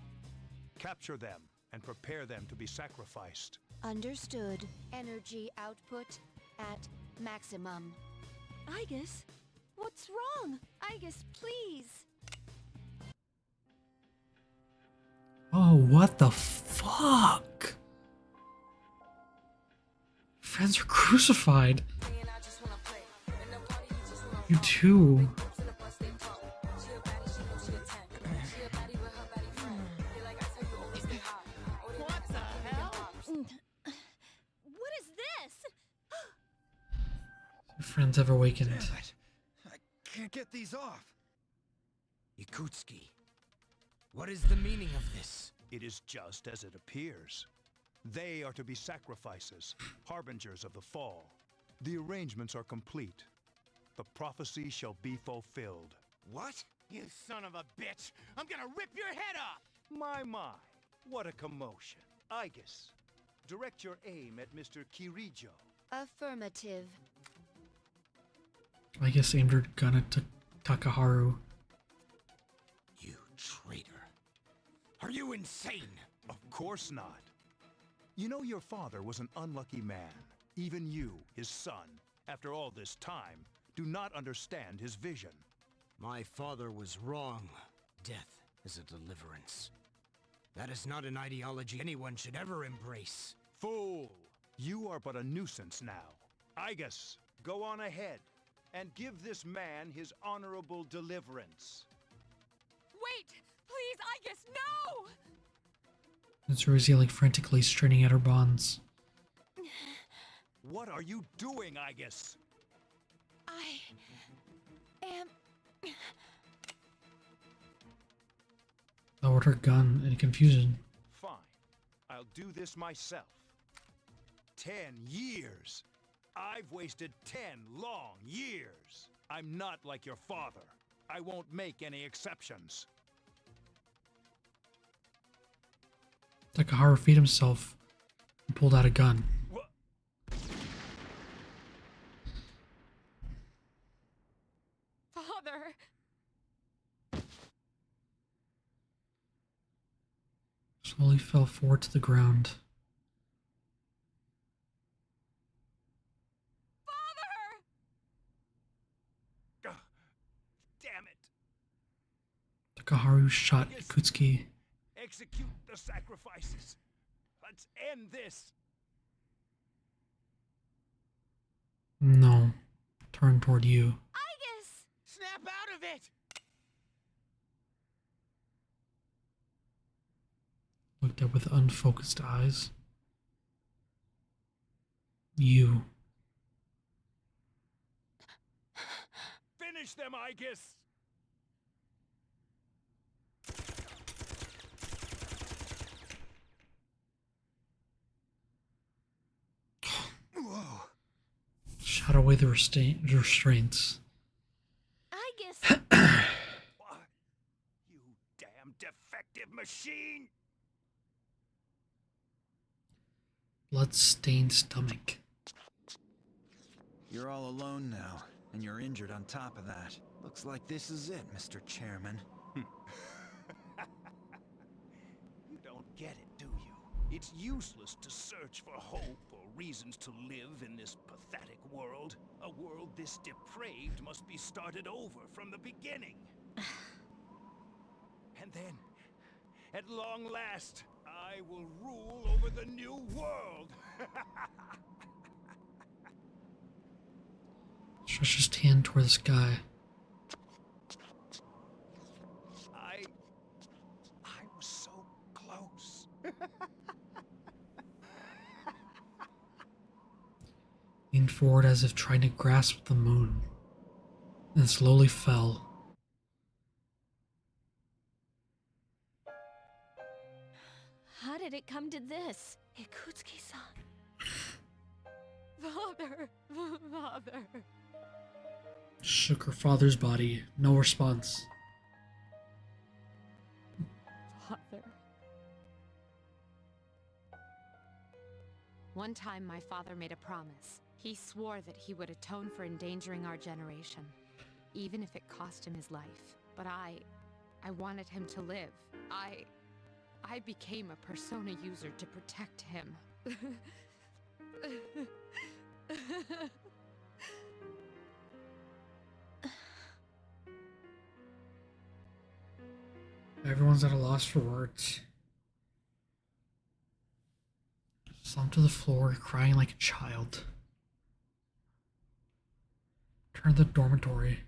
Capture them and prepare them to be sacrificed. Understood. Energy output at maximum. Igus, what's wrong? Igus, please. Oh, what the fuck? Friends are crucified. You too. What the hell? What is this? Your friends have awakened. Damn it. I can't get these off. Yakutski, what is the meaning of this? It is just as it appears. They are to be sacrifices, harbingers of the fall. The arrangements are complete. The prophecy shall be fulfilled. What? You son of a bitch! I'm gonna rip your head off! My, what a commotion. Igus, direct your aim at Mr. Kirijo. Affirmative. I guess aimed her gun at Takaharu. You traitor. Are you insane? Of course not. You know your father was an unlucky man. Even you, his son, after all this time, do not understand his vision. My father was wrong. Death is a deliverance. That is not an ideology anyone should ever embrace. Fool! You are but a nuisance now. Igus, go on ahead and give this man his honorable deliverance. Wait! Please, Igus, no! Mitsuru is yelling frantically, straining at her bonds. What are you doing, Igus? I am... Lowered her gun in confusion. Fine. I'll do this myself. 10 years. I've wasted 10 long years. I'm not like your father. I won't make any exceptions. Takaharu freed himself and pulled out a gun. What? Father! Slowly fell forward to the ground. Ugh, damn it. Takaharu shot Yakutsuki. Execute the sacrifices. Let's end this. No. Turn toward you. Igus! Snap out of it! Looked up with unfocused eyes. You. Finish them, Igus! Whoa. Shot away the restraints. Igus! What? You damn defective machine! Blood-stained stomach. You're all alone now, and you're injured on top of that. Looks like this is it, Mr. Chairman. You don't get it, do you? It's useless to search for hope or reasons to live in this pathetic world. A world this depraved must be started over from the beginning. And then, at long last, I will rule over the new world. Stretched his hand toward the sky. I was so close. Leaned forward as if trying to grasp the moon, and slowly fell. How did it come to this? Yakutsuki-san. Father! Father! Shook her father's body. No response. father. One time, my father made a promise. He swore that he would atone for endangering our generation, even if it cost him his life. But I wanted him to live. I became a Persona user to protect him. Everyone's at a loss for words. Slumped to the floor, crying like a child. Turn to the dormitory.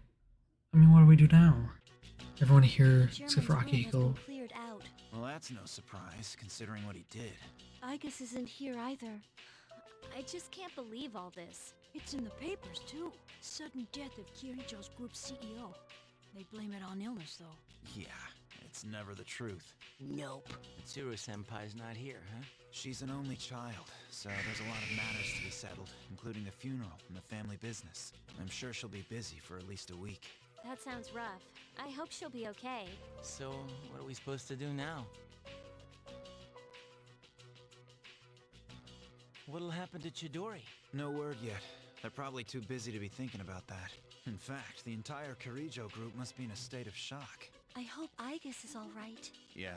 I mean, what do we do now? Everyone here, except for Akihiko. Cleared out. Well, that's no surprise, considering what he did. Igus isn't here either. I just can't believe all this. It's in the papers, too. Sudden death of Kirijo's group CEO. They blame it on illness, though. Yeah, it's never the truth. Nope. Mitsuru-senpai's not here, huh? She's an only child, so there's a lot of matters to be settled, including the funeral and the family business. I'm sure she'll be busy for at least a week. That sounds rough. I hope she'll be okay. So, what are we supposed to do now? What'll happen to Chidori? No word yet. They're probably too busy to be thinking about that. In fact, the entire Kirijo group must be in a state of shock. I hope Igus is all right. Yeah.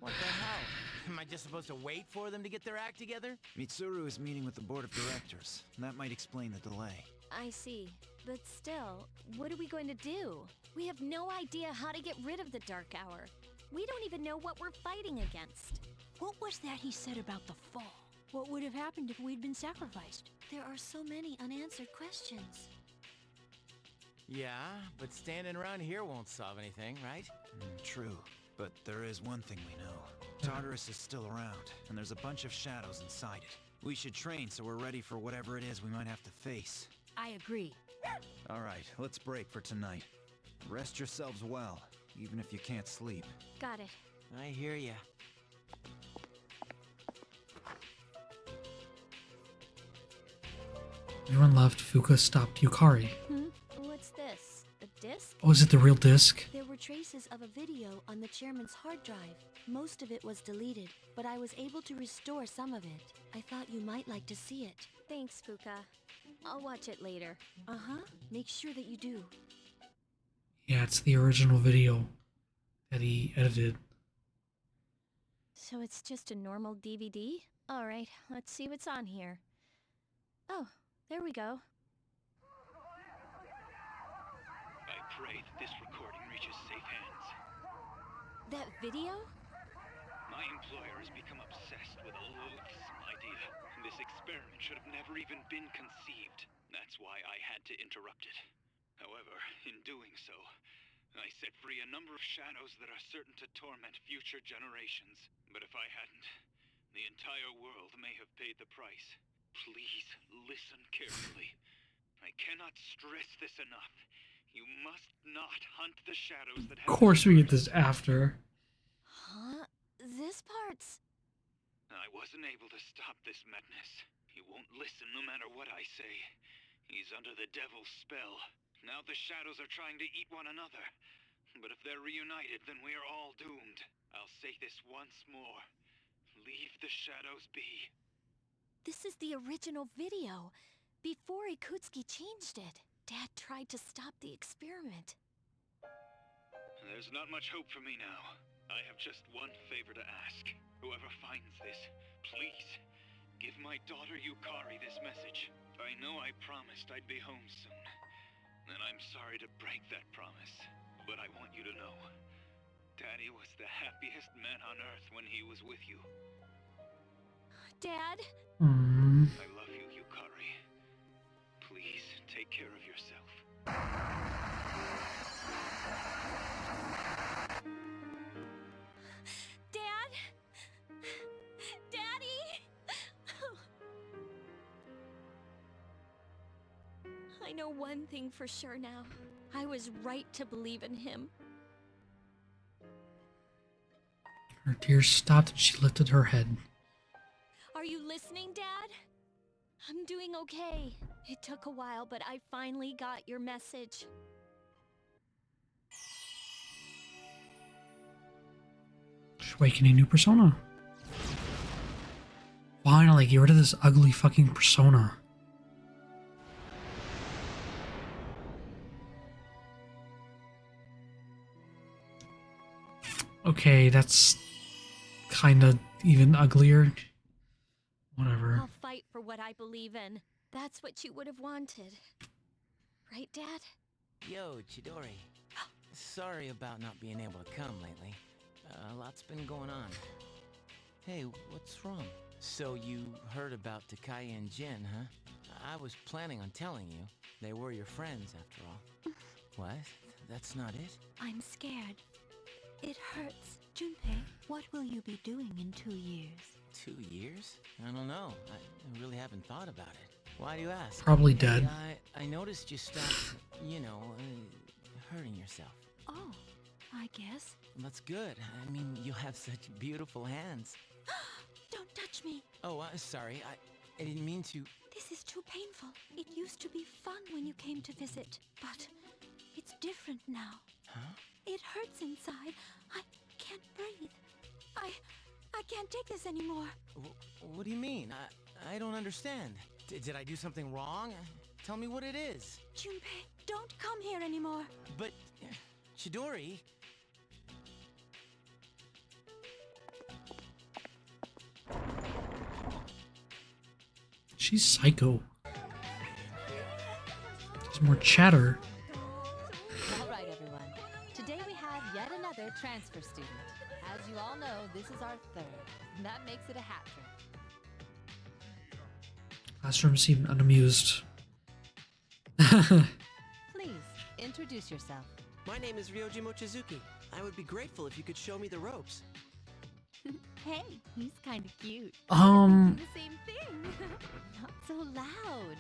What the hell? Am I just supposed to wait for them to get their act together? Mitsuru is meeting with the board of directors. That might explain the delay. I see. But still, what are we going to do? We have no idea how to get rid of the Dark Hour. We don't even know what we're fighting against. What was that he said about the fall? What would have happened if we'd been sacrificed? There are so many unanswered questions. Yeah, but standing around here won't solve anything, right? True. But there is one thing we know. Tartarus is still around, and there's a bunch of shadows inside it. We should train so we're ready for whatever it is we might have to face. I agree. Alright, let's break for tonight. Rest yourselves well, even if you can't sleep. Got it. I hear ya. Everyone left. Fuka stopped Yukari. What's this? A disc? Oh, is it the real disc? There were traces of a video on the chairman's hard drive. Most of it was deleted, but I was able to restore some of it. I thought you might like to see it. Thanks, Fuka. I'll watch it later. Uh-huh. Make sure that you do. Yeah, it's the original video that he edited. So it's just a normal DVD? Alright, let's see what's on here. Oh, there we go. I pray that this recording reaches safe hands. That video? My employer has become obsessed with a loathsome idea. This experiment should have never even been conceived. That's why I had to interrupt it. However, in doing so, I set free a number of shadows that are certain to torment future generations. But if I hadn't, the entire world may have paid the price. Please listen carefully. I cannot stress this enough. You must not hunt the shadows that have... Of course we get this after. Huh? This part's... I wasn't able to stop this madness. He won't listen no matter what I say. He's under the devil's spell. Now the shadows are trying to eat one another. But if they're reunited, then we are all doomed. I'll say this once more. Leave the shadows be. This is the original video. Before Ikutsuki changed it. Dad tried to stop the experiment. There's not much hope for me now. I have just one favor to ask. Whoever finds this, please, give my daughter Yukari this message. I know I promised I'd be home soon. And I'm sorry to break that promise. But I want you to know, Daddy was the happiest man on earth when he was with you. Dad? I love you, Yukari. Please, take care of yourself. Dad? Daddy? I know one thing for sure now. I was right to believe in him. Her tears stopped and she lifted her head. Are you listening, Dad? I'm doing okay. It took a while, but I finally got your message. Awakening new persona. Finally, get rid of this ugly fucking persona. Okay, that's kind of even uglier. Whatever. I'll fight for what I believe in. That's what you would have wanted. Right, Dad? Yo, Chidori. Sorry about not being able to come lately. A lot's been going on. Hey, what's wrong? So you heard about Takai and Jin, huh? I was planning on telling you. They were your friends, after all. What? That's not it? I'm scared. It hurts. Junpei, what will you be doing in 2 years? 2 years? I don't know. I really haven't thought about it. Why do you ask? Probably dead. Hey, I noticed you stopped, hurting yourself. Oh, I guess. That's good. I mean, you have such beautiful hands. Don't touch me. Oh, sorry. I didn't mean to. This is too painful. It used to be fun when you came to visit, but it's different now. Huh? It hurts inside. I can't breathe. I can't take this anymore. What do you mean? I don't understand. Did I do something wrong? Tell me what it is. Junpei, don't come here anymore. But, Chidori... She's psycho. There's more chatter. All right, everyone. Today we have yet another transfer student. As you all know, this is our third. And that makes it a hat trick. Classroom seemed unamused. Please, introduce yourself. My name is Ryoji Mochizuki. I would be grateful if you could show me the ropes. Hey, he's kind of cute. The same thing. Not so loud.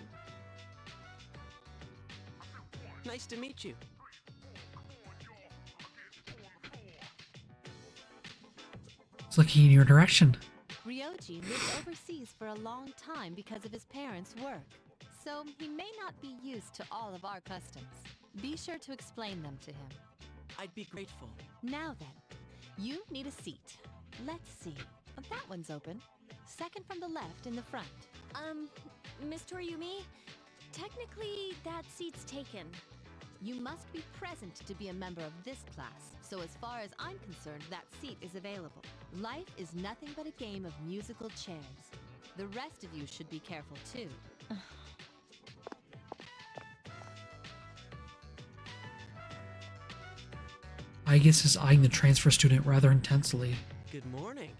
Nice to meet you. It's looking in your direction. Ryoji lived overseas for a long time because of his parents' work. So he may not be used to all of our customs. Be sure to explain them to him. I'd be grateful. Now then, you need a seat. Let's see. That one's open. Second from the left in the front. Miss Toriumi, technically that seat's taken. You must be present to be a member of this class, so as far as I'm concerned, that seat is available. Life is nothing but a game of musical chairs. The rest of you should be careful too. Aigis is eyeing the transfer student rather intensely. Good morning.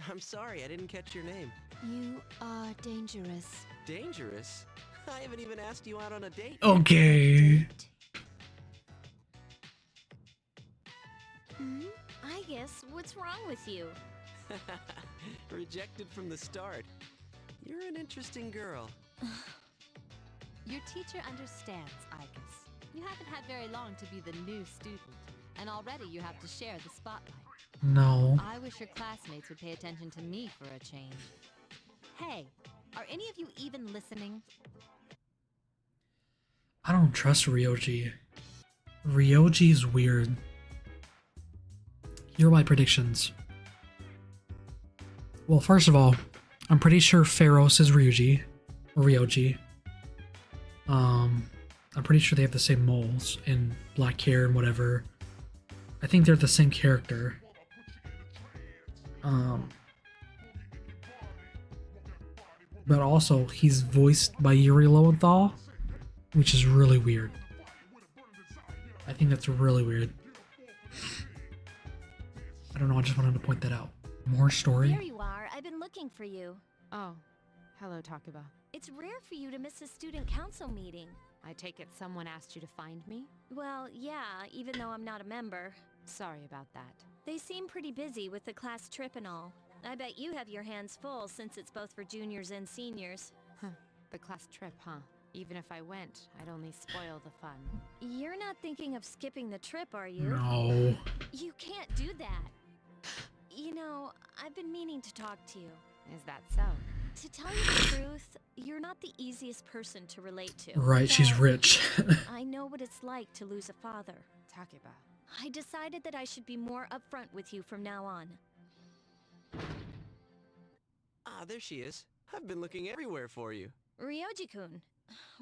I'm sorry, I didn't catch your name. You are dangerous. Dangerous? I haven't even asked you out on a date. Okay. I guess, what's wrong with you? Rejected from the start. You're an interesting girl. Your teacher understands, Aigis. You haven't had very long to be the new student, and already you have to share the spotlight. No. I wish your classmates would pay attention to me for a change. Hey, are any of you even listening? I don't trust Ryoji. Ryoji's weird. Here are my predictions. Well, first of all, I'm pretty sure Pharaohs is Ryuji. Or Ryoji. I'm pretty sure they have the same moles and black hair and whatever. I think they're the same character. But also, he's voiced by Yuri Lowenthal, which is really weird. I think that's really weird. I don't know, I just wanted to point that out. More story? There you are. I've been looking for you. Oh, hello, Takuba. It's rare for you to miss a student council meeting. I take it someone asked you to find me? Well, yeah, even though I'm not a member. Sorry about that. They seem pretty busy with the class trip and all. I bet you have your hands full since it's both for juniors and seniors. Huh. The class trip, huh? Even if I went, I'd only spoil the fun. You're not thinking of skipping the trip, are you? No. You can't do that. You know, I've been meaning to talk to you. Is that so? To tell you the truth, you're not the easiest person to relate to. Right, she's rich. I know what it's like to lose a father. Takuba. I decided that I should be more upfront with you from now on. Ah, there she is. I've been looking everywhere for you. Ryoji-kun,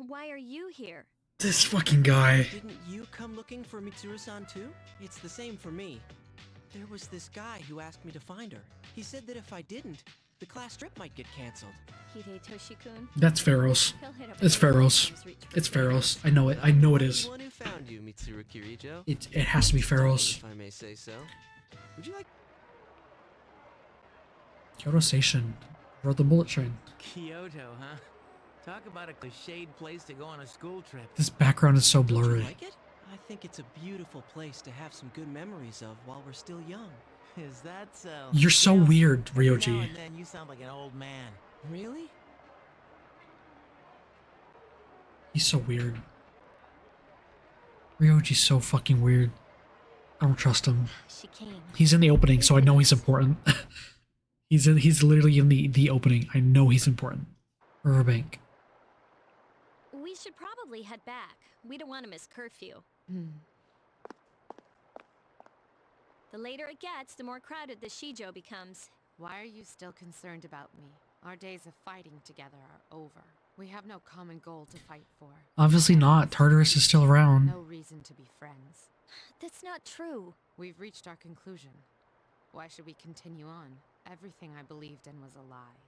why are you here? This fucking guy. Didn't you come looking for Mitsuru-san too? It's the same for me. There was this guy who asked me to find her. He said that if I didn't, the class trip might get canceled. Hidetoshi-kun? That's Pharaoh's. It's Pharaoh's. It's Pharaoh's. I know it. I know it is. The one who found you, Mitsuru Kirijo. It has to be Pharaoh's. If I may say so. Would you like Kyoto Station. Rode the bullet train. Kyoto, huh? Talk about a cliched place to go on a school trip. This background is so Don't you blurry. like it? I think it's a beautiful place to have some good memories of while we're still young. Is that so? You're so weird, Every now Ryoji. and then you sound like an old man. Really? He's so weird. Ryoji's so fucking weird. I don't trust him. She came. He's in the opening, so I know he's important. He's literally in the opening. I know he's important. Riverbank. We should probably head back. We don't want to miss curfew. The later it gets, the more crowded the Shijo becomes. Why are you still concerned about me? Our days of fighting together are over. We have no common goal to fight for. Obviously not. Tartarus is still around. No reason to be friends. That's not true. We've reached our conclusion. Why should we continue on? Everything I believed in was a lie.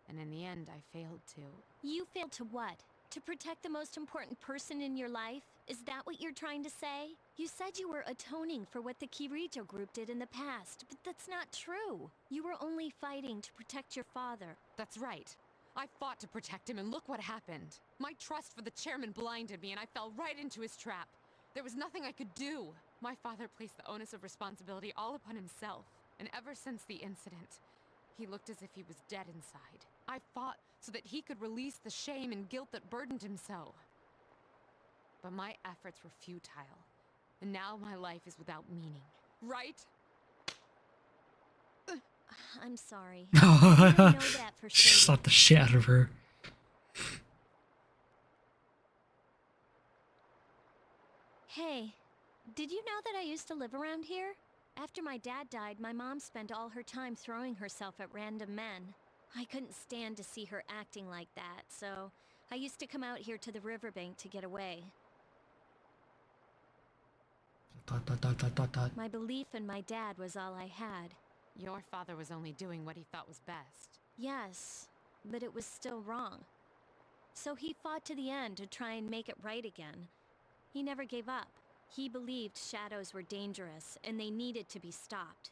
And in the end, I failed to. You failed to what? To protect the most important person in your life? Is that what you're trying to say? You said you were atoning for what the Kirijo group did in the past, but that's not true. You were only fighting to protect your father. That's right. I fought to protect him, and look what happened. My trust for the chairman blinded me, and I fell right into his trap. There was nothing I could do. My father placed the onus of responsibility all upon himself. And ever since the incident, he looked as if he was dead inside. I fought so that he could release the shame and guilt that burdened him so. But my efforts were futile, and now my life is without meaning. Right? I'm sorry. I don't know that for She sure. slapped the shit out of her. Hey, did you know that I used to live around here? After my dad died, my mom spent all her time throwing herself at random men. I couldn't stand to see her acting like that, so I used to come out here to the riverbank to get away. My belief in my dad was all I had. Your father was only doing what he thought was best. Yes, but it was still wrong. So he fought to the end to try and make it right again. He never gave up. He believed shadows were dangerous and they needed to be stopped,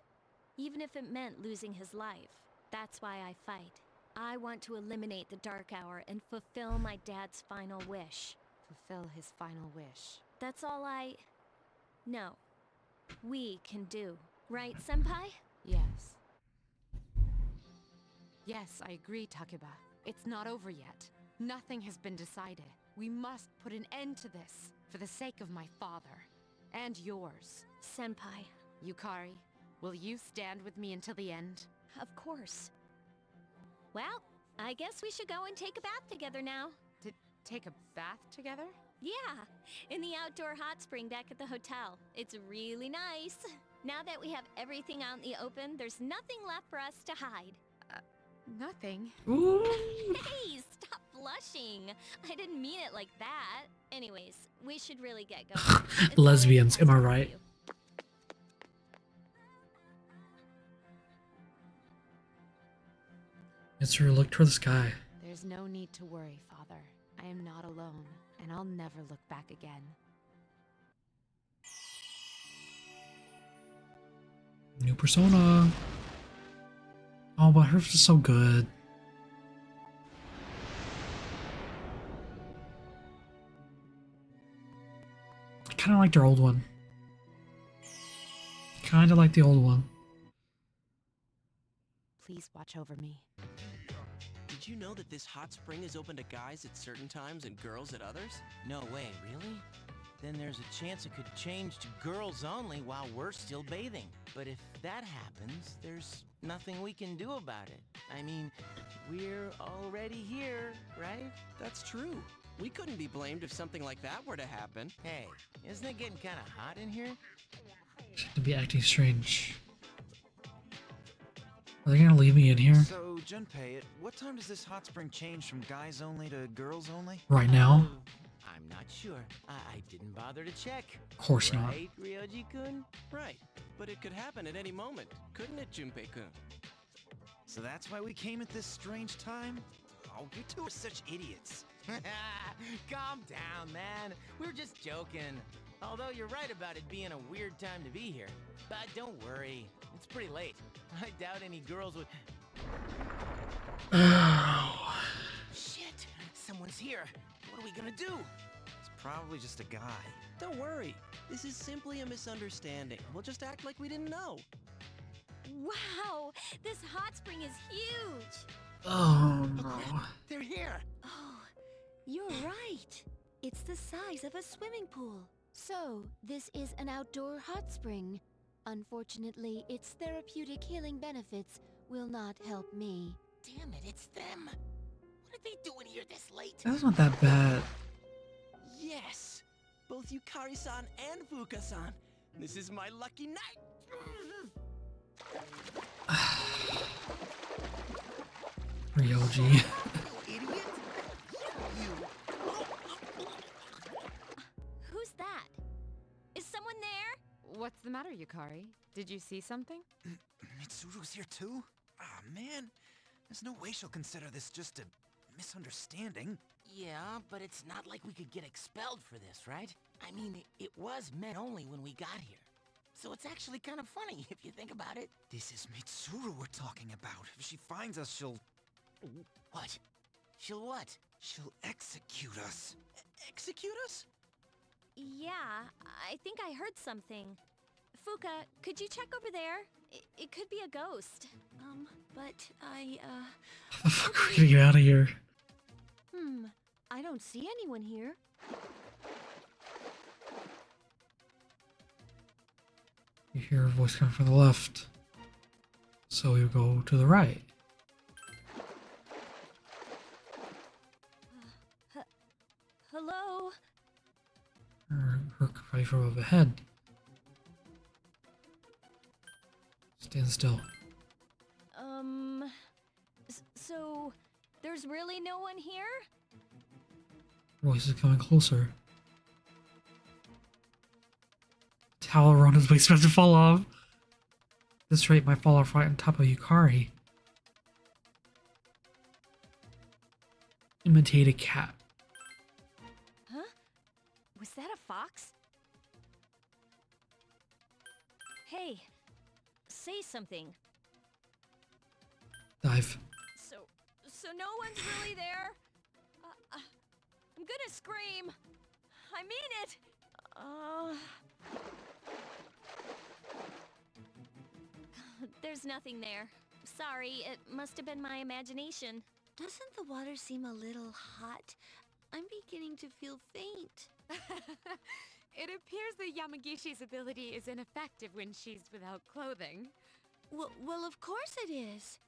even if it meant losing his life. That's why I fight. I want to eliminate the Dark Hour and fulfill my dad's final wish. Fulfill his final wish. That's all No. We can do. Right, Senpai? Yes. Yes, I agree, Takeba. It's not over yet. Nothing has been decided. We must put an end to this, for the sake of my father. And yours. Senpai. Yukari, will you stand with me until the end? Of course. Well, I guess we should go and take a bath together now. Take a bath together? Yeah, in the outdoor hot spring back at the hotel. It's really nice. Now that we have everything out in the open, there's nothing left for us to hide. Nothing. Hey, stop blushing. I didn't mean it like that. Anyways, we should really get going. Lesbians, am I right? Mitsuru looked toward the sky. There's no need to worry, Father. I am not alone, and I'll never look back again. New persona. Oh, but hers is so good. I kind of liked her old one. Kind of like the old one. Please watch over me. Did you know that this hot spring is open to guys at certain times and girls at others? No way, really? Then there's a chance it could change to girls only while we're still bathing. But if that happens, there's nothing we can do about it. I mean, we're already here, right? That's true. We couldn't be blamed if something like that were to happen. Hey, isn't it getting kind of hot in here? She had to be acting strange. Are they gonna leave me in here? So, Junpei, at what time does this hot spring change from guys only to girls only? Right now? I'm not sure. I didn't bother to check. Of course not. Right, Ryoji-kun? Right, but it could happen at any moment, couldn't it, Junpei-kun? So that's why we came at this strange time? Oh, you two are such idiots. Calm down, man. We were just joking. Although you're right about it being a weird time to be here. But don't worry, it's pretty late. I doubt any girls would... Shit! Someone's here. What are we gonna do? It's probably just a guy. Don't worry, this is simply a misunderstanding. We'll just act like we didn't know. Wow, this hot spring is huge. Oh no. They're here. Oh, you're right. It's the size of a swimming pool. So, this is an outdoor hot spring. Unfortunately, its therapeutic healing benefits will not help me. Damn it, it's them. What are they doing here this late? That's not that bad. Yes! Both Yukari-san and Fuka-san. This is my lucky night! Ryoji. Who's that? Is someone there? What's the matter, Yukari? Did you see something? Mitsuru's here too? Ah, man. There's no way she'll consider this just a misunderstanding. Yeah, but it's not like we could get expelled for this, right? I mean, it was men only when we got here. So it's actually kind of funny if you think about it. This is Mitsuru we're talking about. If she finds us, she'll... What? She'll what? She'll execute us. Execute us? Yeah, I think I heard something. Fuka, could you check over there? It could be a ghost. But I, How the fuck are we gonna get out of here? I don't see anyone here. You hear a voice coming from the left. So you go to the right. Hello? Or probably from up ahead. Stand still. So there's really no one here? Voice is coming closer. Towel around his waist about to fall off. This rate might fall off right on top of Yukari. Imitate a cat. Huh? Was that a fox? Hey, say something. Dive. So no one's really there? I'm gonna scream. I mean it. There's nothing there. Sorry, it must have been my imagination. Doesn't the water seem a little hot? I'm beginning to feel faint. It appears that Yamagishi's ability is ineffective when she's without clothing. Well, of course it is.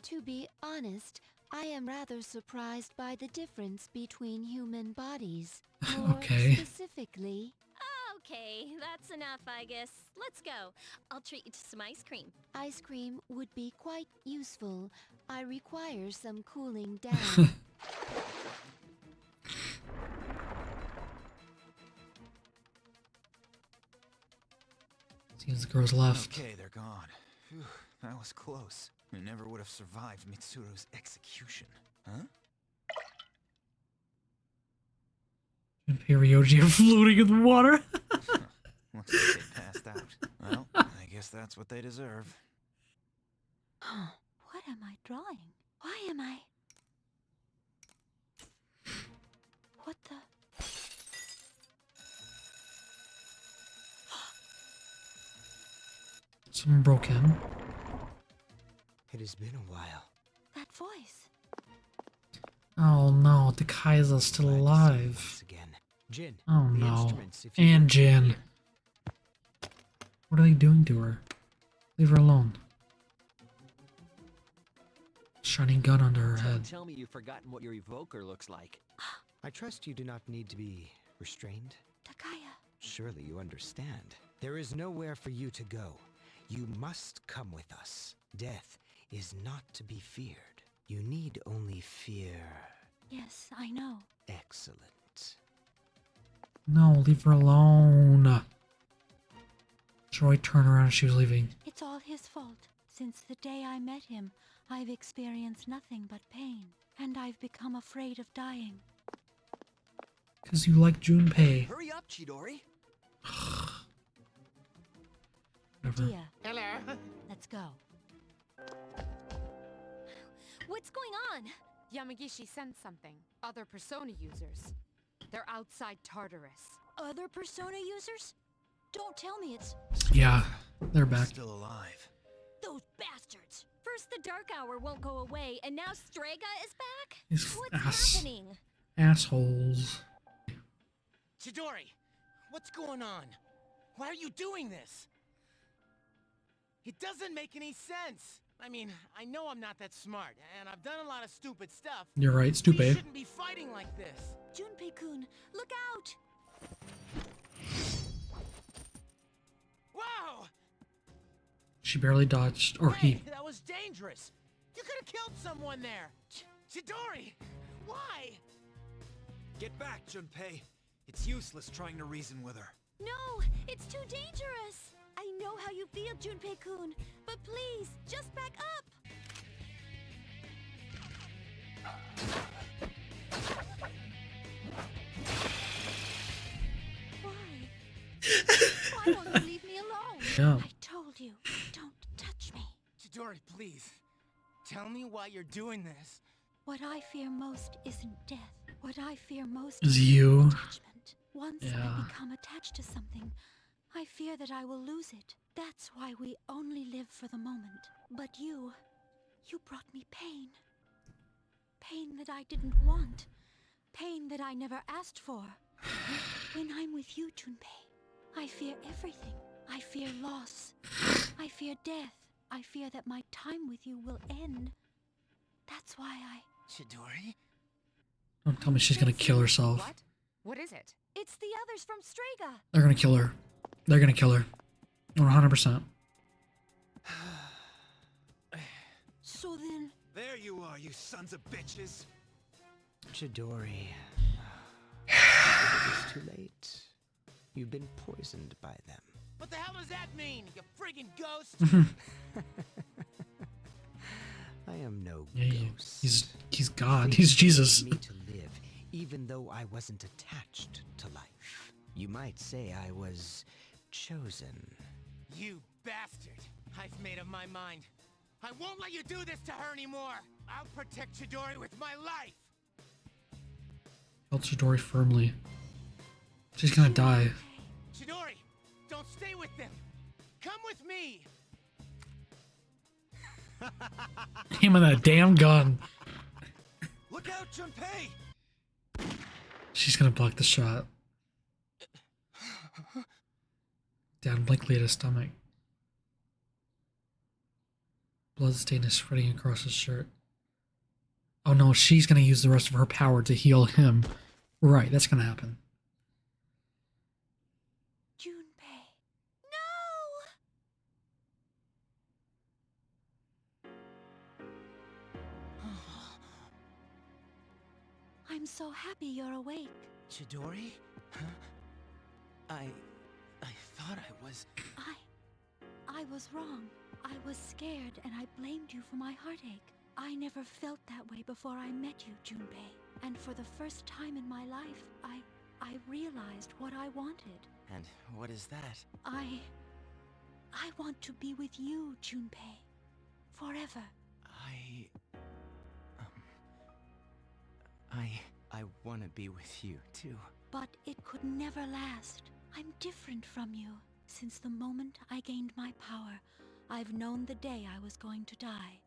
To be honest, I am rather surprised by the difference between human bodies. More Okay. specifically, Okay, that's enough, I guess. Let's go. I'll treat you to some ice cream. ice cream would be quite useful. I require some cooling down. Seems the girls left. Okay, they're gone. Phew, that was close. We never would have survived Mitsuru's execution. Huh? And Ryoji are floating in the water. Looks like they passed out. Well, I guess that's what they deserve. What am I drawing? Why am I... What the... Someone broke in. It has been a while. That voice. Oh no, the Kaiser's still alive. Again. Jin, Oh the no. instruments, if you And would. Jin. What are they doing to her? Leave her alone. Shining gun under her Don't head. tell me you've forgotten what your evoker looks like. I trust you do not need to be restrained. Takaya. Surely you understand. There is nowhere for you to go. You must come with us. Death is not to be feared. You need only fear. Yes, I know. Excellent. No, leave her alone. Joy turned around as she was leaving. It's all his fault. Since the day I met him, I've experienced nothing but pain. And I've become afraid of dying. Because you like Junpei. Hurry up, Chidori. Whatever. Dia. Hello. Let's go. What's going on? Yamagishi sent something. Other Persona users. They're outside Tartarus. Other Persona users? Don't tell me it's Yeah, they're back. Still alive. those bastards. First the Dark Hour won't go away, and now Strega is back? These What's happening? assholes. Chidori, what's going on? Why are you doing this? It doesn't make any sense. I mean, I know I'm not that smart, and I've done a lot of stupid stuff. You're right, We stupid. shouldn't be fighting like this. Junpei-kun, look out! Wow! She barely dodged, or Hey, he. that was dangerous. You could have killed someone there. Chidori, why? Get back, Junpei. It's useless trying to reason with her. No, it's too dangerous. I know how you feel, Junpei-kun, but please, just back up. Why won't you leave me alone? Yeah. I told you, don't touch me. Chidori, please. Tell me why you're doing this. What I fear most isn't death. What I fear most Is you. attachment. Once Yeah. I become attached to something, I fear that I will lose it. That's why we only live for the moment. But you brought me pain. Pain that I didn't want. Pain that I never asked for. When I'm with you, Junpei, I fear everything. I fear loss. I fear death. I fear that my time with you will end. That's why Chidori? Don't tell me she's gonna kill herself. What? What is it? It's the others from Strega. They're gonna kill her. They're gonna kill her. 100%. So then... There you are, you sons of bitches. Chidori. It is too late. You've been poisoned by them. What the hell does that mean, you friggin' ghost? I am no Yeah, ghost. he's God. He's Jesus. Me to live, even though I wasn't attached to life. You might say I was chosen. You bastard! I've made up my mind. I won't let you do this to her anymore! I'll protect Chidori with my life! Held Chidori firmly. She's gonna die. Chidori, don't stay with them! Come with me! Aim on that damn gun. Look out, Junpei! She's gonna block the shot. Down blankly at his stomach. Bloodstain is spreading across his shirt. Oh no, she's gonna use the rest of her power to heal him. Right, that's gonna happen. Junpei. I'm so happy you're awake. Chidori? Huh? I thought I was... I was wrong. I was scared and I blamed you for my heartache. I never felt that way before I met you, Junpei. And for the first time in my life, I realized what I wanted. And what is that? I want to be with you, Junpei. Forever. I want to be with you, too. But it could never last. I'm different from you. Since the moment I gained my power, I've known the day I was going to die.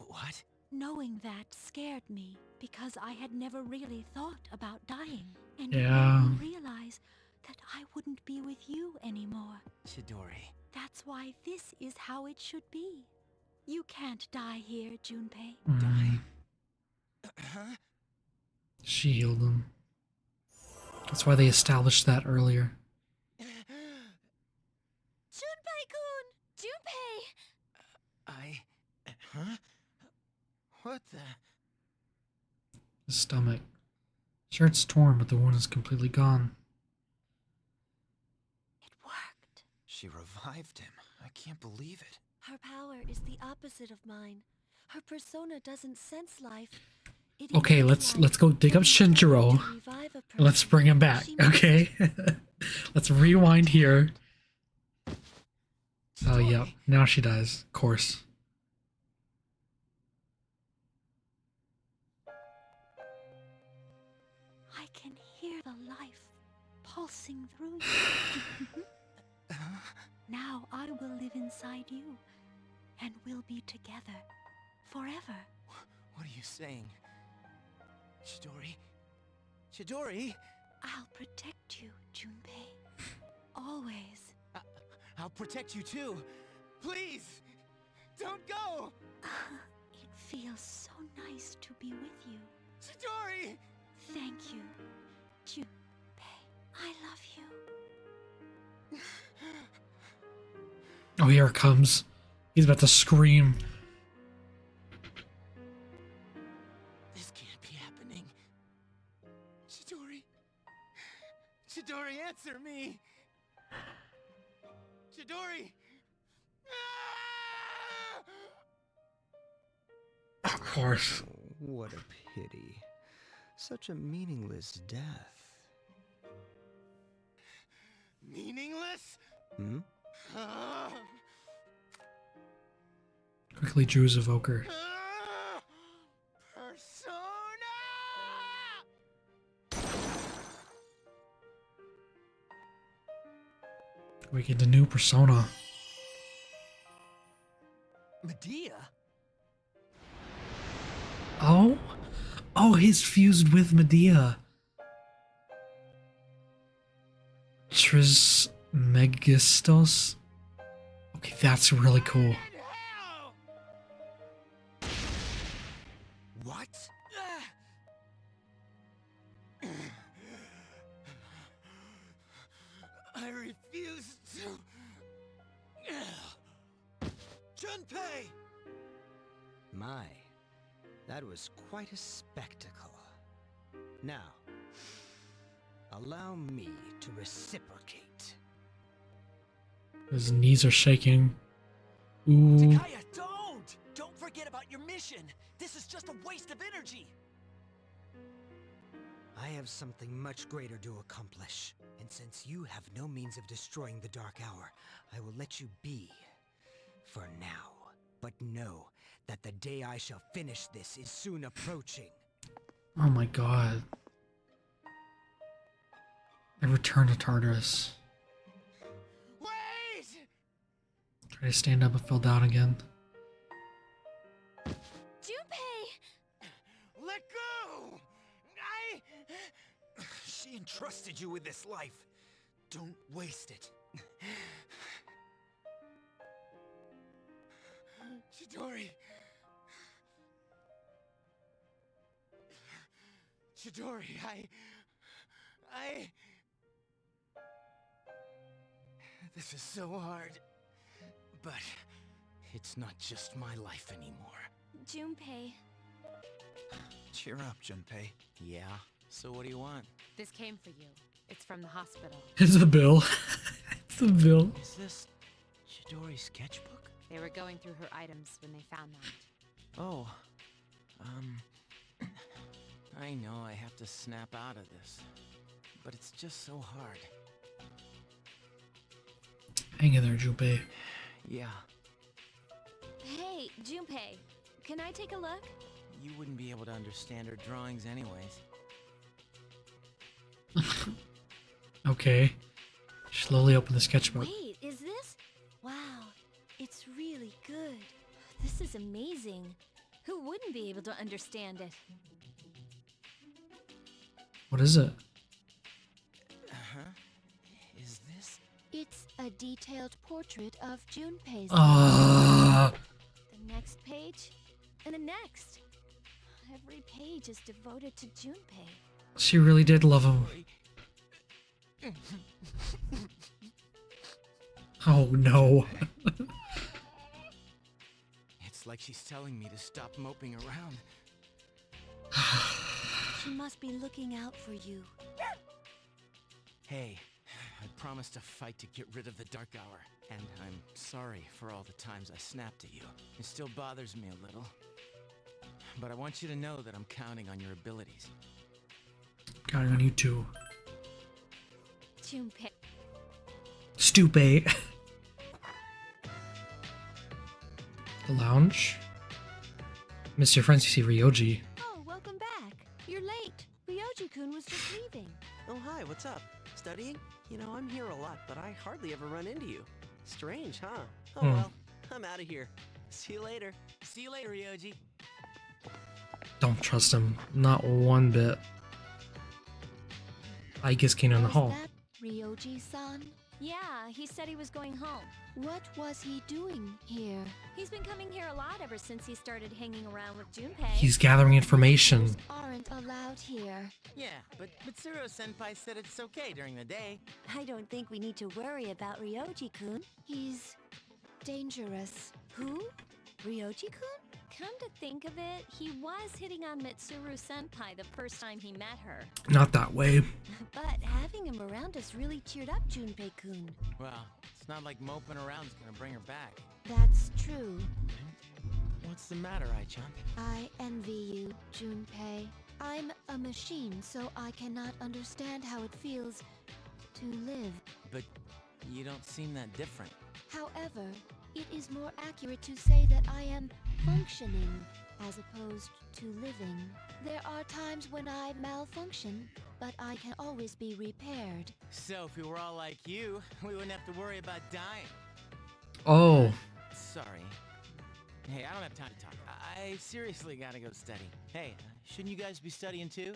What? Knowing that scared me, because I had never really thought about dying. And Yeah. it made me realize that I wouldn't be with you anymore. Chidori. That's why this is how it should be. You can't die here, Junpei. Huh? She healed him. That's why they established that earlier. Junpei-kun! Junpei! Huh? What the? His stomach. Sure, it's torn, but the wound is completely gone. She revived him. I can't believe it. Her power is the opposite of mine. Her persona doesn't sense life. It Okay, emits let's go dig up Shinjiro. to revive a Let's person. bring him back. She must- Okay. Let's rewind here. Oh, yep. Now she dies. Of course. I can hear the life pulsing through you. Now I will live inside you, and we'll be together forever. What are you saying? Chidori? Chidori? I'll protect you, Junpei. Always. I'll protect you too. Please! Don't go! It feels so nice to be with you. Chidori! Thank you, Junpei. I love you. Oh, here it comes. He's about to scream. This can't be happening. Chidori! Chidori, answer me! Chidori! Of course. What a pity. Such a meaningless death. Meaningless? Hmm? Quickly Drew's evoker. We get the new persona. Medea? Oh? Oh, he's fused with Medea. Trismegistos? Okay, that's really cool. What? I refuse to... Junpei! My, that was quite a spectacle. Now, allow me to reciprocate. His knees are shaking. Ooh. Takaya, don't! Don't forget about your mission! This is just a waste of energy! I have something much greater to accomplish, and since you have no means of destroying the Dark Hour, I will let you be. For now. But know that the day I shall finish this is soon approaching. Oh my god. I return to Tartarus. Wait! Try to stand up but fell down again. Junpei! Let go! She entrusted you with this life. Don't waste it. Chidori! Chidori, I... This is so hard. But it's not just my life anymore. Junpei. Cheer up, Junpei. Yeah? So what do you want? This came for you. It's from the hospital. It's the bill. It's the bill. Is this Chidori's sketchbook? They were going through her items when they found that. Oh. I know I have to snap out of this. But it's just so hard. Hang in there, Junpei. Yeah. Hey, Junpei, can I take a look? You wouldn't be able to understand her drawings anyways. Okay. Slowly open the sketchbook. Wait, is this? Wow, it's really good. This is amazing. Who wouldn't be able to understand it? What is it? Uh-huh. Is this? It's a detailed portrait of Junpei's. The next page, and the next. Every page is devoted to Junpei. She really did love him. Oh no. It's like she's telling me to stop moping around. She must be looking out for you. Hey, I promised to fight to get rid of the Dark Hour. And I'm sorry for all the times I snapped at you. It still bothers me a little. But I want you to know that I'm counting on your abilities. Counting on you too. Junpei. Stupid. The lounge. Miss your friends, you see Ryoji. Oh, welcome back. You're late. Ryoji-kun was just leaving. Oh, hi, what's up? Studying? You know, I'm here a lot, but I hardly ever run into you. Strange, huh? Oh well, I'm out of here. See you later. See you later, Ryoji. Don't trust him. Not one bit. I guess came in the hall. That Ryoji-san? Yeah, he said he was going home. What was he doing here? He's been coming here a lot ever since he started hanging around with Junpei. He's gathering information. Aren't allowed here. Yeah, but Mitsuru-senpai said it's okay during the day. I don't think we need to worry about Ryoji-kun. He's dangerous. Who? Ryoji-kun? Come to think of it, he was hitting on Mitsuru-senpai the first time he met her. Not that way. But having him around us really cheered up Junpei-kun. Well, it's not like moping around's gonna bring her back. That's true. What's the matter, Ai-chan? I envy you, Junpei. I'm a machine, so I cannot understand how it feels to live. But you don't seem that different. However, it is more accurate to say that I am functioning as opposed to living. There are times when I malfunction, but I can always be repaired. So if we were all like you, we wouldn't have to worry about dying. Oh. Sorry. Hey, I don't have time to talk. I seriously gotta go study. Hey, shouldn't you guys be studying too?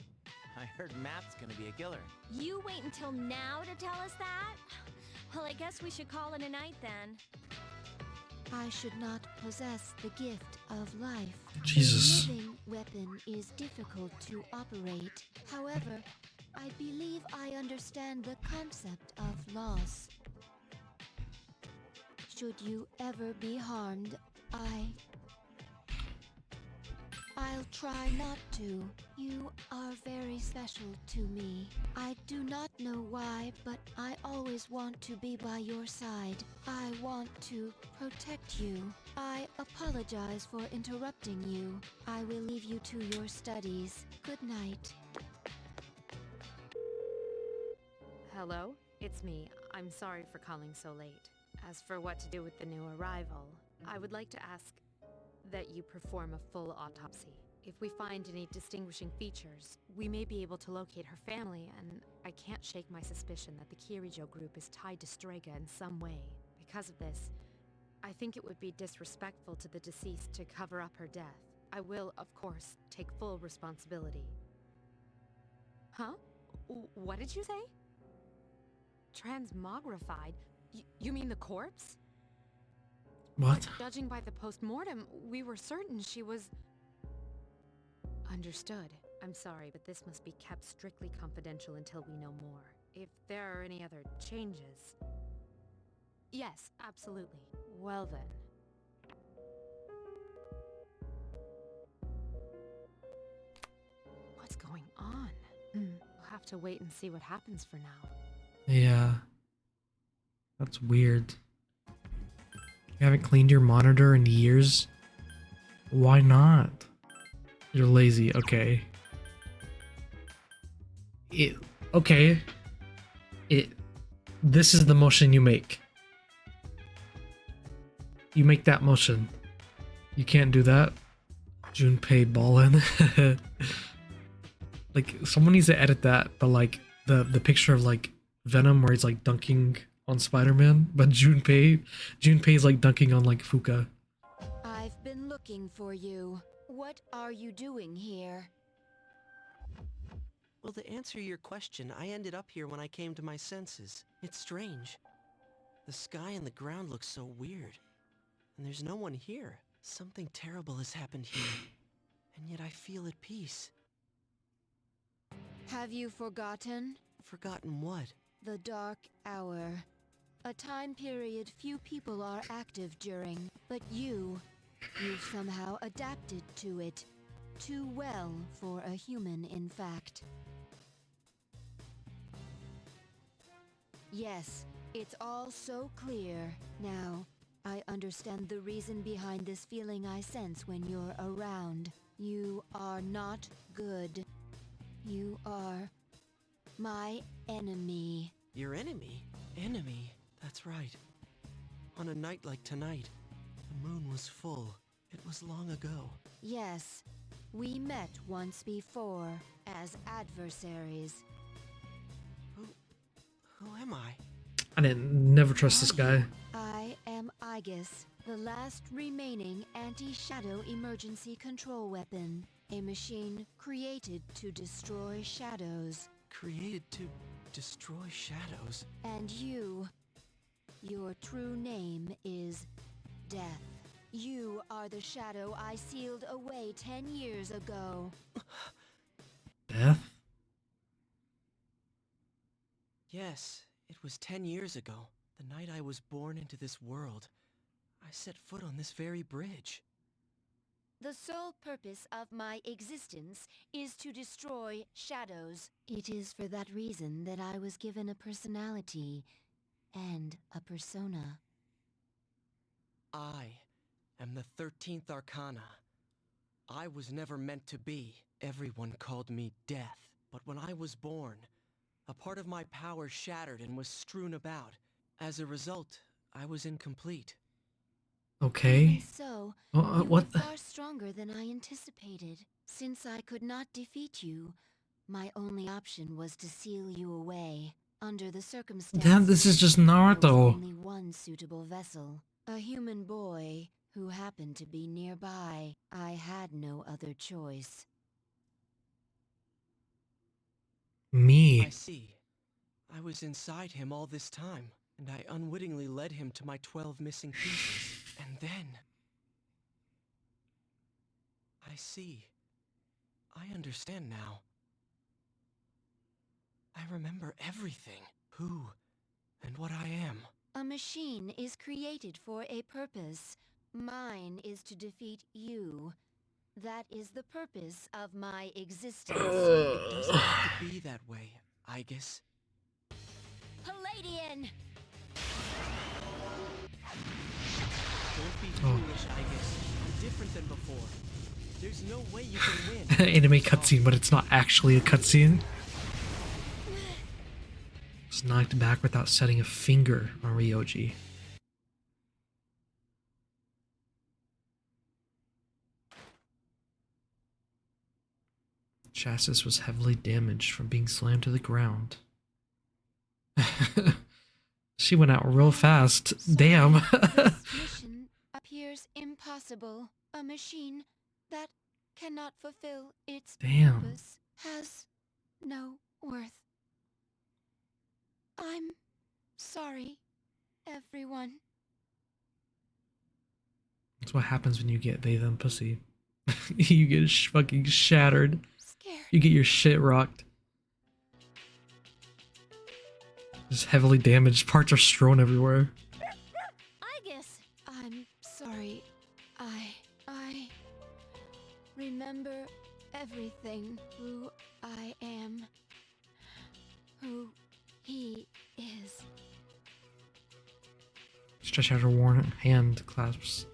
I heard math's gonna be a killer. You wait until now to tell us that? Well, I guess we should call it a night then. I should not possess the gift of life. Jesus. A living weapon is difficult to operate. However, I believe I understand the concept of loss. Should you ever be harmed, I'll try not to. You are very special to me. I do not know why, but I always want to be by your side. I want to protect you. I apologize for interrupting you. I will leave you to your studies. Good night. Hello? It's me. I'm sorry for calling so late. As for what to do with the new arrival, I would like to ask that you perform a full autopsy. If we find any distinguishing features, we may be able to locate her family, and I can't shake my suspicion that the Kirijo group is tied to Strega in some way. Because of this, I think it would be disrespectful to the deceased to cover up her death. I will, of course, take full responsibility. Huh? What did you say? Transmogrified? You mean the corpse? What? Judging by the post-mortem, we were certain she was... Understood. I'm sorry, but this must be kept strictly confidential until we know more. If there are any other changes... Yes, absolutely. Well then. What's going on? We'll have to wait and see what happens for now. Yeah. That's weird. You haven't cleaned your monitor in years? Why not? You're lazy, okay. This is the motion you make. You make that motion. You can't do that. Junpei ballin'. Like, someone needs to edit that, but like, the picture of like Venom where he's like dunking on Spider-Man, but Junpei's like dunking on like Fuka. I've been looking for you. What are you doing here? Well, to answer your question, I ended up here when I came to my senses. It's strange. The sky and the ground look so weird. And there's no one here. Something terrible has happened here. And yet I feel at peace. Have you forgotten? Forgotten what? The Dark Hour. A time period few people are active during, but you You've somehow adapted to it. Too well for a human, in fact. Yes, it's all so clear. Now, I understand the reason behind this feeling I sense when you're around. You are not good. You are my enemy. Your enemy? Enemy? That's right. On a night like tonight, the moon was full. It was long ago. Yes, we met once before as adversaries. Who am I? I didn't never trust this guy. I am Aegis, the last remaining anti-shadow emergency control weapon. A machine created to destroy shadows. Created to destroy shadows? And you, your true name is Death. You are the shadow I sealed away 10 years ago. Death? Yes, it was 10 years ago. The night I was born into this world. I set foot on this very bridge. The sole purpose of my existence is to destroy shadows. It is for that reason that I was given a personality and a persona. I am the 13th Arcana. I was never meant to be. Everyone called me Death. But when I was born, a part of my power shattered and was strewn about. As a result, I was incomplete. Okay. Even so, you what? were far stronger than I anticipated. Since I could not defeat you, my only option was to seal you away. Under the circumstances, Damn, this is just there was Naruto. only one suitable vessel. A human boy who happened to be nearby. I had no other choice. Me. I see. I was inside him all this time, and I unwittingly led him to my 12 missing pieces. And then... I see. I understand now. I remember everything. Who and what I am. A machine is created for a purpose. Mine is to defeat you. That is the purpose of my existence. It doesn't have to be that way, Aegis. Palladian! Don't be foolish, Aegis. You're different than before. There's no way you can win. Anime cutscene, but it's not actually a cutscene. Just knocked back without setting a finger on Ryoji. Chassis was heavily damaged from being slammed to the ground. She went out real fast. Damn. This mission appears impossible. A machine that cannot fulfill its purpose has no worth. I'm sorry, everyone. That's what happens when you get they them pussy. You get fucking shattered. You get your shit rocked. Just heavily damaged parts are strewn everywhere. Aegis! I'm sorry. I remember everything. Who I am. Who he is. Stretch out her worn hand clasps.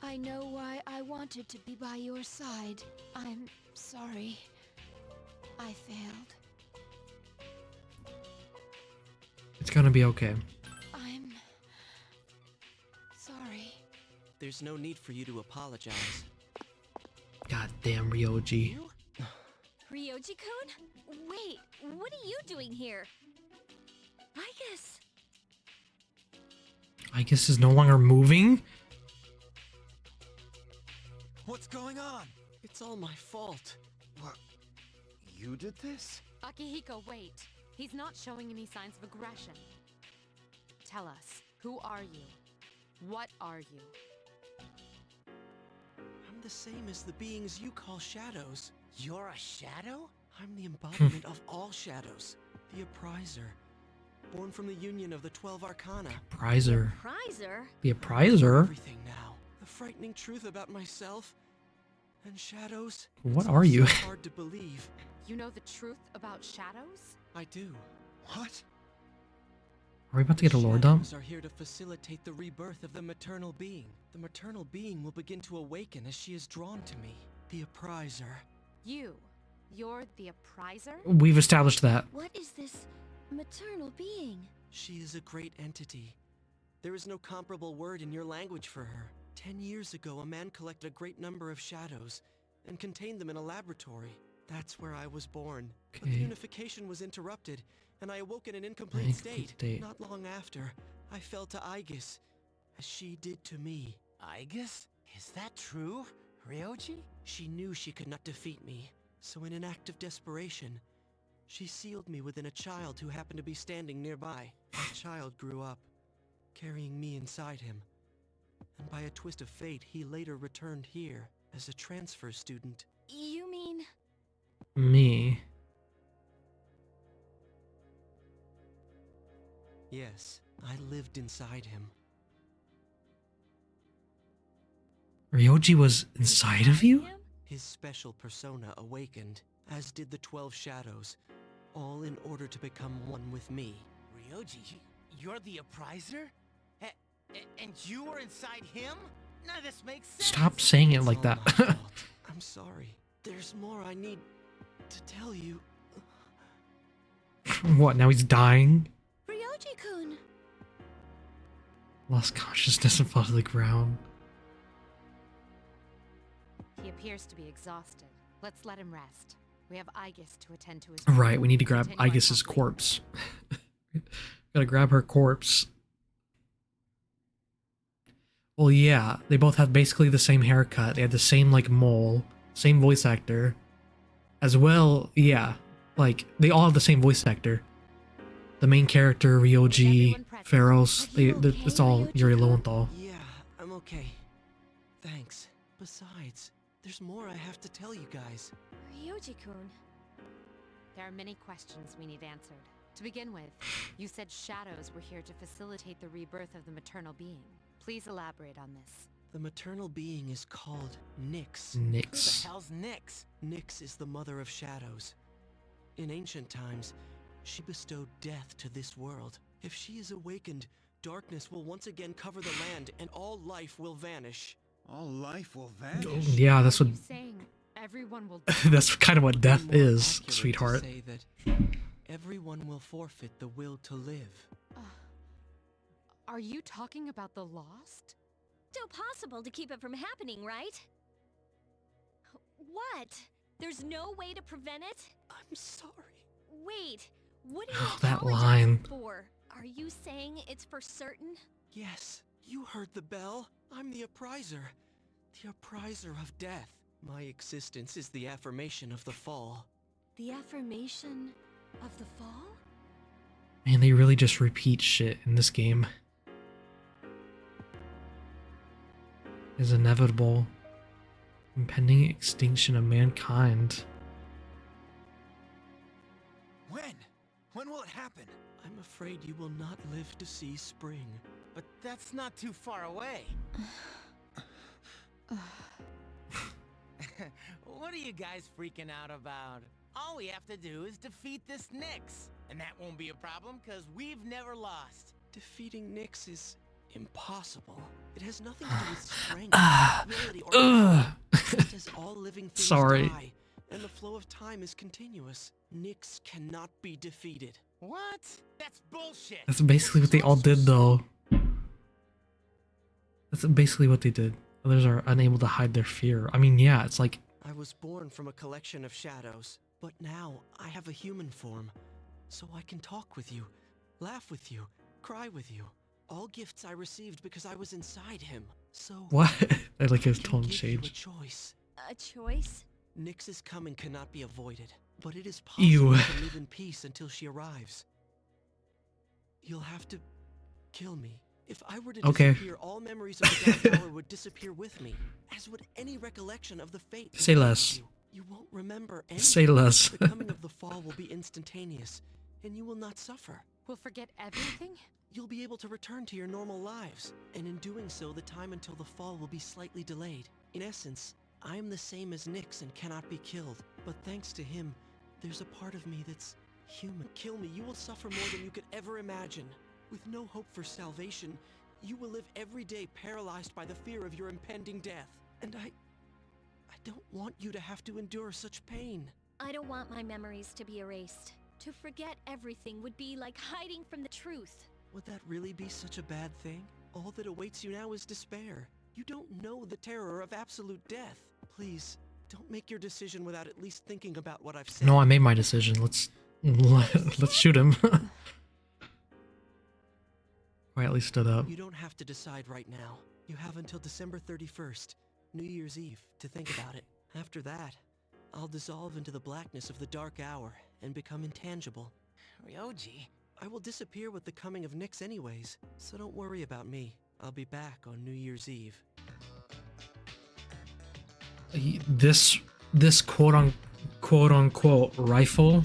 I know why I wanted to be by your side. I'm sorry. I failed. It's gonna be okay. I'm sorry. There's no need for you to apologize. Goddamn Ryoji. Ryoji-kun? Wait, what are you doing here? I guess is no longer moving? What's going on? It's all my fault. What? You did this? Akihiko, wait. He's not showing any signs of aggression. Tell us, who are you? What are you? I'm the same as the beings you call shadows. You're a shadow? I'm the embodiment of all shadows. The appriser. born from the union of the 12 Arcana. Appraiser. Appraiser? The appraiser? Everything now. The frightening truth about myself and shadows. What It's are you? so hard to believe. You know the truth about shadows? I do. What? Are we about to get a lore dump? Shadows are here to facilitate the rebirth of the maternal being. The maternal being will begin to awaken as she is drawn to me. The appraiser. You're the appraiser? We've established that. What is this maternal being? She is a great entity. There is no comparable word in your language for her. 10 years ago, a man collected a great number of shadows and contained them in a laboratory. That's where I was born. But the unification was interrupted, and I awoke in an incomplete state. Not long after, I fell to Aegis, as she did to me. Aegis? Is that true, Ryoji? She knew she could not defeat me, so in an act of desperation, she sealed me within a child who happened to be standing nearby. That child grew up, carrying me inside him. And by a twist of fate, he later returned here as a transfer student. You mean... Me. Yes, I lived inside him. Ryoji was inside of you? His special persona awakened, as did the 12 shadows, all in order to become one with me. Ryoji, you're the appraiser? And you were inside him? None of this makes sense. Stop saying it like that. I'm sorry. There's more I need to tell you. What, now he's dying? Ryoji-kun! Lost consciousness and fell to the ground. He appears to be exhausted. Let's let him rest. We have Aegis to attend to his... Right, we need to grab Aegis's corpse. Gotta grab her corpse. Well, yeah, they both have basically the same haircut. They had the same, like, mole. Same voice actor. As well, yeah. Like, they all have the same voice actor. The main character, Ryoji, Pharos, it's all Yuri Lowenthal. Yeah, I'm okay. Thanks. Besides, there's more I have to tell you guys. Ryoji-kun. There are many questions we need answered. To begin with, you said shadows were here to facilitate the rebirth of the maternal being. Please elaborate on this. The maternal being is called Nyx. Who the hell's Nyx? Nyx is the mother of shadows. In ancient times, she bestowed death to this world. If she is awakened, darkness will once again cover the land and all life will vanish. All life will vanish? Yeah, that's what... Saying everyone will... that's kind of what death is, sweetheart. Say that everyone will forfeit the will to live. Are you talking about the lost? Still possible to keep it from happening, right? What? There's no way to prevent it? I'm sorry. Wait, what are you that apologizing line. for? Are you saying it's for certain? Yes, you heard the bell. I'm the appraiser. The appraiser of death. My existence is the affirmation of the fall. The affirmation of the fall? Man, they really just repeat shit in this game. Is inevitable. Impending extinction of mankind. When will it happen? I'm afraid you will not live to see spring. But that's not too far away. What are you guys freaking out about? All we have to do is defeat this Nyx. And that won't be a problem, because we've never lost. Defeating Nyx is impossible. It has nothing to do with strength, ability, or just as all living things die, and the flow of time is continuous. Nyx cannot be defeated. What? That's bullshit. That's basically what they all did, though. That's basically what they did. Others are unable to hide their fear. I mean, yeah, it's like... I was born from a collection of shadows, but now I have a human form. So I can talk with you, laugh with you, cry with you. All gifts I received because I was inside him. So... What? I like his I can tone give you change. a choice. A choice? Nyx's coming cannot be avoided, but it is Ew. possible to live in peace until she arrives. You'll have to kill me. If I were to disappear, all memories of the Dark Tower would disappear with me, as would any recollection of the fate. Say less. You won't remember anything. Say less. The coming of the fall will be instantaneous, and you will not suffer. We'll forget everything? You'll be able to return to your normal lives, and in doing so, the time until the fall will be slightly delayed. In essence, I am the same as Nyx and cannot be killed, but thanks to him, there's a part of me that's human. Kill me, you will suffer more than you could ever imagine. With no hope for salvation, you will live every day paralyzed by the fear of your impending death. And I don't want you to have to endure such pain. I don't want my memories to be erased. To forget everything would be like hiding from the truth. Would that really be such a bad thing? All that awaits you now is despair. You don't know the terror of absolute death. Please, don't make your decision without at least thinking about what I've said. No, I made my decision. Let's shoot him. Quietly stood up. You don't have to decide right now. You have until December 31st, New Year's Eve, to think about it. After that, I'll dissolve into the blackness of the dark hour and become intangible. Ryoji? I will disappear with the coming of Nyx anyways, so don't worry about me. I'll be back on New Year's Eve. This quote unquote rifle.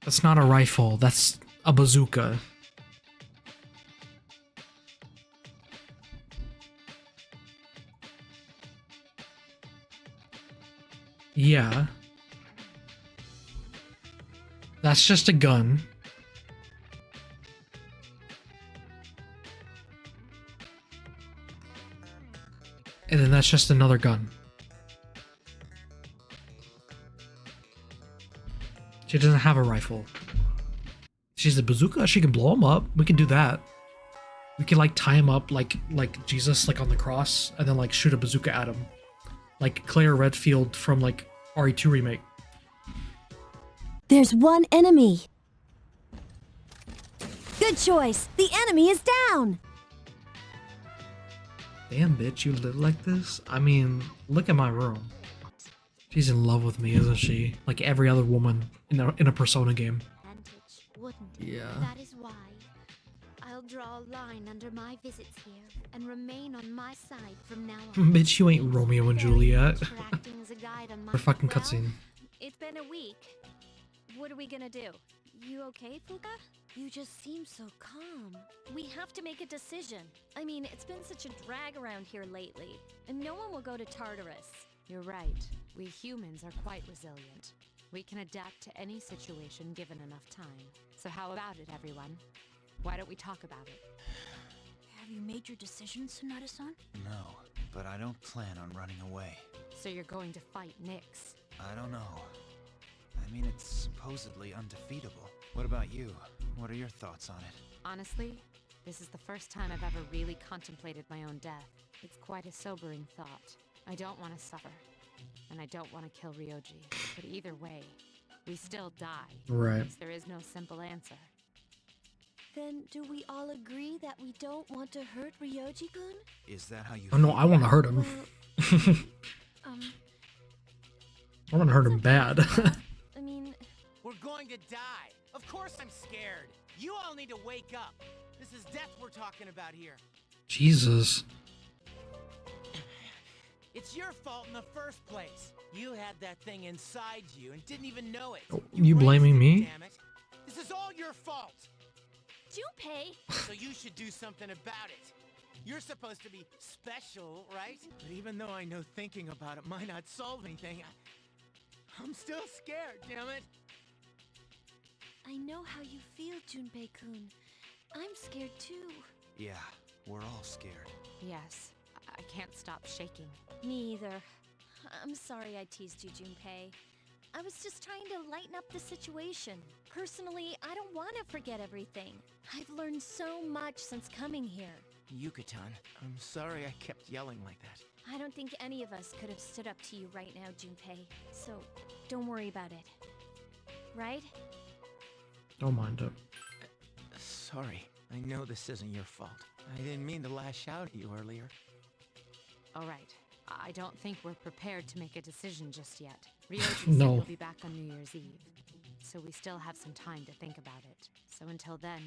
That's not a rifle, that's a bazooka. Yeah. That's just a gun. And then that's just another gun. She doesn't have a rifle. She's a bazooka, she can blow him up. We can do that. We can like tie him up like Jesus, like on the cross, and then like shoot a bazooka at him. Like Claire Redfield from like RE2 remake. There's one enemy. Good choice. The enemy is down. Damn, bitch, you live like this? I mean, look at my room. She's in love with me, isn't she? Like every other woman in a Persona game. Yeah. That is why I'll draw a line under my visits here and remain on my side from now on. Bitch, you ain't Romeo and Juliet. Acting as a guide on my Or fucking cutscene. It's been a week. What are we gonna do? You okay, Fuka? You just seem so calm. We have to make a decision. I mean, it's been such a drag around here lately, and no one will go to Tartarus. You're right. We humans are quite resilient. We can adapt to any situation given enough time. So how about it, everyone? Why don't we talk about it? Have you made your decision, Sonata-san? No, but I don't plan on running away. So you're going to fight Nyx? I don't know. I mean, it's supposedly undefeatable. What about you? What are your thoughts on it? Honestly, this is the first time I've ever really contemplated my own death. It's quite a sobering thought. I don't want to suffer, and I don't want to kill Ryoji. But either way, we still die. Right. There is no simple answer. Then do we all agree that we don't want to hurt Ryoji-kun? Is that how you Oh no, I want to hurt him. I want to hurt him bad. I mean... We're going to die. Of course I'm scared. You all need to wake up. This is death we're talking about here. Jesus. It's your fault in the first place. You had that thing inside you and didn't even know it. You blaming me? Damn it. This is all your fault. Junpei! So you should do something about it. You're supposed to be special, right? But even though I know thinking about it might not solve anything, I'm still scared, damn it. I know how you feel, Junpei-kun. I'm scared too. Yeah, we're all scared. Yes, I can't stop shaking. Me either. I'm sorry I teased you, Junpei. I was just trying to lighten up the situation. Personally, I don't want to forget everything. I've learned so much since coming here. Yuka-tan, I'm sorry I kept yelling like that. I don't think any of us could have stood up to you right now, Junpei. So, don't worry about it. Right? Don't mind it. Sorry. I know this isn't your fault. I didn't mean to lash out at you earlier. All right. I don't think we're prepared to make a decision just yet. Ryoji No. said he'll be back on New Year's Eve, so we still have some time to think about it. So until then,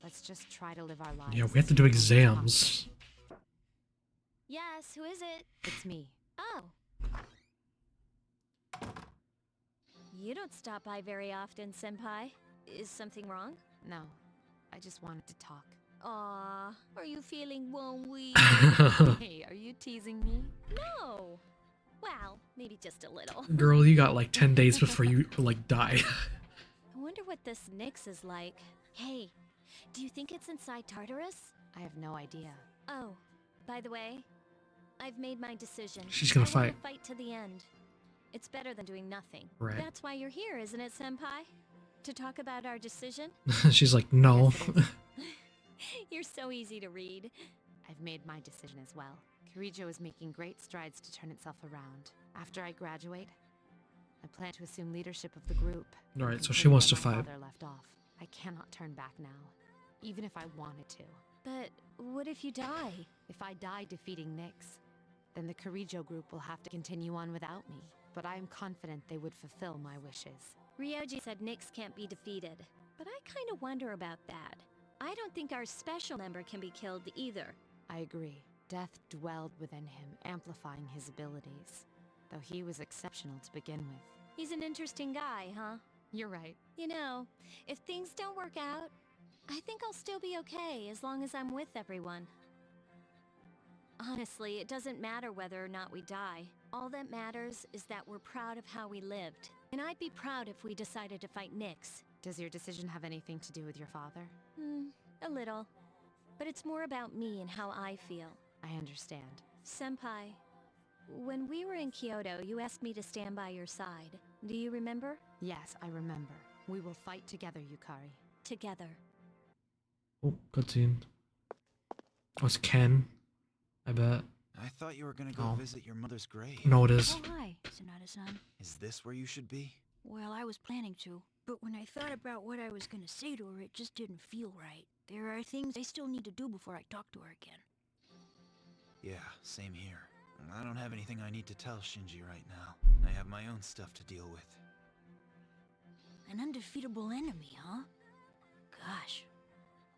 let's just try to live our lives. Yeah, we have to do exams. Yes, who is it? It's me. Oh. You don't stop by very often, Senpai. Is something wrong? No, I just wanted to talk. Aw, are you feeling lonely? Hey, are you teasing me? No. Well, maybe just a little. Girl, you got like 10 days before you like die. I wonder what this Nyx is like. Hey, do you think it's inside Tartarus? I have no idea. Oh, by the way, I've made my decision. She's gonna I want fight. to fight to the end. It's better than doing nothing. Right. That's why you're here, isn't it, Senpai? To talk about our decision? She's like, no. You're so easy to read. I've made my decision as well. Kirijo is making great strides to turn itself around. After I graduate, I plan to assume leadership of the group. Alright, so she wants to Where my fight. father left off. I cannot turn back now, even if I wanted to. But what if you die? If I die defeating Nyx, then the Kirijo group will have to continue on without me. But I am confident they would fulfill my wishes. Ryoji said Nyx can't be defeated, but I kind of wonder about that. I don't think our special member can be killed either. I agree. Death dwelled within him, amplifying his abilities. Though he was exceptional to begin with. He's an interesting guy, huh? You're right. You know, if things don't work out, I think I'll still be okay as long as I'm with everyone. Honestly, it doesn't matter whether or not we die. All that matters is that we're proud of how we lived. And I'd be proud if we decided to fight Nyx. Does your decision have anything to do with your father? A little. But it's more about me and how I feel. I understand. Senpai, when we were in Kyoto, you asked me to stand by your side. Do you remember? Yes, I remember. We will fight together, Yukari. Together. Oh, cutscene. Oh, it's Ken. I bet. I thought you were gonna go visit your mother's grave. No, it is. Oh, hi, Sonata-san. Is this where you should be? Well, I was planning to, but when I thought about what I was gonna say to her, it just didn't feel right. There are things I still need to do before I talk to her again. Yeah, same here. I don't have anything I need to tell Shinji right now. I have my own stuff to deal with. An undefeatable enemy, huh? Gosh,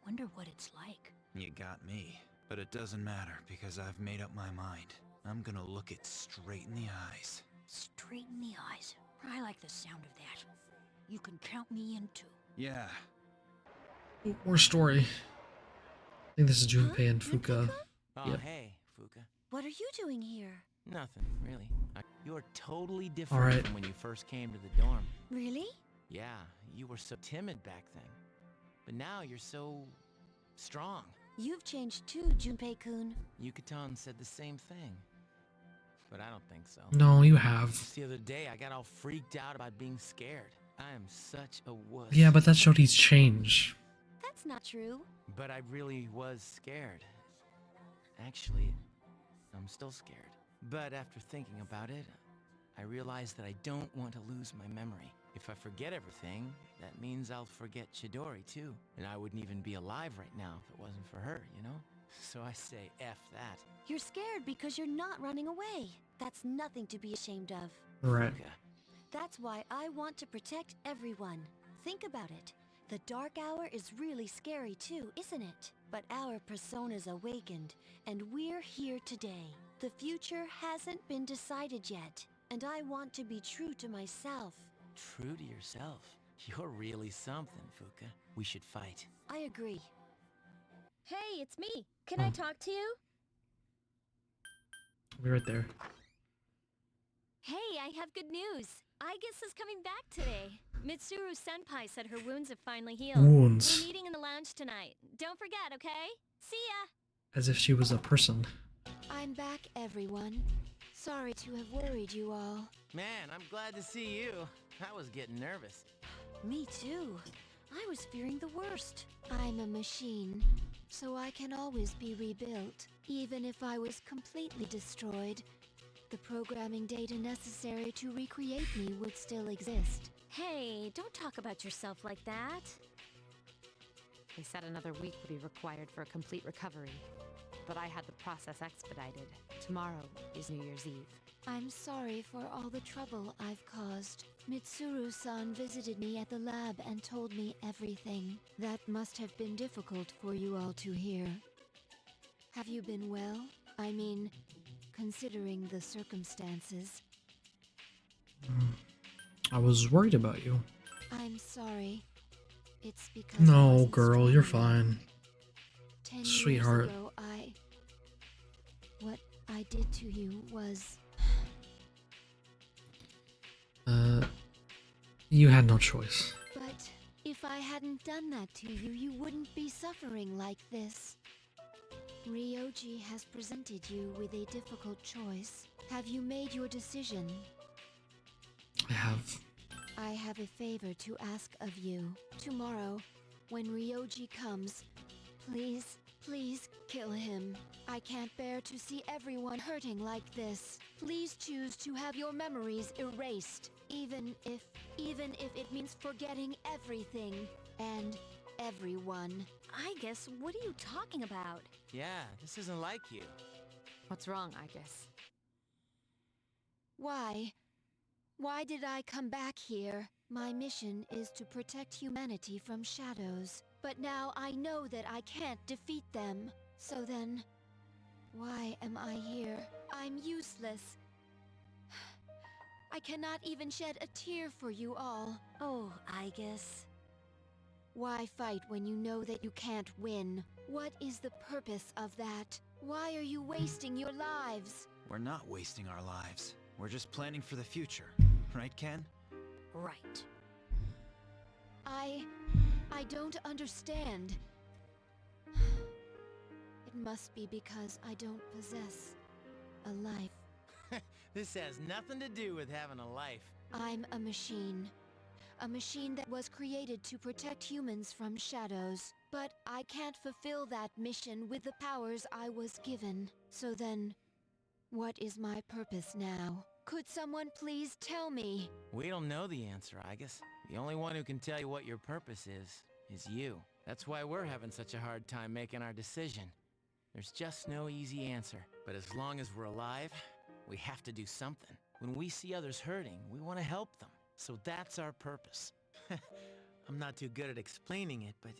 wonder what it's like. You got me. But it doesn't matter, because I've made up my mind. I'm gonna look it straight in the eyes. Straight in the eyes. I like the sound of that. You can count me in too. Yeah. Oh, more story. I think this is Junpei and Fuka. Oh, Yep. hey, Fuka. What are you doing here? Nothing, really. You're totally different Alright. from when you first came to the dorm. Really? Yeah, you were so timid back then. But now you're so strong. You've changed too, Junpei-kun. Yucatan said the same thing. But I don't think so. No, you have. Just the other day, I got all freaked out about being scared. I am such a wuss. Yeah, but that showed he's changed. That's not true. But I really was scared. Actually, I'm still scared. But after thinking about it, I realized that I don't want to lose my memory. If I forget everything, that means I'll forget Chidori too. And I wouldn't even be alive right now if it wasn't for her, you know? So I say F that. You're scared because you're not running away. That's nothing to be ashamed of. Right. That's why I want to protect everyone. Think about it. The Dark Hour is really scary too, isn't it? But our persona's awakened, and we're here today. The future hasn't been decided yet, and I want to be true to myself. True to yourself. You're really something, Fuka. We should fight. I agree. Hey, it's me. Can I talk to you? I'll be right there. Hey, I have good news. Aigis is coming back today. Mitsuru Senpai said her wounds have finally healed. Wounds. We're meeting in the lounge tonight. Don't forget, okay? See ya! As if she was a person. I'm back, everyone. Sorry to have worried you all. Man, I'm glad to see you. I was getting nervous. Me too. I was fearing the worst. I'm a machine, so I can always be rebuilt. Even if I was completely destroyed, the programming data necessary to recreate me would still exist. Hey, don't talk about yourself like that. They said another week would be required for a complete recovery, but I had the process expedited. Tomorrow is New Year's Eve. I'm sorry for all the trouble I've caused. Mitsuru-san visited me at the lab and told me everything. That must have been difficult for you all to hear. Have you been well? I mean, considering the circumstances. I was worried about you. I'm sorry. It's because I No, wasn't girl, strong you're enough. fine. 10 Sweetheart. years ago, what I did to you was... You had no choice. But if I hadn't done that to you, you wouldn't be suffering like this. Ryoji has presented you with a difficult choice. Have you made your decision? I have. I have a favor to ask of you. Tomorrow, when Ryoji comes, please, please kill him. I can't bear to see everyone hurting like this. Please choose to have your memories erased, even if it means forgetting everything and everyone. I guess, what are you talking about? Yeah, this isn't like you. What's wrong, I guess? Why? Why did I come back here? My mission is to protect humanity from shadows. But now I know that I can't defeat them. So then, why am I here? I'm useless. I cannot even shed a tear for you all. Oh, I guess. Why fight when you know that you can't win? What is the purpose of that? Why are you wasting your lives? We're not wasting our lives. We're just planning for the future. Right, Ken? Right. I don't understand. It must be because I don't possess a life. This has nothing to do with having a life. I'm a machine. A machine that was created to protect humans from shadows. But I can't fulfill that mission with the powers I was given. So then, what is my purpose now? Could someone please tell me? We don't know the answer, I guess. The only one who can tell you what your purpose is you. That's why we're having such a hard time making our decision. There's just no easy answer. But as long as we're alive, we have to do something. When we see others hurting, we want to help them. So that's our purpose. I'm not too good at explaining it, but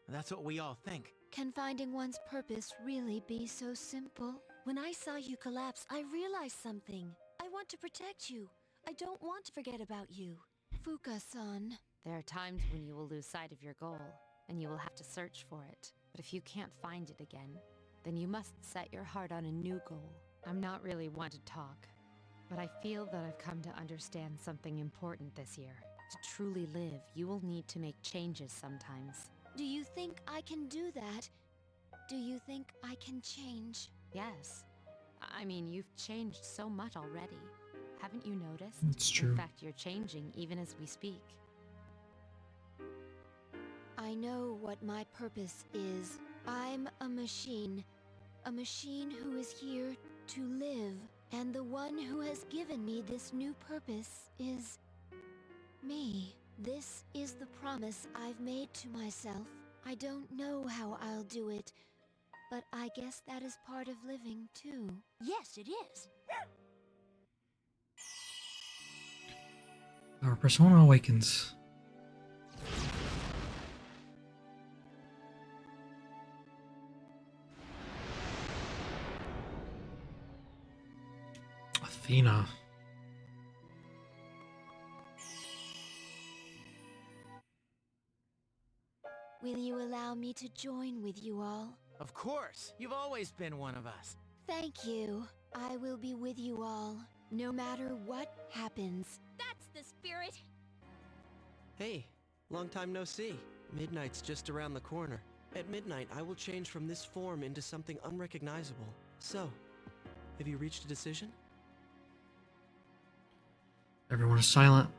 that's what we all think. Can finding one's purpose really be so simple? When I saw you collapse, I realized something. I want to protect you. I don't want to forget about you. Fuka-san. There are times when you will lose sight of your goal, and you will have to search for it. But if you can't find it again, then you must set your heart on a new goal. I'm not really one to talk, but I feel that I've come to understand something important this year. To truly live, you will need to make changes sometimes. Do you think I can do that? Do you think I can change? Yes. I mean, you've changed so much already. Haven't you noticed? It's true. In fact, you're changing even as we speak. I know what my purpose is. I'm a machine. A machine who is here to live. And the one who has given me this new purpose is... me. This is the promise I've made to myself. I don't know how I'll do it, but I guess that is part of living, too. Yes, it is. Our persona awakens. Athena. Will you allow me to join with you all? Of course! You've always been one of us. Thank you. I will be with you all, no matter what happens. That's the spirit! Hey, long time no see. Midnight's just around the corner. At midnight, I will change from this form into something unrecognizable. So, have you reached a decision? Everyone is silent.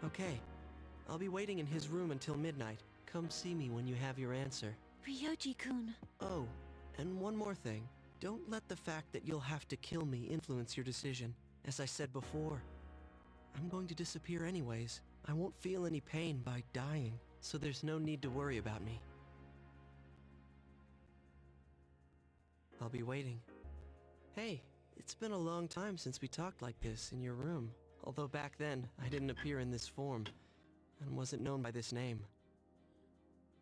Okay. I'll be waiting in his room until midnight. Come see me when you have your answer. Ryoji-kun. Oh, and one more thing. Don't let the fact that you'll have to kill me influence your decision. As I said before, I'm going to disappear anyways. I won't feel any pain by dying, so there's no need to worry about me. I'll be waiting. Hey, it's been a long time since we talked like this in your room. Although back then, I didn't appear in this form, and wasn't known by this name.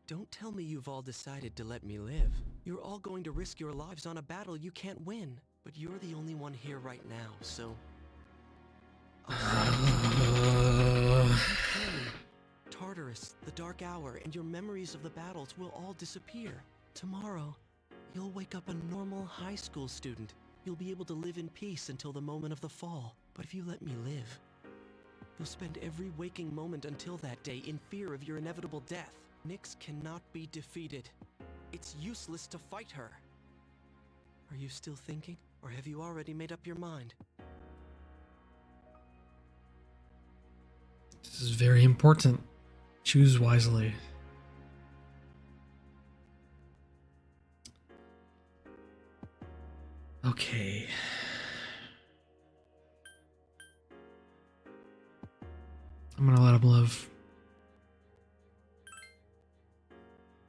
Don't tell me you've all decided to let me live. You're all going to risk your lives on a battle you can't win. But you're the only one here right now, so... Kill me. Tartarus, the Dark Hour, and your memories of the battles will all disappear. Tomorrow, you'll wake up a normal high school student. You'll be able to live in peace until the moment of the fall. But if you let me live, you'll spend every waking moment until that day in fear of your inevitable death. Nyx cannot be defeated. It's useless to fight her. Are you still thinking, or have you already made up your mind? This is very important. Choose wisely. Okay. I'm gonna let him live.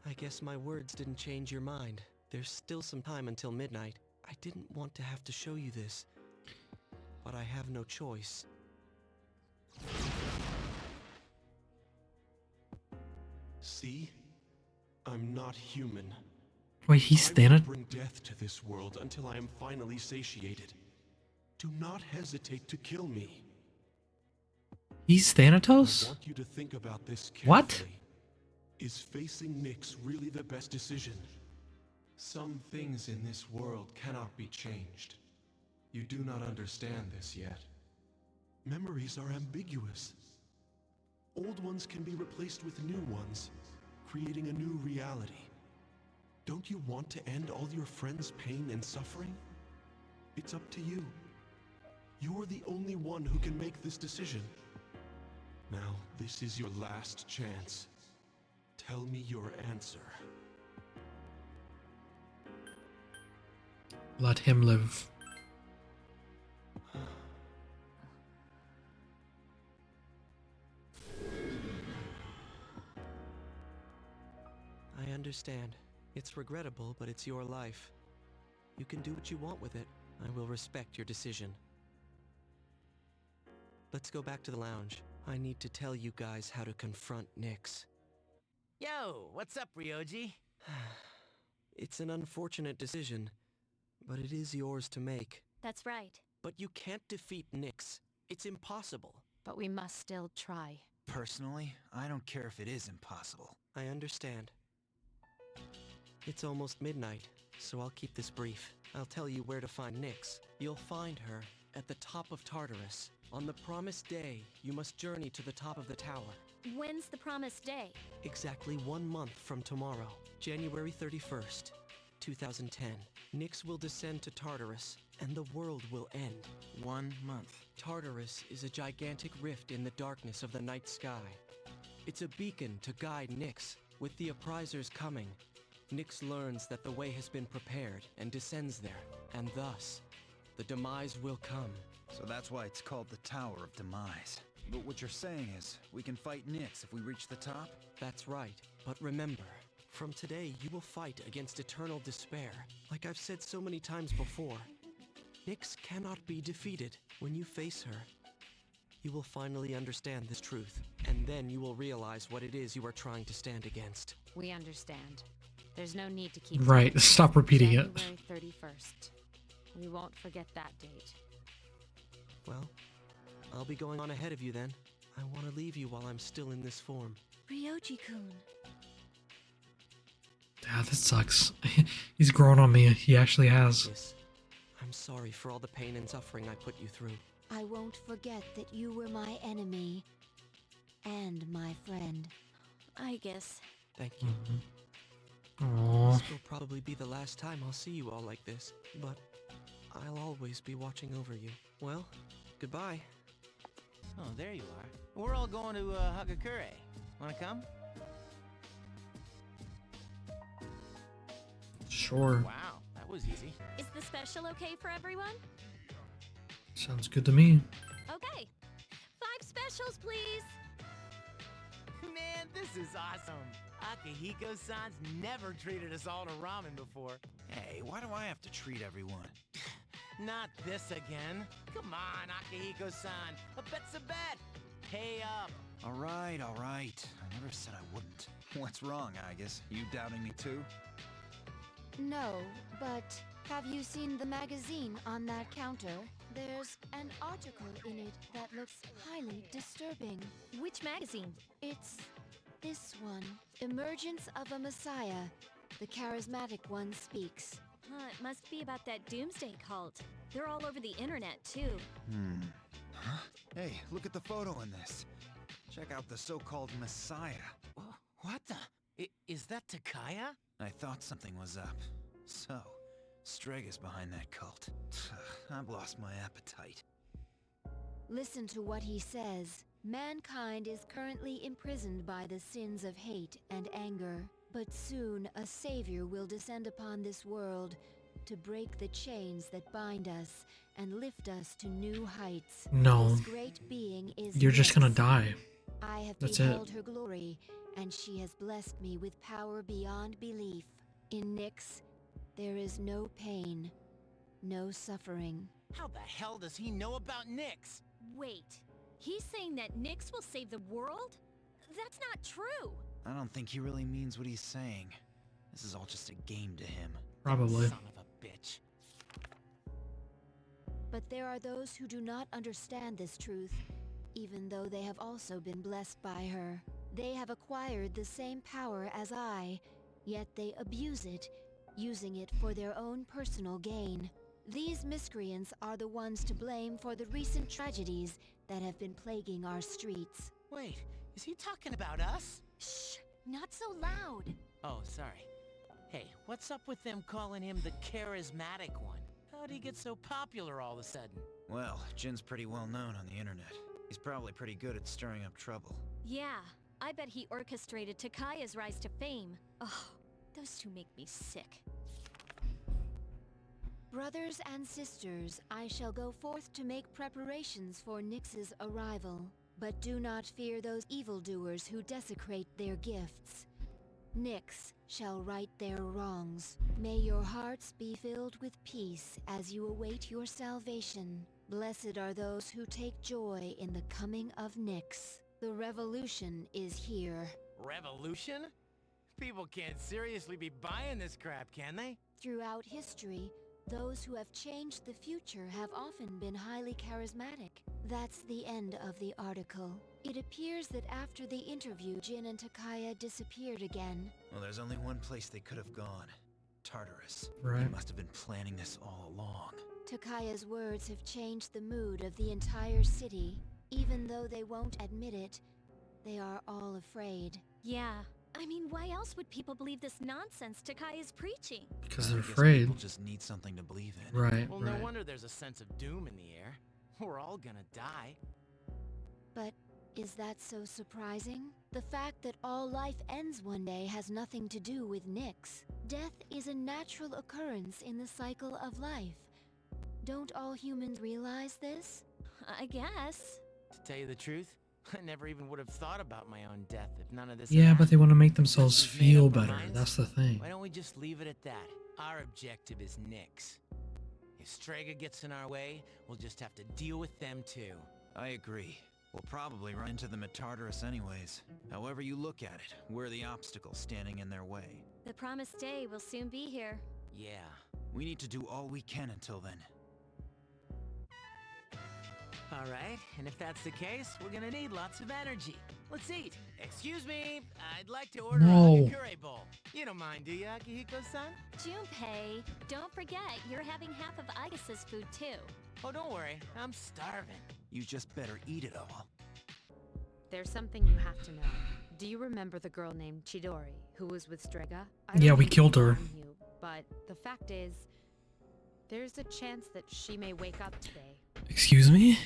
I guess my words didn't change your mind. There's still some time until midnight. I didn't want to have to show you this, but I have no choice. See? I'm not human. Wait, he's I will Thanatos? bring death to this world until I am finally satiated. Do not hesitate to kill me. He's I Thanatos? want you to think about this carefully. What? Is facing Nyx really the best decision? Some things in this world cannot be changed. You do not understand this yet. Memories are ambiguous. Old ones can be replaced with new ones, creating a new reality. Don't you want to end all your friends' pain and suffering? It's up to you. You're the only one who can make this decision. Now, this is your last chance. Tell me your answer. Let him live. I understand. It's regrettable, but it's your life. You can do what you want with it. I will respect your decision. Let's go back to the lounge. I need to tell you guys how to confront Nyx. Yo, what's up, Ryoji? It's an unfortunate decision, but it is yours to make. That's right. But you can't defeat Nyx. It's impossible. But we must still try. Personally, I don't care if it is impossible. I understand. It's almost midnight, so I'll keep this brief. I'll tell you where to find Nyx. You'll find her at the top of Tartarus. On the promised day, you must journey to the top of the tower. When's the promised day? Exactly 1 month from tomorrow, January 31st, 2010. Nyx will descend to Tartarus, and the world will end. 1 month. Tartarus is a gigantic rift in the darkness of the night sky. It's a beacon to guide Nyx. With the apprisers coming, Nyx learns that the way has been prepared and descends there, and thus, the demise will come. So that's why it's called the Tower of Demise. But what you're saying is, we can fight Nyx if we reach the top? That's right. But remember, from today you will fight against eternal despair. Like I've said so many times before, Nyx cannot be defeated. When you face her, you will finally understand this truth. And then you will realize what it is you are trying to stand against. We understand. There's no need to keep Right, time. stop repeating it. January 31st. We won't forget that date. Well, I'll be going on ahead of you then. I want to leave you while I'm still in this form. Ryoji-kun. Yeah, this sucks. He's grown on me. He actually has. Yes. I'm sorry for all the pain and suffering I put you through. I won't forget that you were my enemy and my friend. I guess. Thank you. Aww. This will probably be the last time I'll see you all like this, but I'll always be watching over you. Well, goodbye. Oh, there you are. We're all going to Hagakure. Wanna come? Sure. Wow, that was easy. Is the special okay for everyone? Sounds good to me. Okay. 5 specials, please. Man, this is awesome. Akihiko-san's never treated us all to ramen before. Hey, why do I have to treat everyone? Not this again. Come on, Akihiko-san. A bet's a bet. Pay up. All right. I never said I wouldn't. What's wrong, Agus? You doubting me too? No, but Have you seen the magazine on that counter? There's an article in it that looks highly disturbing. Which magazine? It's this one. Emergence of a Messiah. The charismatic one speaks. It must be about that doomsday cult. They're all over the internet, too. Huh? Hey, look at the photo in this. Check out the so-called Messiah. What the? Is that Takaya? I thought something was up. So, Strega's behind that cult. I've lost my appetite. Listen to what he says. Mankind is currently imprisoned by the sins of hate and anger. But soon a savior will descend upon this world to break the chains that bind us and lift us to new heights. No. This great being is You're just gonna Nyx. die. I have That's beheld it. her glory, and she has blessed me with power beyond belief. In Nyx, there is no pain, no suffering. How the hell does he know about Nyx? Wait, he's saying that Nyx will save the world? That's not true. I don't think he really means what he's saying. This is all just a game to him. Probably. Son of a bitch. But there are those who do not understand this truth, even though they have also been blessed by her. They have acquired the same power as I, yet they abuse it, using it for their own personal gain. These miscreants are the ones to blame for the recent tragedies that have been plaguing our streets. Wait, is he talking about us? Shh, not so loud. Oh, sorry. Hey, what's up with them calling him the charismatic one? How'd he get so popular all of a sudden? Well, Jin's pretty well known on the internet. He's probably pretty good at stirring up trouble. Yeah, I bet he orchestrated Takaya's rise to fame. Oh, those two make me sick. Brothers and sisters, I shall go forth to make preparations for Nyx's arrival. But do not fear those evildoers who desecrate their gifts. Nyx shall right their wrongs. May your hearts be filled with peace as you await your salvation. Blessed are those who take joy in the coming of Nyx. The revolution is here. Revolution? People can't seriously be buying this crap, can they? Throughout history, those who have changed the future have often been highly charismatic. That's the end of the article. It appears that after the interview, Jin and Takaya disappeared again. Well, there's only one place they could have gone. Tartarus. Right. He must have been planning this all along. Takaya's words have changed the mood of the entire city. Even though they won't admit it, they are all afraid. Yeah, I mean, why else would people believe this nonsense Takaya's preaching? Because they're I guess afraid. People just need something to believe in. Right, Well, right. no wonder there's a sense of doom in the air. We're all gonna die. But is that so surprising? The fact that all life ends one day has nothing to do with Nyx. Death is a natural occurrence in the cycle of life. Don't all humans realize this? I guess. To tell you the truth, I never even would have thought about my own death if none of this Yeah, had but they want to make themselves We've made feel up our better. minds. That's the thing. Why don't we just leave it at that? Our objective is Nyx. If Strega gets in our way, we'll just have to deal with them too. I agree. We'll probably run into them at Tartarus anyways. However you look at it, we're the obstacle standing in their way. The promised day will soon be here. Yeah. We need to do all we can until then. Alright, and if that's the case, we're gonna need lots of energy. Let's eat. Excuse me, I'd like to order No. a Hagakure bowl. You don't mind, do you, Akihiko-san? Junpei, don't forget, you're having half of Agas's food too. Oh, don't worry, I'm starving. You just better eat it all. There's something you have to know. Do you remember the girl named Chidori, who was with Strega? I don't Yeah, we mean to killed her. alarm you, but the fact is, there's a chance that she may wake up today. Excuse me?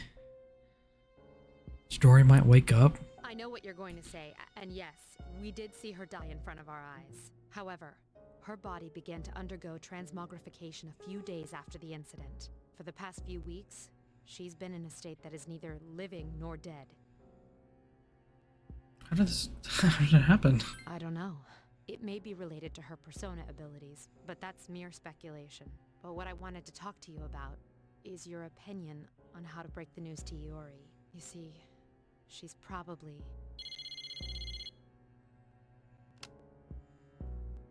Story might wake up. I know what you're going to say, and yes, we did see her die in front of our eyes. However, her body began to undergo transmogrification a few days after the incident. For the past few weeks, she's been in a state that is neither living nor dead. How did it happen? I don't know. It may be related to her persona abilities, but that's mere speculation. But what I wanted to talk to you about is your opinion on how to break the news to Iori. You see, she's probably...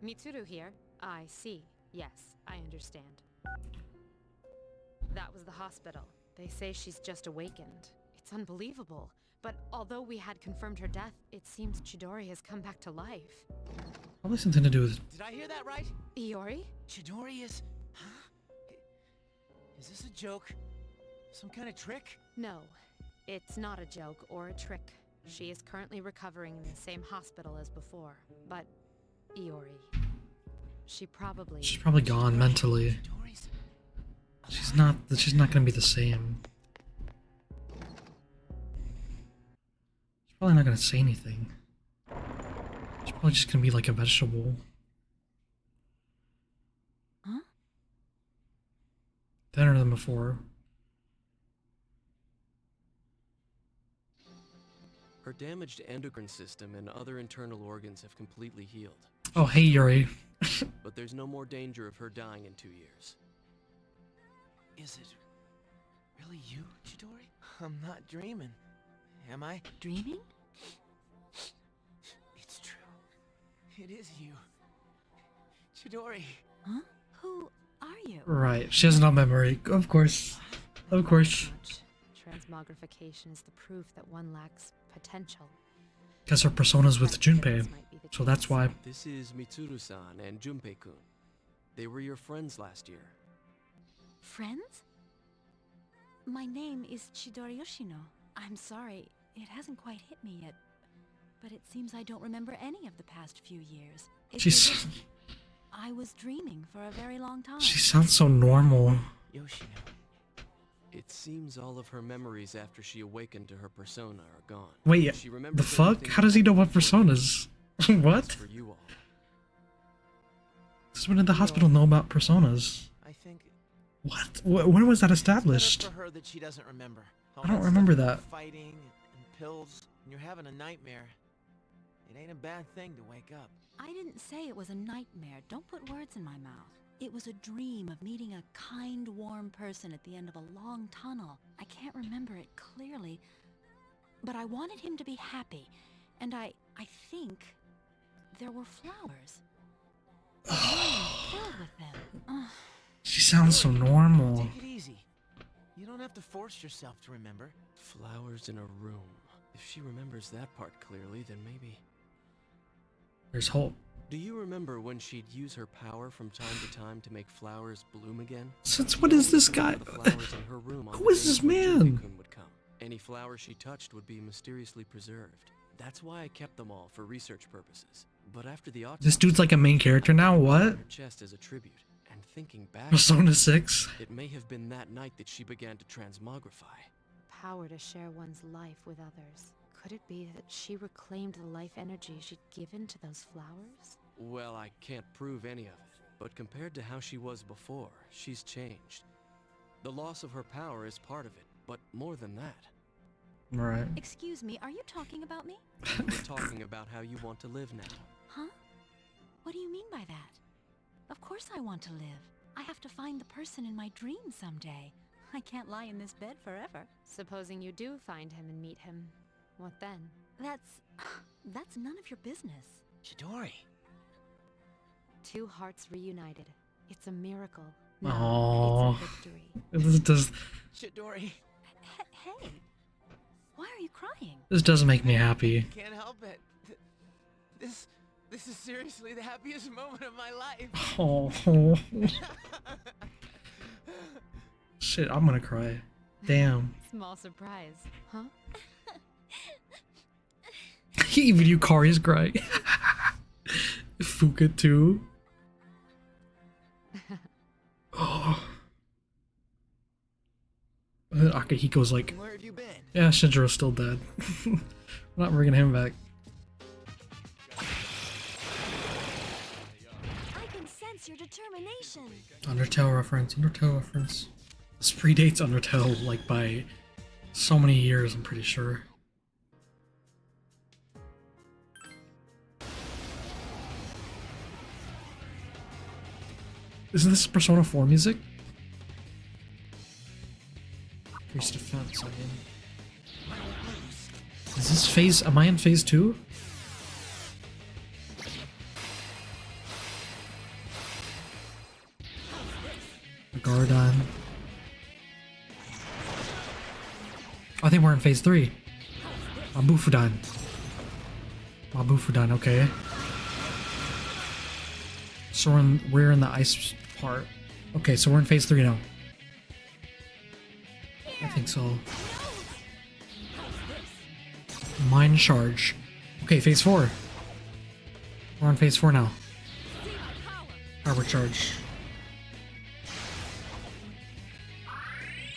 Mitsuru here. I see. Yes, I understand. That was the hospital. They say she's just awakened. It's unbelievable. But although we had confirmed her death, it seems Chidori has come back to life. Probably something to do with... Did I hear that right? Iori? Chidori is... Huh? Is this a joke? Some kind of trick? No, it's not a joke or a trick. She is currently recovering in the same hospital as before. But, Iori... She's probably gone mentally. She's not gonna be the same. She's probably not gonna say anything. She's probably just gonna be like a vegetable. Huh? Better than before. Her damaged endocrine system and other internal organs have completely healed. Oh, hey, Yuri. But there's no more danger of her dying in 2 years. Is it really you, Chidori? I'm not dreaming, am I? Dreaming? It's true. It is you. Chidori. Huh? Who are you? Right, she has no memory. Of course. Of course. Transmogrification is the proof that one lacks potential. Because her persona's with Junpei, so that's why. This is Mitsuru-san and Junpei-kun. They were your friends last year. Friends? My name is Chidori Yoshino. I'm sorry, it hasn't quite hit me yet. But it seems I don't remember any of the past few years. She's... I was dreaming for a very long time. She sounds so normal. Yoshino. It seems all of her memories after she awakened to her persona are gone. Wait, She the remembers fuck? everything How does he know what before personas? What? for you all. Does someone in the hospital know about personas? I think What? When was that established? it's better for her that she doesn't remember. All I don't that remember stuff that. about fighting and pills, and you're having a nightmare. It ain't a bad thing to wake up. I didn't say it was a nightmare. Don't put words in my mouth. It was a dream of meeting a kind, warm person at the end of a long tunnel. I can't remember it clearly, but I wanted him to be happy, and I think there were flowers. The room filled with them. Ugh. She sounds so normal. Take it easy. You don't have to force yourself to remember. Flowers in a room. If she remembers that part clearly, then maybe... There's hope. Do you remember when she'd use her power from time to time to make flowers bloom again? Since when is this guy? Who is this man? Would come. Any flower she touched would be mysteriously preserved. That's why I kept them all for research purposes. But after the autopsy, This dude's like a main character now? What? her chest as a tribute. And thinking back, Persona 6? it may have been that night that she began to transmogrify. Power to share one's life with others. Could it be that she reclaimed the life energy she'd given to those flowers? Well, I can't prove any of it, but compared to how she was before, she's changed. The loss of her power is part of it, but more than that. Right. Excuse me, are you talking about me? We're talking about how you want to live now. Huh? What do you mean by that? Of course I want to live. I have to find the person in my dream someday. I can't lie in this bed forever. Supposing you do find him and meet him, what then? That's none of your business. Chidori. Two hearts reunited. It's a miracle. Aww. It's a victory. This does... Chidori. Hey, why are you crying? This does make me happy. Can't help it. This is seriously the happiest moment of my life. Oh. Shit, I'm gonna cry. Damn. Small surprise, huh? Even Yukari's crying. Fuka too. Oh. And then Akihiko's like, Where have you been? yeah, Shinjiro's still dead. We're not bringing him back. I can sense your determination. Undertale reference, Undertale reference. This predates Undertale, like, by so many years, I'm pretty sure. Isn't this Persona 4 music? Increased defense, I mean. Is this phase... Am I in phase 2? Gardon. I think we're in phase 3. Mabufudan. Mabufudan, okay. So we're in the ice part. Okay, so we're in phase 3 now. I think so. Mind charge. Okay, phase 4. We're on phase 4 now. Power charge.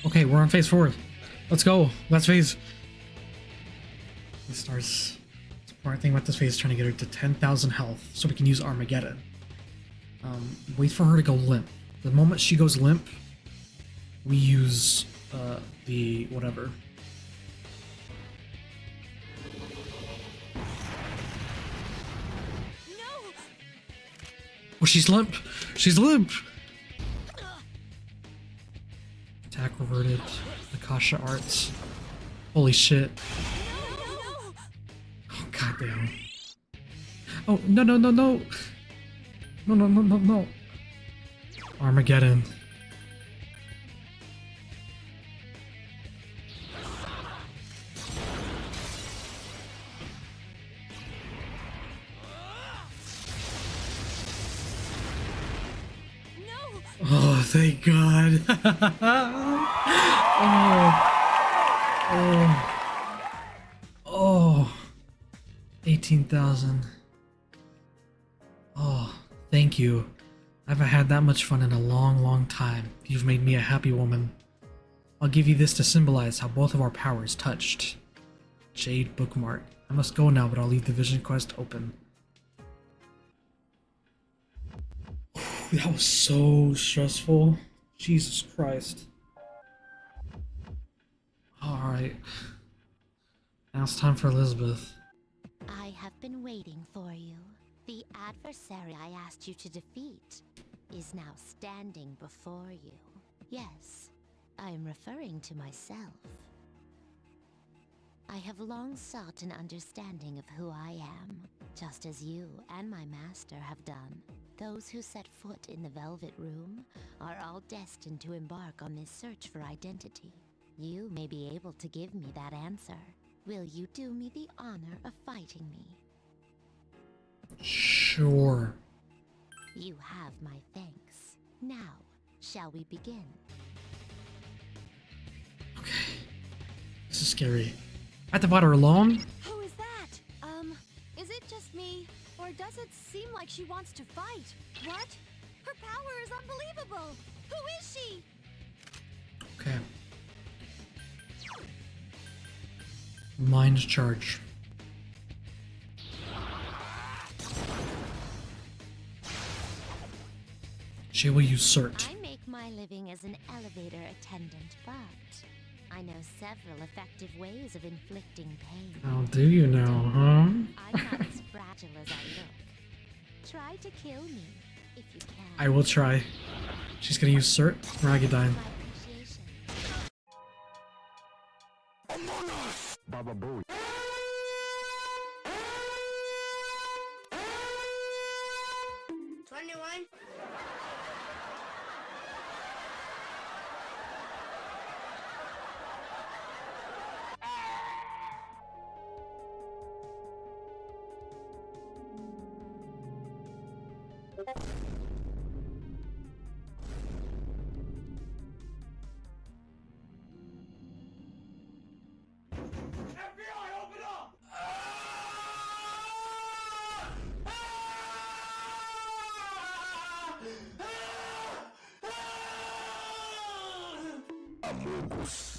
Okay, we're on phase 4. Let's go. Last phase. This starts. The important thing about this phase is trying to get her to 10,000 health so we can use Armageddon. Wait for her to go limp. The moment she goes limp, we use the whatever. Oh, she's limp. She's limp. Attack reverted. Akasha arts. Holy shit. Oh, goddamn. Oh, no, no, no, no. No, no, no, no, no. Armageddon. Oh, thank God. Oh. 18,000. Oh, thank you. I haven't had that much fun in a long, long time. You've made me a happy woman. I'll give you this to symbolize how both of our powers touched. Jade bookmark. I must go now, but I'll leave the vision quest open. That was so stressful. Jesus Christ. Alright. Now it's time for Elizabeth. I have been waiting for you. The adversary I asked you to defeat is now standing before you. Yes, I am referring to myself. I have long sought an understanding of who I am, just as you and my master have done. Those who set foot in the Velvet Room are all destined to embark on this search for identity. You may be able to give me that answer. Will you do me the honor of fighting me? Sure. You have my thanks. Now, shall we begin? This is scary. I have to fight her alone? Who is that? Is it just me? Or does it seem like she wants to fight? What? Her power is unbelievable! Who is she? Okay. Mind charge. She will usurp. I make my living as an elevator attendant, but I know several effective ways of inflicting pain. How do you know, huh? I'm not as fragile as I look. Try to kill me if you can. I will try. She's gonna usurp Ragadine. Baba Booey. 21.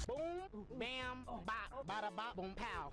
Boom, bam, bop, bada bop, boom, pow.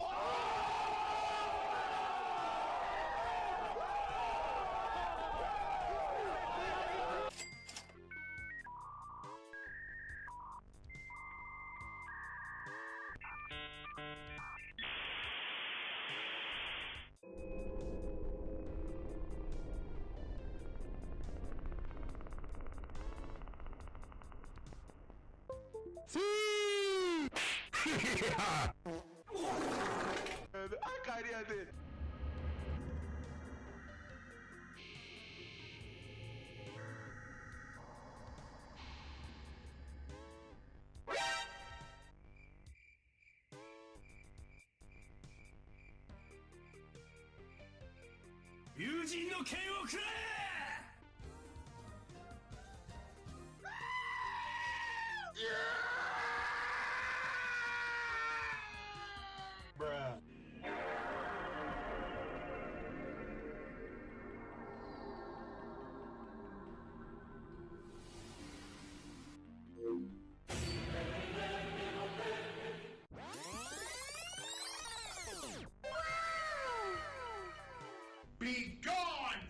Be gone,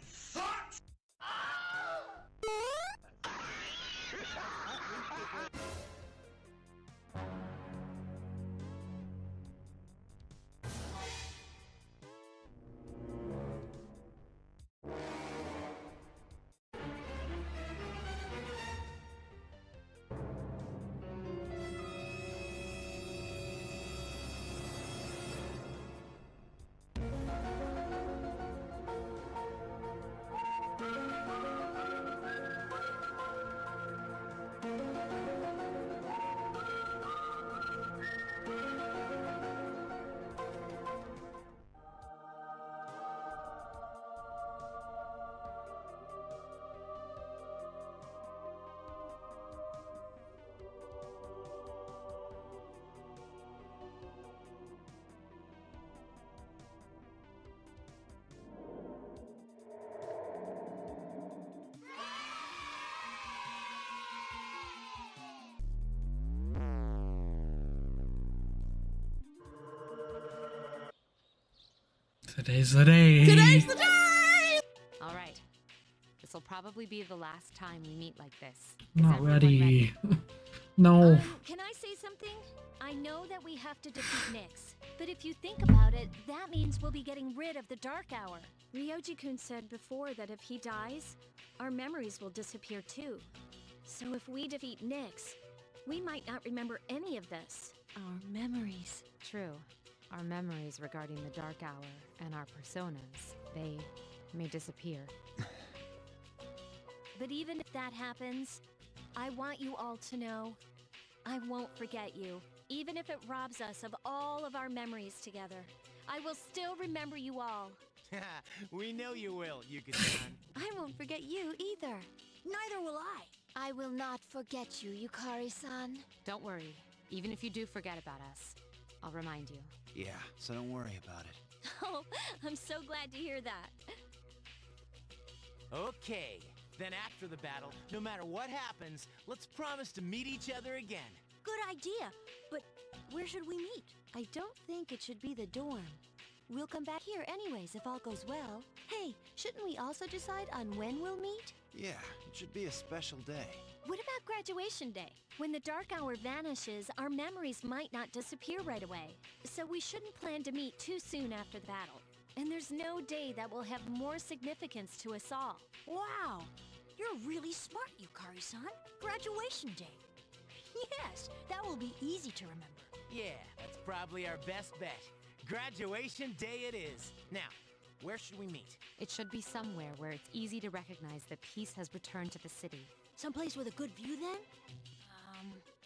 fuck! Today's the day. Today's the day! Alright. This'll probably be the last time we meet like this. Is Not everyone ready. No. Can I say something? I know that we have to defeat Nyx, but if you think about it, that means we'll be getting rid of the Dark Hour. Ryoji-kun said before that if he dies, our memories will disappear too. So if we defeat Nyx, we might not remember any of this. Our memories. True. Our memories regarding the Dark Hour and our personas, they may disappear. But even if that happens, I want you all to know, I won't forget you. Even if it robs us of all of our memories together, I will still remember you all. We know you will, Yuka-san. I won't forget you either. Neither will I. I will not forget you, Yukari-san. Don't worry. Even if you do forget about us, I'll remind you. Yeah, so don't worry about it. Oh, I'm so glad to hear that. Okay, then after the battle, no matter what happens, let's promise to meet each other again. Good idea, but where should we meet? I don't think it should be the dorm. We'll come back here anyways if all goes well. Hey, shouldn't we also decide on when we'll meet? Yeah, it should be a special day. What about graduation day? When the Dark Hour vanishes, our memories might not disappear right away. So we shouldn't plan to meet too soon after the battle. And there's no day that will have more significance to us all. Wow, you're really smart, Yukari-san. Graduation day. Yes, that will be easy to remember. Yeah, that's probably our best bet. Graduation day it is. Now, where should we meet? It should be somewhere where it's easy to recognize that peace has returned to the city. Someplace with a good view then?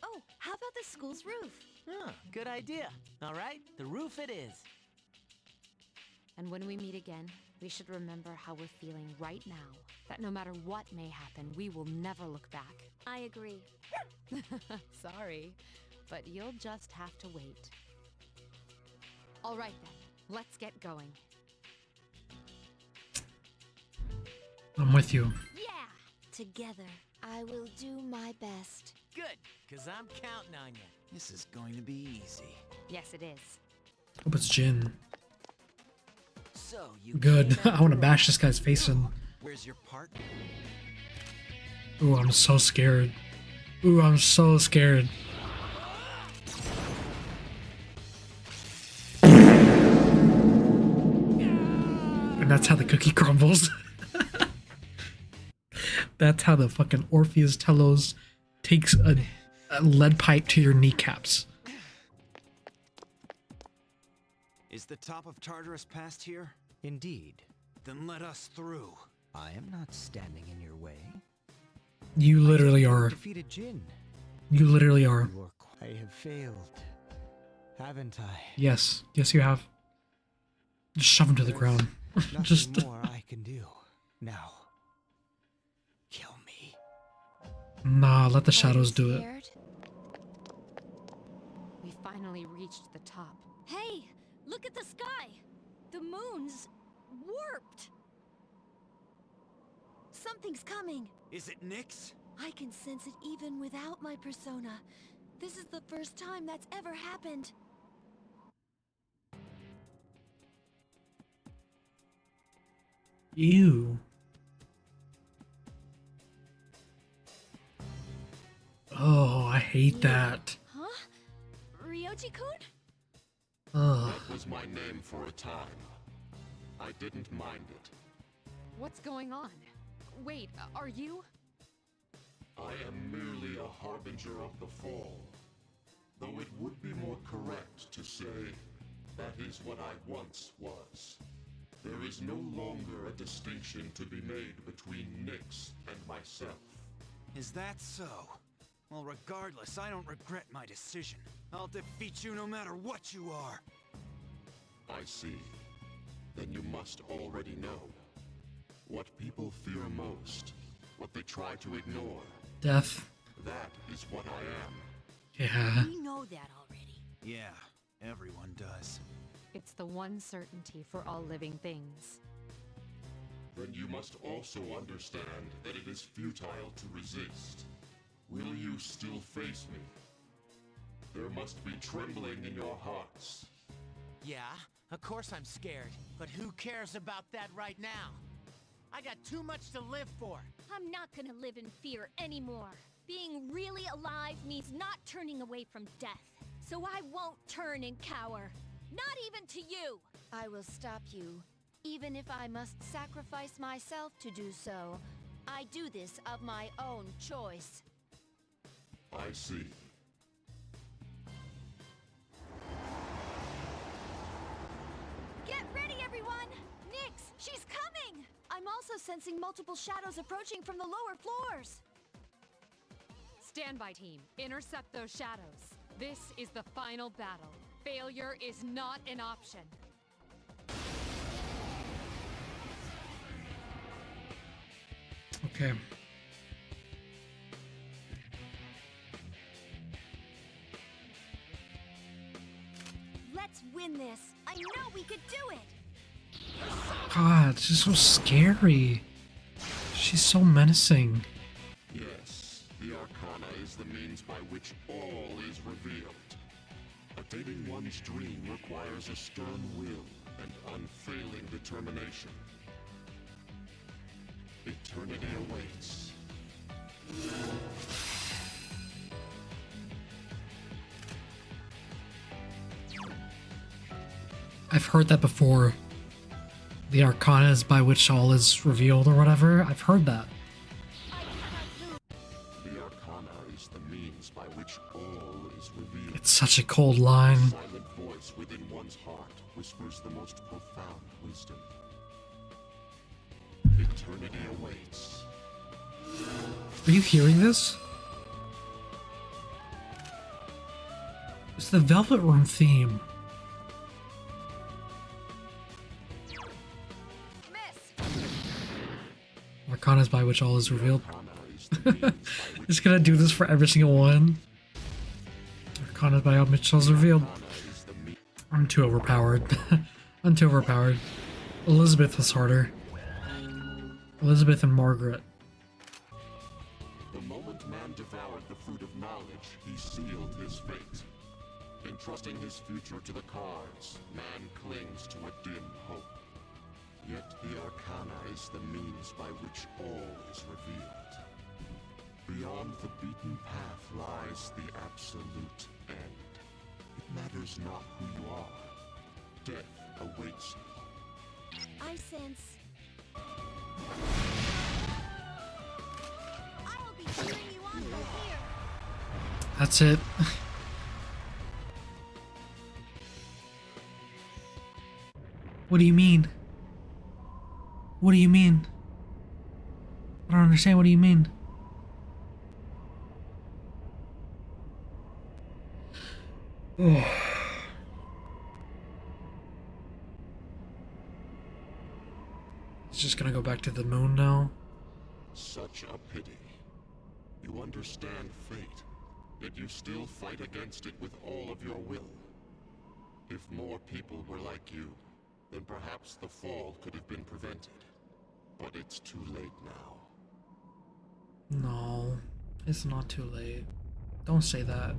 Oh, how about the school's roof? Huh, good idea. All right, the roof it is. And when we meet again, we should remember how we're feeling right now. That no matter what may happen, we will never look back. I agree. Sorry, but you'll just have to wait. All right then, let's get going. I'm with you. Yeah! Together, I will do my best. Good, because I'm counting on you. This is going to be easy. Yes, it is. Hope it's Jin. So you Good. I want to bash this guy's face in. Where's your partner? Ooh, I'm so scared. Ooh, I'm so scared. And that's how the cookie crumbles. That's how the fucking Orpheus Telos takes a lead pipe to your kneecaps. Is the top of Tartarus past here? Indeed. Then let us through. I am not standing in your way. You literally are. Defeated Jin. You literally are. I have failed, haven't I? Yes. Yes, you have. Just shove him to the ground. Nothing Just more I can do. Now, kill me. nah, let the Are you shadows do it. scared? We finally reached the top. Hey, look at the sky! The moon's warped! Something's coming! Is it Nyx? I can sense it even without my persona. This is the first time that's ever happened. Ew. Oh, I hate that. Huh? Ryoji-kun? Ugh. That was my name for a time. I didn't mind it. What's going on? Wait, are you? I am merely a harbinger of the fall. Though it would be more correct to say that is what I once was. There is no longer a distinction to be made between Nyx and myself. Is that so? Well, regardless, I don't regret my decision. I'll defeat you no matter what you are. I see. Then you must already know. What people fear most, what they try to ignore. Death. That is what I am. Yeah. We know that already. Yeah, everyone does. It's the one certainty for all living things. Then you must also understand that it is futile to resist. Will you still face me? There must be trembling in your hearts. Yeah, of course I'm scared. But who cares about that right now? I got too much to live for. I'm not gonna live in fear anymore. Being really alive means not turning away from death. So I won't turn and cower. Not even to you! I will stop you, even if I must sacrifice myself to do so. I do this of my own choice. I see. Get ready, everyone! Nyx, she's coming! I'm also sensing multiple shadows approaching from the lower floors. Stand by, team. Intercept those shadows. This is the final battle. Failure is not an option. Okay. Let's win this. I know we could do it. God, she's so scary. She's so menacing. Yes, the Arcana is the means by which all is revealed. Attaining one's dream requires a stern will and unfailing determination. Eternity awaits. I've heard that before. The Arcana is by which all is revealed or whatever. I've heard that. The Arcana is the means by which all is revealed. It's such a cold line. The silent voice within one's heart whispers the most profound wisdom. Eternity awaits. Are you hearing this? It's the Velvet Room theme. Arcana is by which all is revealed. Just gonna do this for every single one. Arcana is by which all is revealed. I'm too overpowered. I'm too overpowered. Elizabeth was harder. Elizabeth and Margaret. The moment man devoured the fruit of knowledge, he sealed his fate. Entrusting his future to the cards, man clings to a dim hope. Yet the Arcana is the means by which all is revealed. Beyond the beaten path lies the absolute end. It matters not who you are. Death awaits you. I sense... I'll be cheering you on from here. That's it. What do you mean? What do you mean? I don't understand. What do you mean? Oh. just gonna go back to the moon now? Such a pity. You understand fate, yet you still fight against it with all of your will. If more people were like you, then perhaps the fall could have been prevented. But it's too late now. No, it's not too late. Don't say that.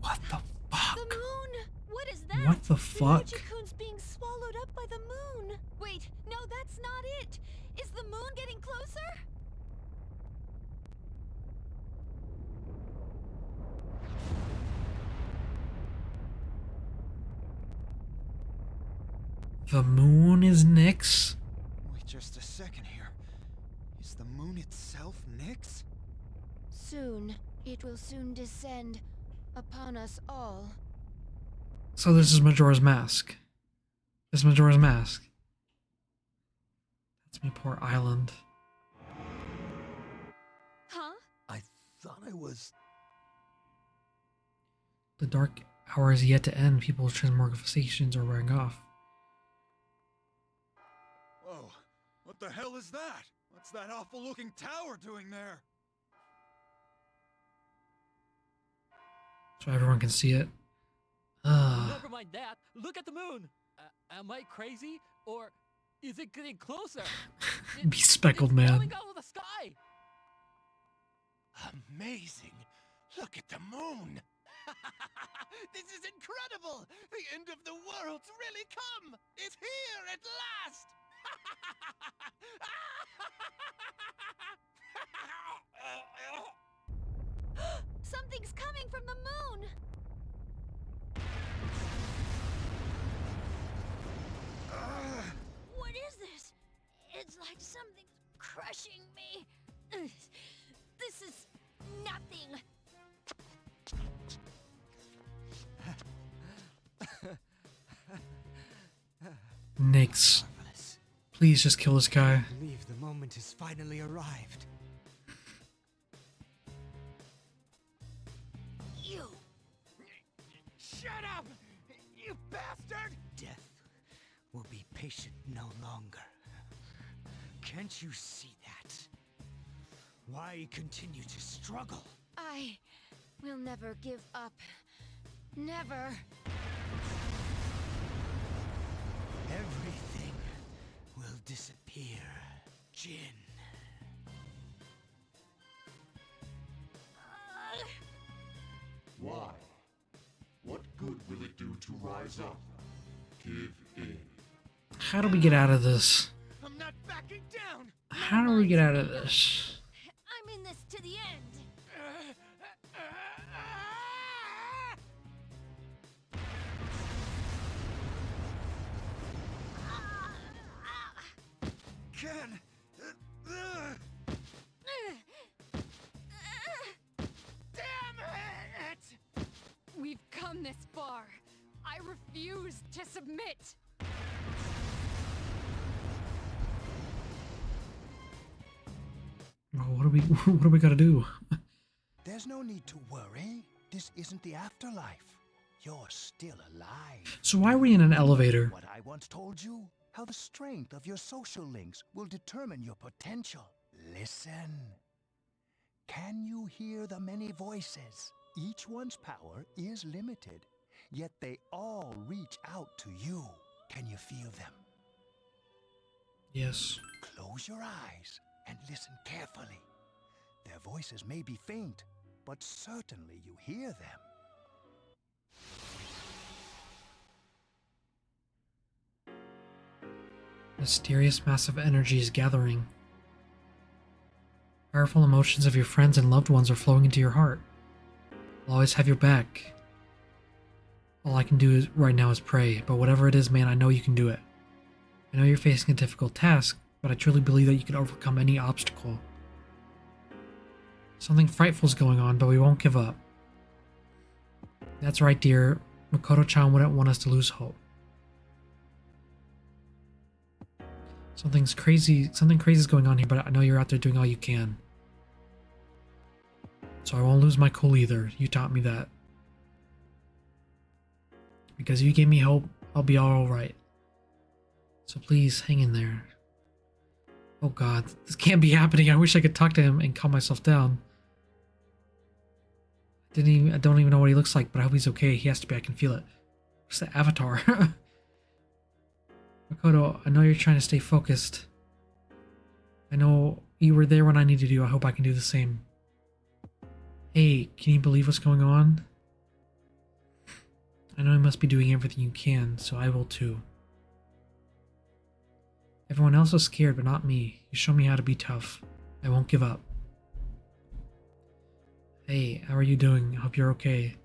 What the fuck? The moon! What is that? What the fuck? Ryuji-kun's being swallowed up by the moon. Wait, no, that's not it. Is the moon getting closer? The moon is Nyx? Wait just a second here. Is the moon itself Nyx? Soon, it will soon descend upon us all. So this is Majora's Mask. This is Majora's Mask. That's me, poor island. Huh? I thought I was... The dark hour is yet to end. People's transmogrifications are wearing off. Whoa, what the hell is that? What's that awful looking tower doing there? So everyone can see it. Never mind that. Look at the moon. Am I crazy, or is it getting closer? Be speckled, man. Falling out of the sky. Amazing. Look at the moon. This is incredible. The end of the world's really come. It's here at last. Something's coming from the moon! What is this? It's like something's crushing me. This is nothing. Nyx. Please just kill this guy. I believe the moment has finally arrived. You! Shut up! You bastard! Death will be patient no longer. Can't you see that? Why continue to struggle? I will never give up. Never. Everything will disappear, Jin. Why? What good will it do to rise up? Give in. How do we get out of this? I'm not backing down! How do we get out of this? I'm in this to the end. Ken! Damn it! We've come this far. I refuse to submit. Oh, what do we gotta do? There's no need to worry. This isn't the afterlife. You're still alive. So why are we in an elevator? What I once told you? How the strength of your social links will determine your potential. Listen. Can you hear the many voices? Each one's power is limited, yet they all reach out to you. Can you feel them? Yes. Close your eyes and listen carefully. Their voices may be faint, but certainly you hear them. Mysterious massive energy is gathering. Powerful emotions of your friends and loved ones are flowing into your heart. I'll always have your back. All I can do right now is pray, but whatever it is, man, I know you can do it. I know you're facing a difficult task, but I truly believe that you can overcome any obstacle. Something frightful is going on, but we won't give up. That's right, dear. Makoto-chan wouldn't want us to lose hope. Something crazy is going on here, but I know you're out there doing all you can. So I won't lose my cool either. You taught me that. Because you gave me hope, I'll be alright. So please, hang in there. Oh god, this can't be happening. I wish I could talk to him and calm myself down. I don't even know what he looks like, but I hope he's okay. He has to be, I can feel it. What's the avatar? Makoto, I know you're trying to stay focused. I know you were there when I needed you. I hope I can do the same. Hey, can you believe what's going on? I know you must be doing everything you can, so I will too. Everyone else is scared, but not me. You show me how to be tough. I won't give up. Hey, how are you doing? I hope you're okay.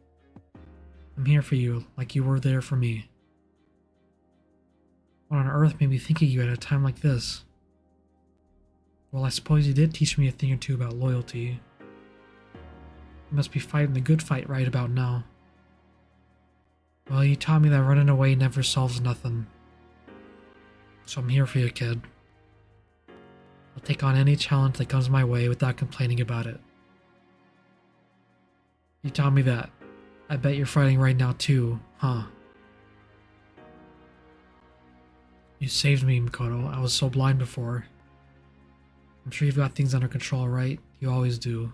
I'm here for you, like you were there for me. What on earth made me think of you at a time like this? Well, I suppose you did teach me a thing or two about loyalty. You must be fighting the good fight right about now. Well, you taught me that running away never solves nothing. So I'm here for you, kid. I'll take on any challenge that comes my way without complaining about it. You taught me that. I bet you're fighting right now too, huh? You saved me, Makoto. I was so blind before. I'm sure you've got things under control, right? You always do.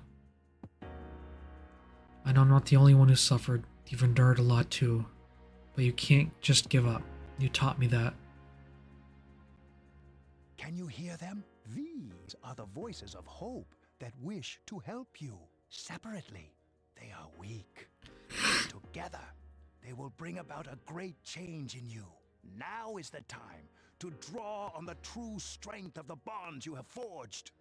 I know I'm not the only one who suffered. You've endured a lot too. But you can't just give up. You taught me that. Can you hear them? These are the voices of hope that wish to help you. Separately, they are weak. Together, they will bring about a great change in you. Now is the time to draw on the true strength of the bonds you have forged.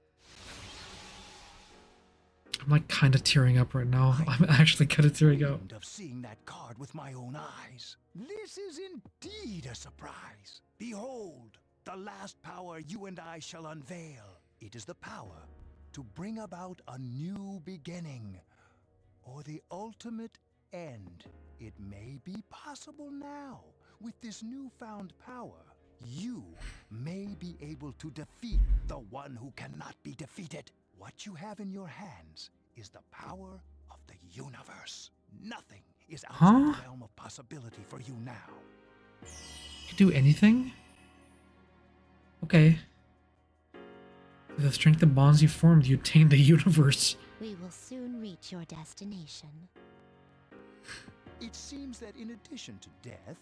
I'm like kind of tearing up right now. I'm actually kind of tearing up. Of seeing that card with my own eyes. This is indeed a surprise. Behold, the last power you and I shall unveil. It is the power to bring about a new beginning, or the ultimate end. It may be possible now. With this newfound power, you may be able to defeat the one who cannot be defeated. What you have in your hands is the power of the universe. Nothing is outside the realm of possibility for you now. You do anything? Okay. With the strength of bonds you formed, you attained the universe. We will soon reach your destination. It seems that in addition to death,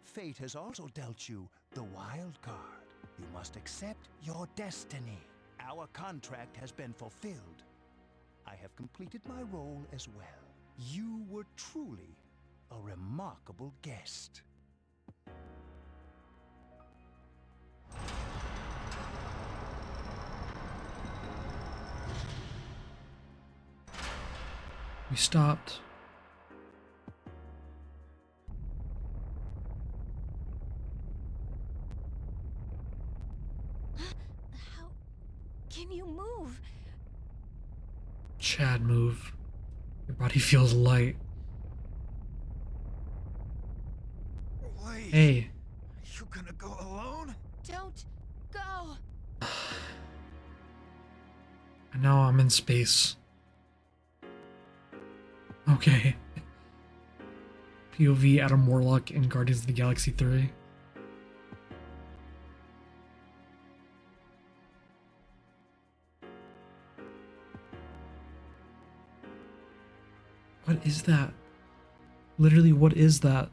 fate has also dealt you the wild card. You must accept your destiny. Our contract has been fulfilled. I have completed my role as well. You were truly a remarkable guest. We stopped. How can you move? Chad, move. Your body feels light. Wait. Hey. You gonna go alone? Don't go. I know I'm in space. Okay. POV Adam Warlock in Guardians of the Galaxy 3. What is that? Literally, what is that?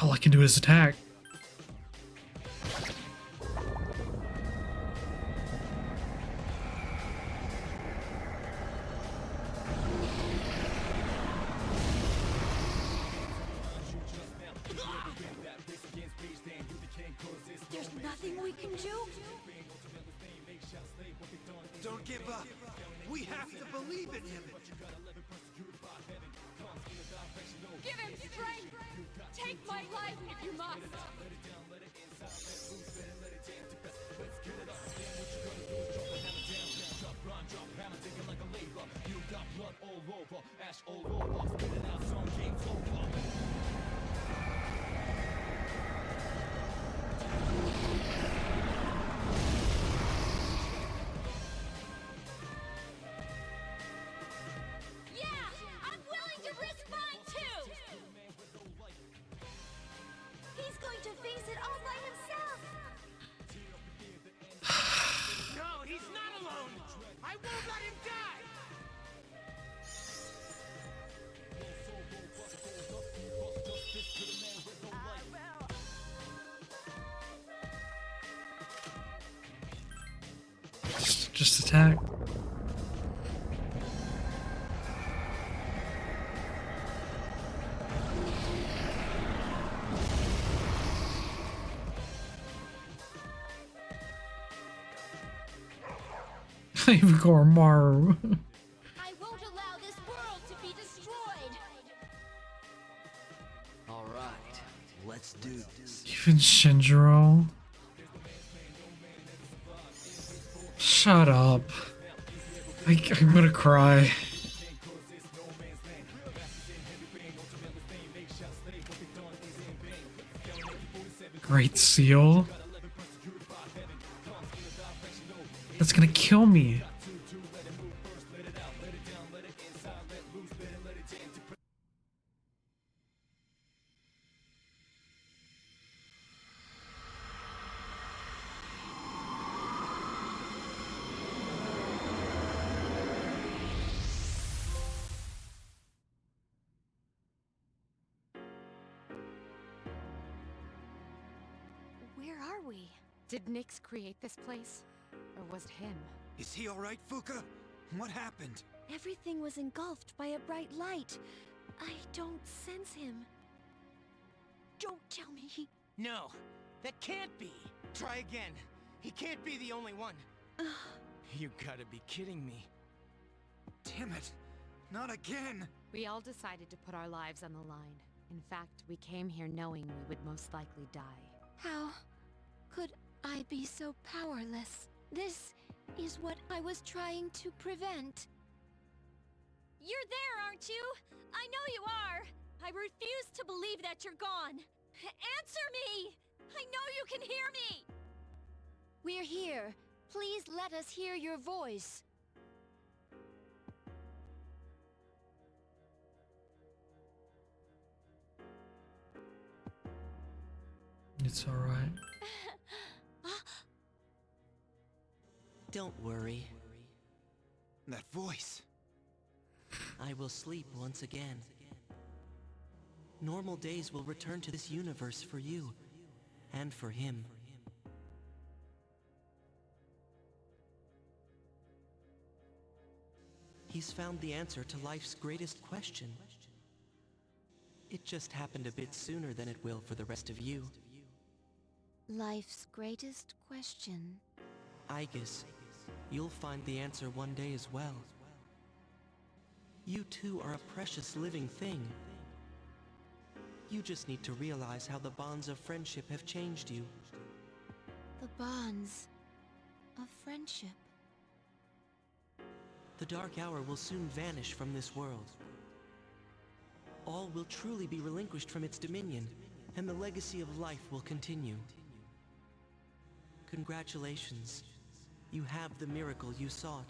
All I can do is attack. There's nothing we can do? give up. We have to believe in him. Give him strength! Take my life if you must! Yeah, I'm willing to risk mine too! He's going to face it all by himself! No, he's not alone! I won't let him die! Just attack. Igor Maru. I won't allow this world to be destroyed! Alright, let's do this. Even Shinjiro. Shut up. I'm gonna cry. Great Seal? That's gonna kill me. Where are we? Did Nyx create this place? Or was it him? Is he alright, Fuka? What happened? Everything was engulfed by a bright light. I don't sense him. Don't tell me he... No, that can't be. Try again. He can't be the only one. You gotta be kidding me. Damn it! Not again! We all decided to put our lives on the line. In fact, we came here knowing we would most likely die. How could I be so powerless? This is what I was trying to prevent. You're there, aren't you? I know you are. I refuse to believe that you're gone. Answer me! I know you can hear me! We're here. Please let us hear your voice. It's alright. Don't worry. That voice. I will sleep once again. Normal days will return to this universe for you, and for him. He's found the answer to life's greatest question. It just happened a bit sooner than it will for the rest of you. Life's greatest question. Aegis, you'll find the answer one day as well. You too are a precious living thing. You just need to realize how the bonds of friendship have changed you. The bonds of friendship. The Dark Hour will soon vanish from this world. All will truly be relinquished from its dominion, and the legacy of life will continue. Congratulations. You have the miracle you sought.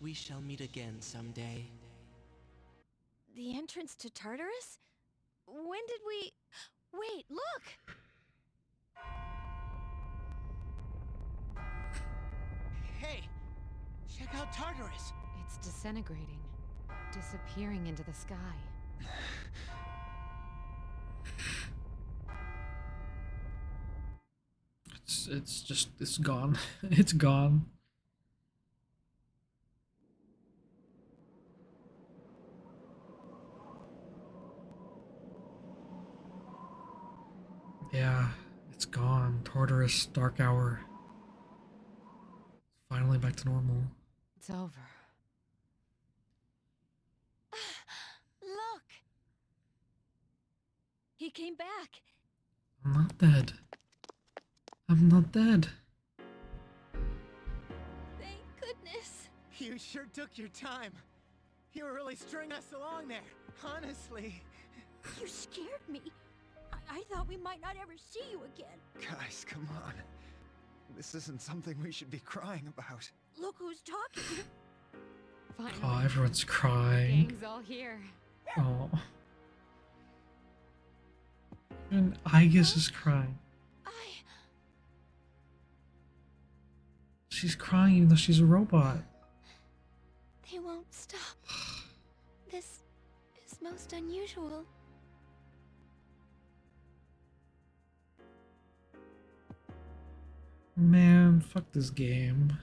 We shall meet again someday. The entrance to Tartarus? When did we... Wait, look! Hey, check out Tartarus. It's disintegrating, disappearing into the sky. It's gone. It's gone. Yeah, it's gone. Tartarus, Dark Hour. Finally back to normal. It's over. Look! He came back. I'm not dead. I'm not dead. Thank goodness. You sure took your time. You were really stringing us along there, honestly. You scared me. I thought we might not ever see you again. Guys, come on. This isn't something we should be crying about. Look who's talking. Finally. Oh, everyone's crying. Gang's all here. Oh. And Aegis is crying. She's crying even though she's a robot. They won't stop. This is most unusual. Man, fuck this game.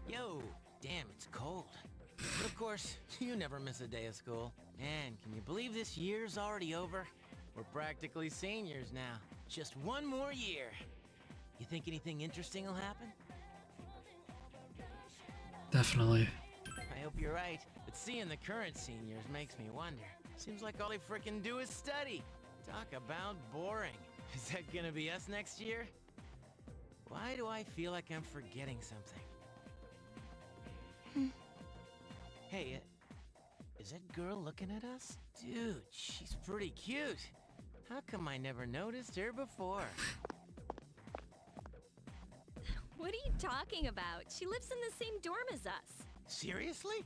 Yo, damn, it's cold. But of course, you never miss a day of school. Man, can you believe this year's already over? We're practically seniors now. Just one more year. You think anything interesting will happen? Definitely. I hope you're right, but seeing the current seniors makes me wonder. Seems like all they frickin' do is study. Talk about boring. Is that gonna be us next year? Why do I feel like I'm forgetting something? Hey, is that girl looking at us? Dude, she's pretty cute. How come I never noticed her before? What are you talking about? She lives in the same dorm as us. Seriously?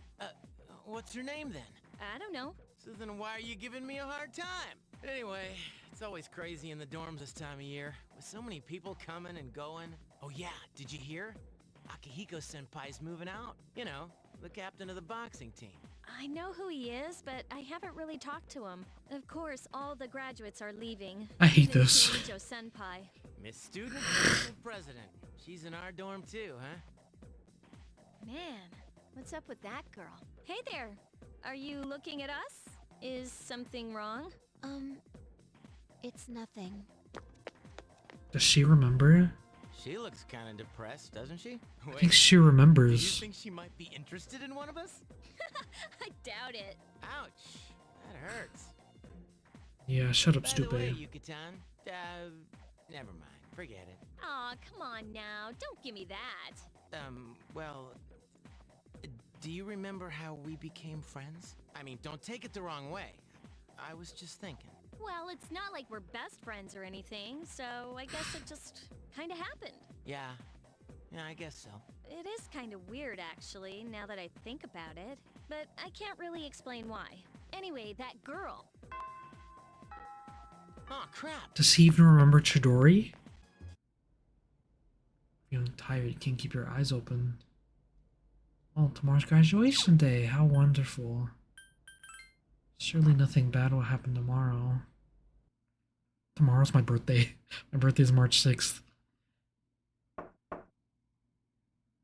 What's her name then? I don't know. So then why are you giving me a hard time? Anyway, it's always crazy in the dorms this time of year, with so many people coming and going. Oh yeah, did you hear? Akihiko-senpai's moving out. You know, the captain of the boxing team. I know who he is, but I haven't really talked to him. Of course, all the graduates are leaving. I hate Even this. Kirijo-senpai. Miss Student Council President. She's in our dorm too, huh? Man, what's up with that girl? Hey there! Are you looking at us? Is something wrong? It's nothing. Does she remember? She looks kind of depressed, doesn't she? I think she remembers. Do you think she might be interested in one of us? I doubt it. Ouch. That hurts. Yeah, shut up, By stupid. the way, Yucatan, never mind. Forget it. Aw, come on now. Don't give me that. Well, do you remember how we became friends? I mean, don't take it the wrong way. I was just thinking. Well, it's not like we're best friends or anything, so I guess it just kind of happened. Yeah, I guess so. It is kind of weird, actually, now that I think about it. But I can't really explain why. Anyway, that girl. Oh, crap. Does he even remember Chidori? Feeling tired, you can't keep your eyes open. Oh, tomorrow's graduation day. How wonderful. Surely nothing bad will happen tomorrow. Tomorrow's my birthday. My birthday's March 6th.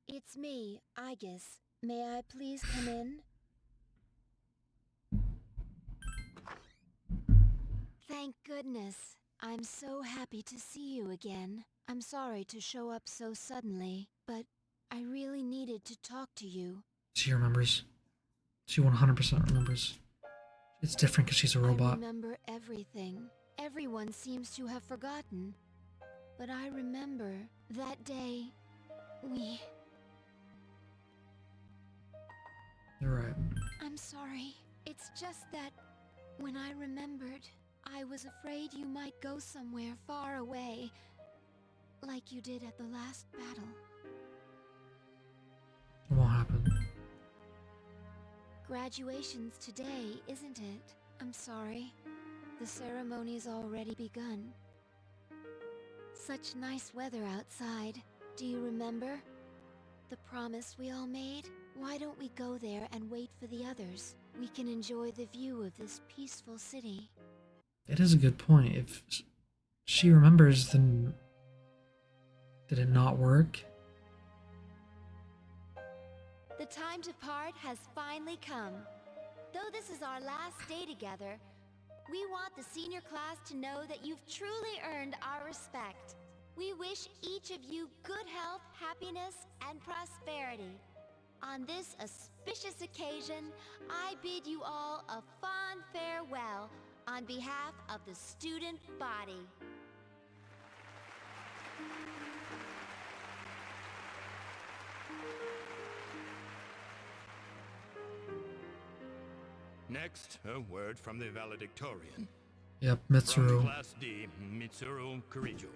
It's me, Aegis. May I please come in? Thank goodness. I'm so happy to see you again. I'm sorry to show up so suddenly, but I really needed to talk to you. She remembers. She 100% remembers. It's different because she's a I robot. remember everything. Everyone seems to have forgotten. But I remember that day, we... You're right. I'm sorry. It's just that when I remembered, I was afraid you might go somewhere far away, like you did at the last battle. It won't happen. Graduation's today, isn't it? I'm sorry. The ceremony's already begun. Such nice weather outside. Do you remember? The promise we all made? Why don't we go there and wait for the others? We can enjoy the view of this peaceful city. It is a good point. If she remembers, then did it not work? The time to part has finally come. Though this is our last day together, we want the senior class to know that you've truly earned our respect. We wish each of you good health, happiness, and prosperity. On this auspicious occasion, I bid you all a fond farewell on behalf of the student body. Next, a word from the valedictorian. Yep, From Mitsuru. Class D, Mitsuru Kirijo.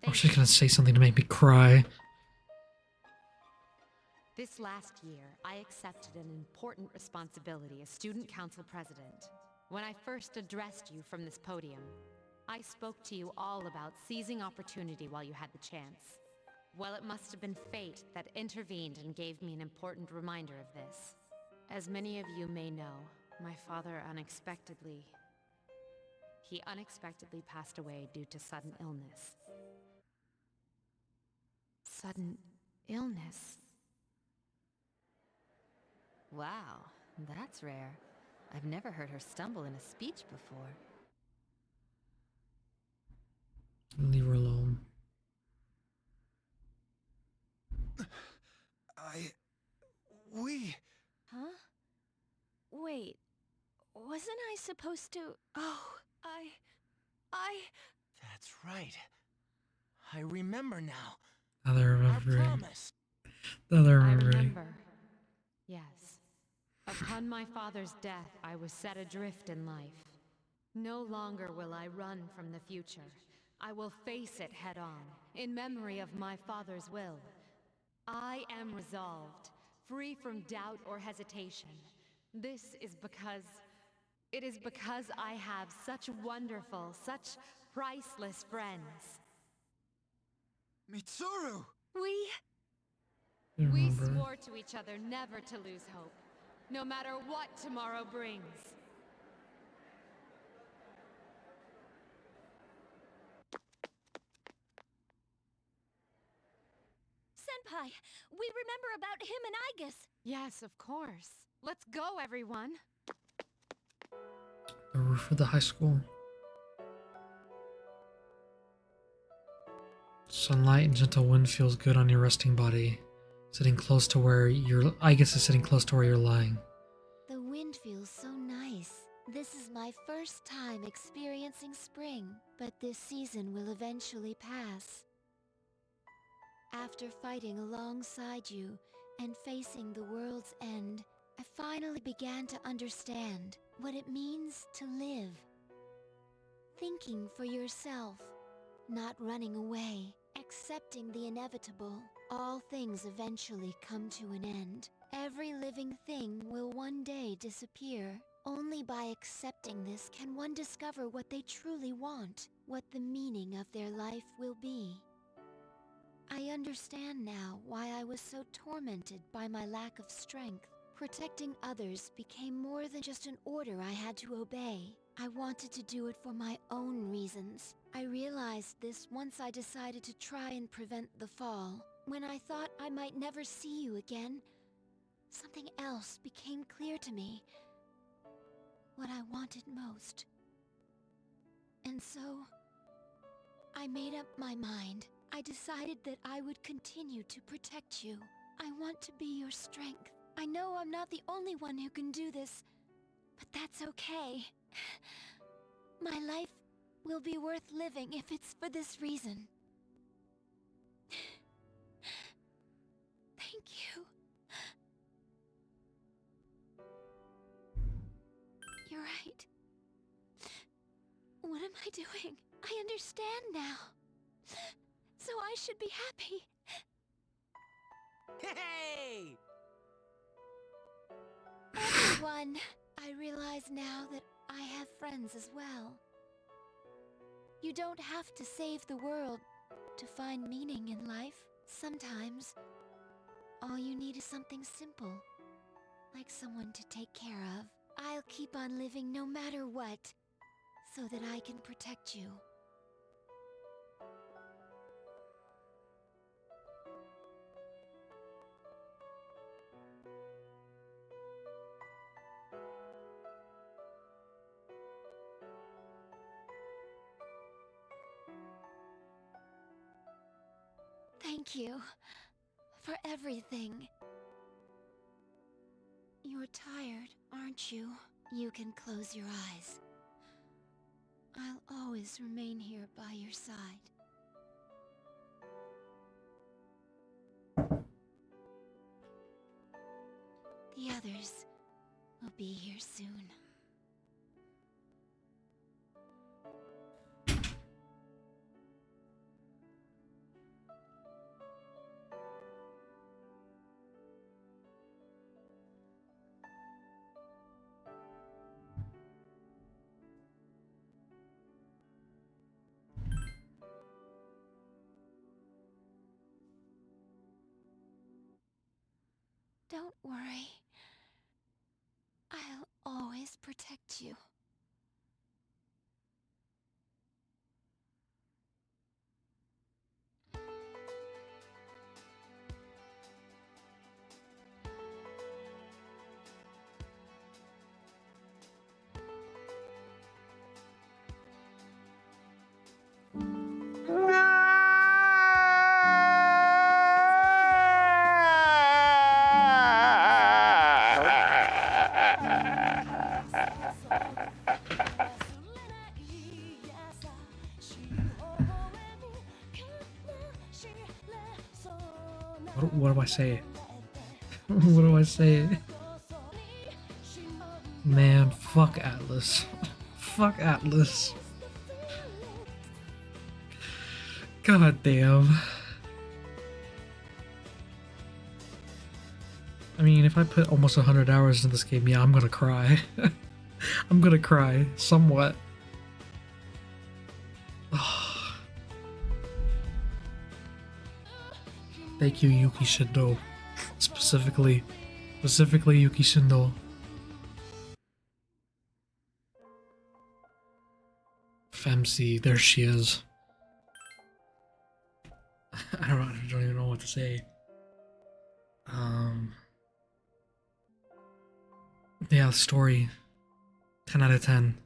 Oh, she's gonna say something to make me cry. This last year, I accepted an important responsibility as student council president. When I first addressed you from this podium, I spoke to you all about seizing opportunity while you had the chance. Well, it must have been fate that intervened and gave me an important reminder of this. As many of you may know, my father unexpectedly passed away due to sudden illness. Sudden illness? Wow, that's rare. I've never heard her stumble in a speech before. Leave her alone. We... Huh? Wait, wasn't I supposed to... Oh, That's right. I remember now. Now they're Our remembering. promise. Now they're I remembering. remember. Yes. Upon my father's death, I was set adrift in life. No longer will I run from the future. I will face it head on, in memory of my father's will. I am resolved, free from doubt or hesitation. This is because... It is because I have such wonderful, such priceless friends. Mitsuru! You We remember. swore to each other never to lose hope, no matter what tomorrow brings. Senpai, we remember about him and Igus. Yes, of course. Let's go, everyone. The roof of the high school. Sunlight and gentle wind feels good on your resting body. Sitting close to where you're... I guess it's sitting close to where you're lying. The wind feels so nice. This is my first time experiencing spring, but this season will eventually pass. After fighting alongside you and facing the world's end, I finally began to understand what it means to live. Thinking for yourself, not running away, accepting the inevitable. All things eventually come to an end. Every living thing will one day disappear. Only by accepting this can one discover what they truly want, what the meaning of their life will be. I understand now why I was so tormented by my lack of strength. Protecting others became more than just an order I had to obey. I wanted to do it for my own reasons. I realized this once I decided to try and prevent the fall. When I thought I might never see you again, something else became clear to me. What I wanted most. And so, I made up my mind. I decided that I would continue to protect you. I want to be your strength. I know I'm not the only one who can do this, but that's okay. My life will be worth living if it's for this reason. Thank you. You're right. What am I doing? I understand now. So I should be happy. Hey! Everyone, I realize now that I have friends as well. You don't have to save the world to find meaning in life. Sometimes, all you need is something simple, like someone to take care of. I'll keep on living no matter what, so that I can protect you. Thank you for everything. You're tired, aren't you? You can close your eyes. I'll always remain here by your side. The others will be here soon. Don't worry. I'll always protect you. What do I say? What do I say? Man, fuck Atlas. Fuck Atlas. God damn. I mean, if I put almost 100 hours in this game, yeah, I'm gonna cry. I'm gonna cry, somewhat. Thank you, Yuki Shindo. Specifically Yuki Shindo. Femc, there she is. I don't even know what to say. Yeah, the story. 10 out of 10.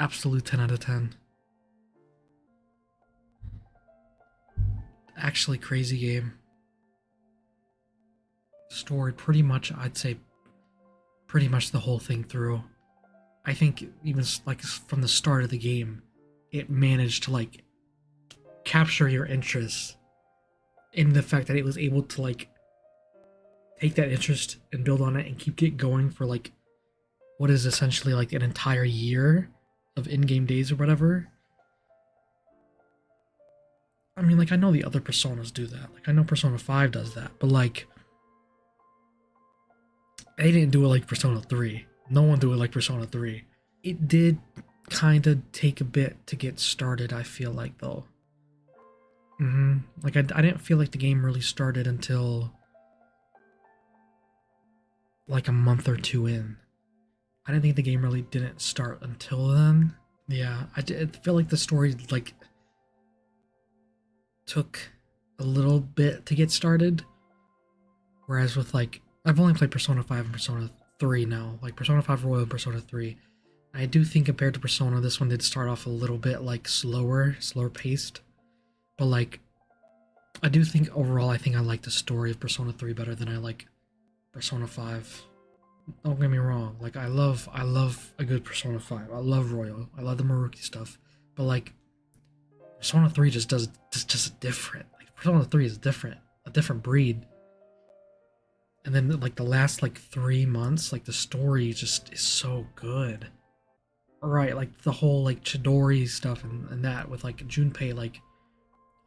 Absolute 10 out of 10. Actually crazy game. Story pretty much, I'd say pretty much the whole thing through. I think even like from the start of the game, it managed to like capture your interest in the fact that it was able to like take that interest and build on it and keep it going for like what is essentially like an entire year of in-game days or whatever. I mean, like, I know the other Personas do that. Like, I know Persona 5 does that, but like, they didn't do it like Persona 3. No one do it like Persona 3. It did kind of take a bit to get started, I feel like, though. Like, I didn't feel like the game really started until like a month or two in. I didn't think the game really didn't start until then. Yeah, I feel like the story, like, took a little bit to get started. Whereas with, like, I've only played Persona 5 and Persona 3 now. Like, Persona 5 Royal and Persona 3. I do think compared to Persona, this one did start off a little bit, like, slower paced. But, like, I do think overall, I think I like the story of Persona 3 better than I like Persona 5. Don't get me wrong. Like, I love a good Persona 5. I love Royal. I love the Maruki stuff. But, like, Persona 3 just does just different. Like, Persona 3 is different. A different breed. And then, like, the last, like, 3 months, like, the story just is so good. Right, like, the whole, like, Chidori stuff and that with, like, Junpei, like,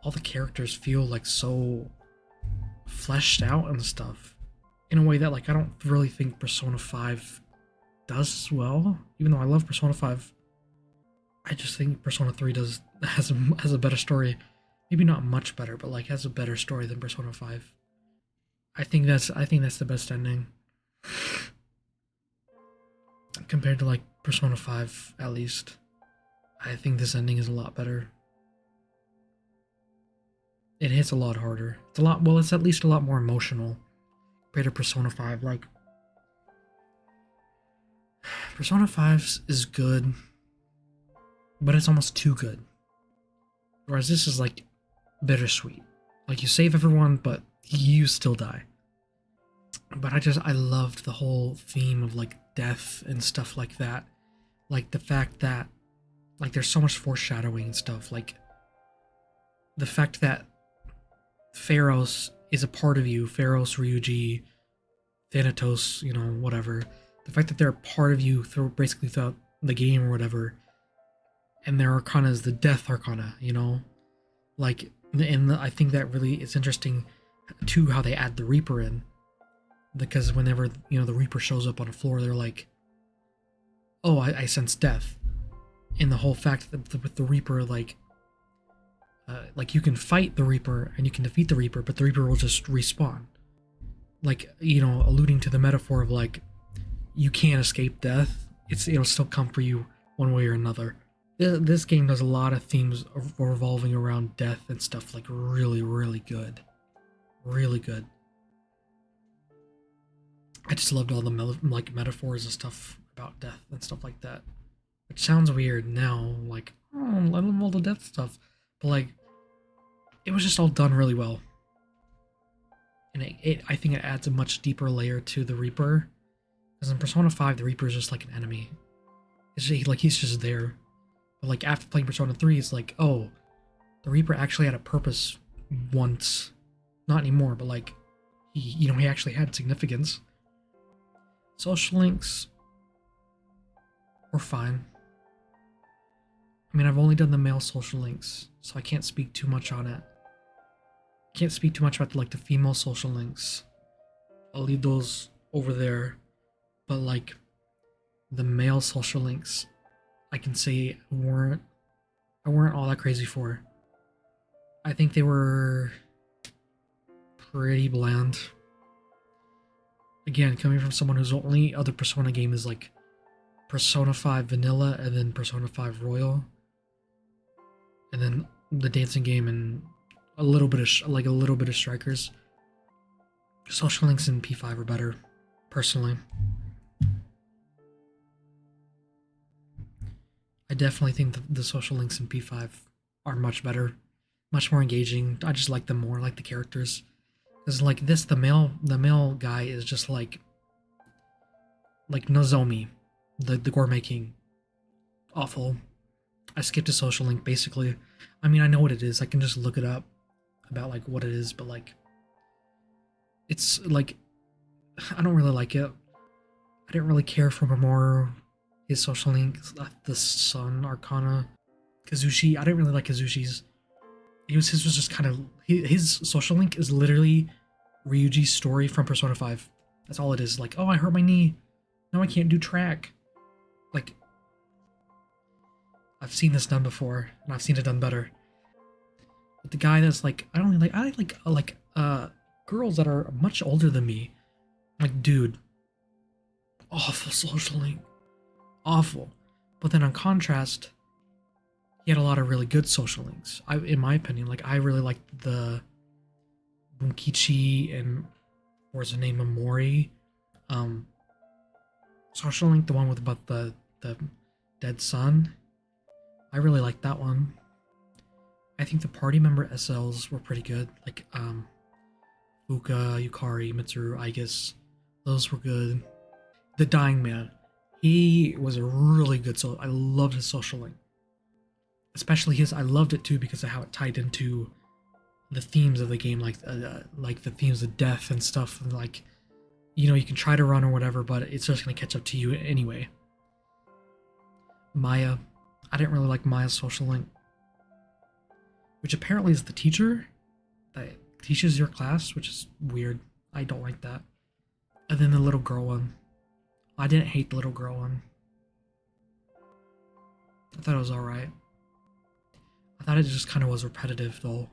all the characters feel, like, so fleshed out and stuff. In a way that, like, I don't really think Persona 5 does as well. Even though I love Persona 5, I just think Persona 3 has a better story. Maybe not much better, but, like, has a better story than Persona 5. I think that's the best ending. Compared to, like, Persona 5, at least. I think this ending is a lot better. It hits a lot harder. It's at least a lot more emotional. Compared to Persona 5, like... Persona 5 is good, but it's almost too good. Whereas this is, like, bittersweet. Like you save everyone, but you still die. But I loved the whole theme of like death and stuff like that. Like the fact that like there's so much foreshadowing and stuff. Like the fact that Pharos is a part of you, Pharos, Ryuji, Thanatos, you know, whatever. The fact that they're a part of you basically throughout the game or whatever. And their arcana is the death arcana, you know? Like, and I think that really is interesting too, how they add the Reaper in. Because whenever, you know, the Reaper shows up on a floor, they're like, oh, I sense death. And the whole fact that with the Reaper, like you can fight the Reaper and you can defeat the Reaper, but the Reaper will just respawn. Like, you know, alluding to the metaphor of like, you can't escape death. It'll still come for you one way or another. This game does a lot of themes revolving around death and stuff, like really, really good. Really good. I just loved all the like metaphors and stuff about death and stuff like that. Which sounds weird now, like, oh, I love all the death stuff. But like, it was just all done really well. And I think it adds a much deeper layer to the Reaper. Because in Persona 5, the Reaper is just like an enemy. It's just, like, he's just there. But like, after playing Persona 3, it's like, oh, the Reaper actually had a purpose once. Not anymore, but like, he actually had significance. Social links were fine. I mean, I've only done the male social links, so I can't speak too much on it. Can't speak too much about like the female social links. I'll leave those over there. But like the male social links, I can say weren't all that crazy for. I think they were pretty bland. Again, coming from someone whose only other Persona game is like Persona 5 Vanilla and then Persona 5 Royal. And then the dancing game and a little bit of Strikers. Social links in P5 are better, personally. I definitely think the social links in P5 are much better, much more engaging. I just like them more, I like the characters. Because like this, the male guy is just like Nozomi, the gourmet king. Awful. I skipped a social link basically. I mean, I know what it is. I can just look it up about like what it is, but like it's like I don't really like it. I didn't really care for Mamoru, his social link, the Sun Arcana, Kazushi. I didn't really like Kazushi's. His was just kind of his social link is literally Ryuji's story from Persona 5. That's all it is. Like, oh, I hurt my knee. Now I can't do track. Like, I've seen this done before, and I've seen it done better. But the guy that's like, I like girls that are much older than me. Like, dude, awful social link, awful. But then on contrast, he had a lot of really good social links. In my opinion, like I really liked the Bunkichi and what was the name, Amori, social link, the one with about the dead son. I really liked that one. I think the party member SLs were pretty good, like Fuka, Yukari, Mitsuru, Aigis. Those were good. The Dying Man, he was a really good I loved his social link. Especially I loved it too because of how it tied into the themes of the game, like the themes of death and stuff, and like, you know, you can try to run or whatever, but it's just gonna catch up to you anyway. Maya, I didn't really like Maya's social link, which apparently is the teacher that teaches your class, which is weird. I don't like that. And then the little girl one. I didn't hate the little girl one. I thought it was alright. I thought it just kind of was repetitive though.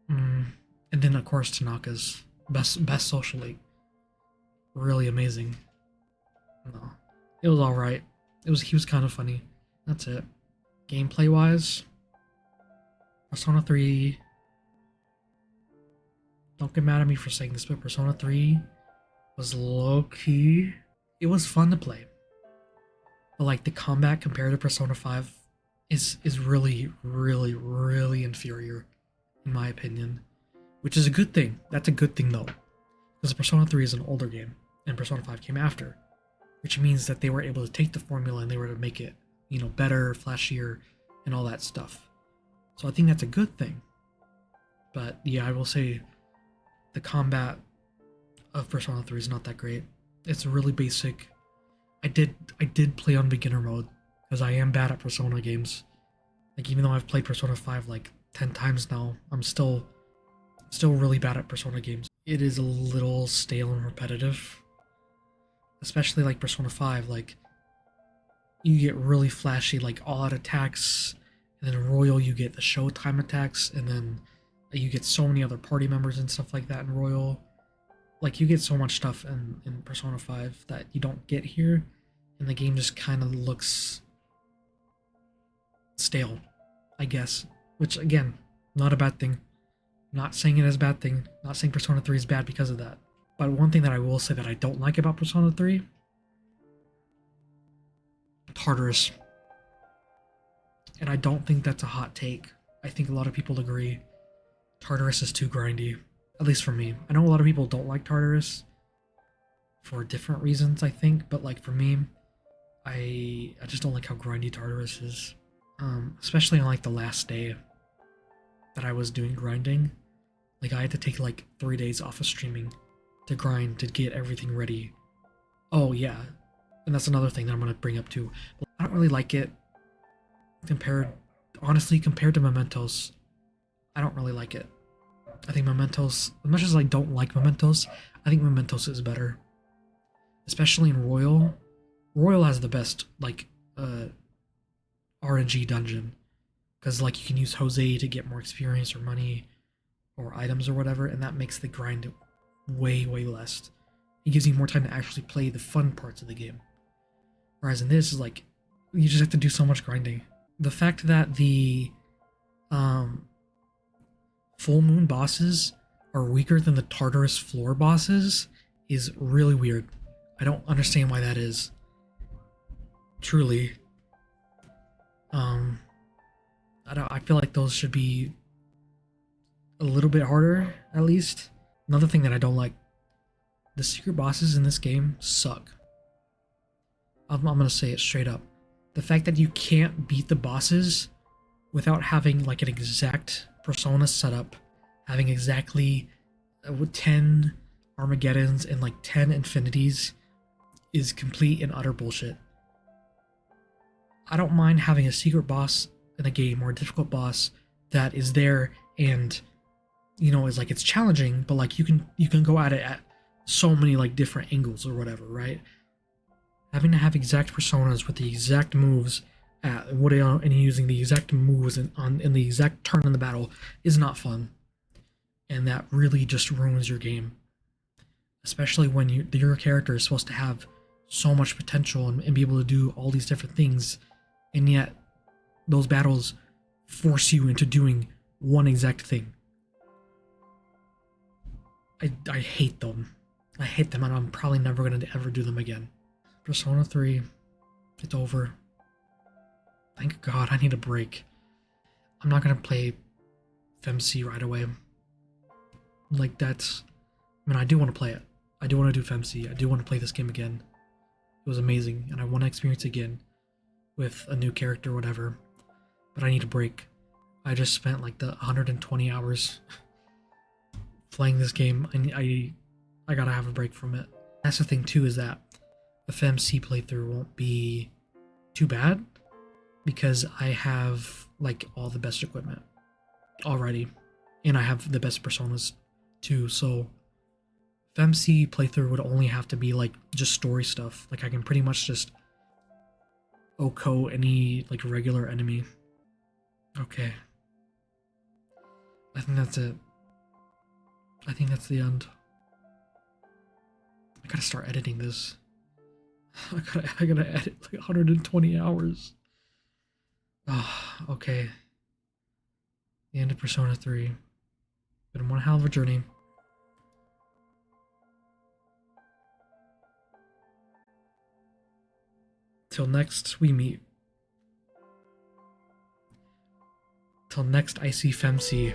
And then of course Tanaka's best social link. Really amazing. No, it was alright. He was kind of funny. That's it. Gameplay wise, Persona 3. Don't get mad at me for saying this, but Persona 3 was low key. It was fun to play, but like the combat compared to Persona 5 is really, really, really inferior in my opinion, which is a good thing. That's a good thing though, because Persona 3 is an older game and Persona 5 came after, which means that they were able to take the formula and they were to make it, you know, better, flashier, and all that stuff. So I think that's a good thing. But yeah, I will say the combat of Persona 3 is not that great. It's really basic. I did play on beginner mode because I am bad at Persona games. Like, even though I've played Persona 5 like 10 times now, I'm still really bad at Persona games. It is a little stale and repetitive. Especially like Persona 5, like you get really flashy like all-out attacks, and then Royal you get the showtime attacks, and then you get so many other party members and stuff like that in Royal. Like, you get so much stuff in Persona 5 that you don't get here, and the game just kind of looks stale, I guess. Which, again, not a bad thing. Not saying it is a bad thing. Not saying Persona 3 is bad because of that. But one thing that I will say that I don't like about Persona 3, Tartarus. And I don't think that's a hot take. I think a lot of people agree. Tartarus is too grindy. At least for me. I know a lot of people don't like Tartarus for different reasons, I think, but like for me, I just don't like how grindy Tartarus is. Especially on like the last day that I was doing grinding. Like, I had to take like 3 days off of streaming to grind to get everything ready. Oh yeah, and that's another thing that I'm gonna bring up too. I don't really like it honestly compared to Mementos. I don't really like it. I think Mementos, as much as I don't like Mementos, I think Mementos is better. Especially in Royal. Royal has the best, like, RNG dungeon. Because, like, you can use Jose to get more experience or money or items or whatever, and that makes the grind way, way less. It gives you more time to actually play the fun parts of the game. Whereas in this, is like, you just have to do so much grinding. The fact that the full moon bosses are weaker than the Tartarus floor bosses is really weird. I don't understand why that is. Truly. I feel like those should be a little bit harder, at least. Another thing that I don't like, the secret bosses in this game suck. I'm gonna say it straight up. The fact that you can't beat the bosses without having like an exact persona setup, having exactly 10 Armageddons and like 10 Infinities is complete and utter bullshit. I don't mind having a secret boss in a game or a difficult boss that is there and, you know, is like, it's challenging, but like you can go at it at so many like different angles or whatever, right? Having to have exact personas with the exact moves at what and using the exact moves in the exact turn in the battle is not fun, and that really just ruins your game. Especially when your character is supposed to have so much potential and be able to do all these different things, and yet those battles force you into doing one exact thing. I hate them. I hate them, and I'm probably never going to ever do them again. Persona 3, it's over. Thank God, I need a break. I'm not going to play FemC right away. Like, that's... I mean, I do want to play it. I do want to do FemC. I do want to play this game again. It was amazing, and I want to experience it again with a new character or whatever. But I need a break. I just spent like the 120 hours playing this game, and I gotta have a break from it. That's the thing too, is that the FemC playthrough won't be too bad because I have like all the best equipment already, and I have the best personas too. So FemC playthrough would only have to be like just story stuff. Like, I can pretty much just OHKO any like regular enemy. Okay, I think that's it. I think that's the end. I gotta start editing this. I gotta edit like 120 hours. Okay. The end of Persona 3. Been one hell of a journey. Till next we meet. Till next I see FemC.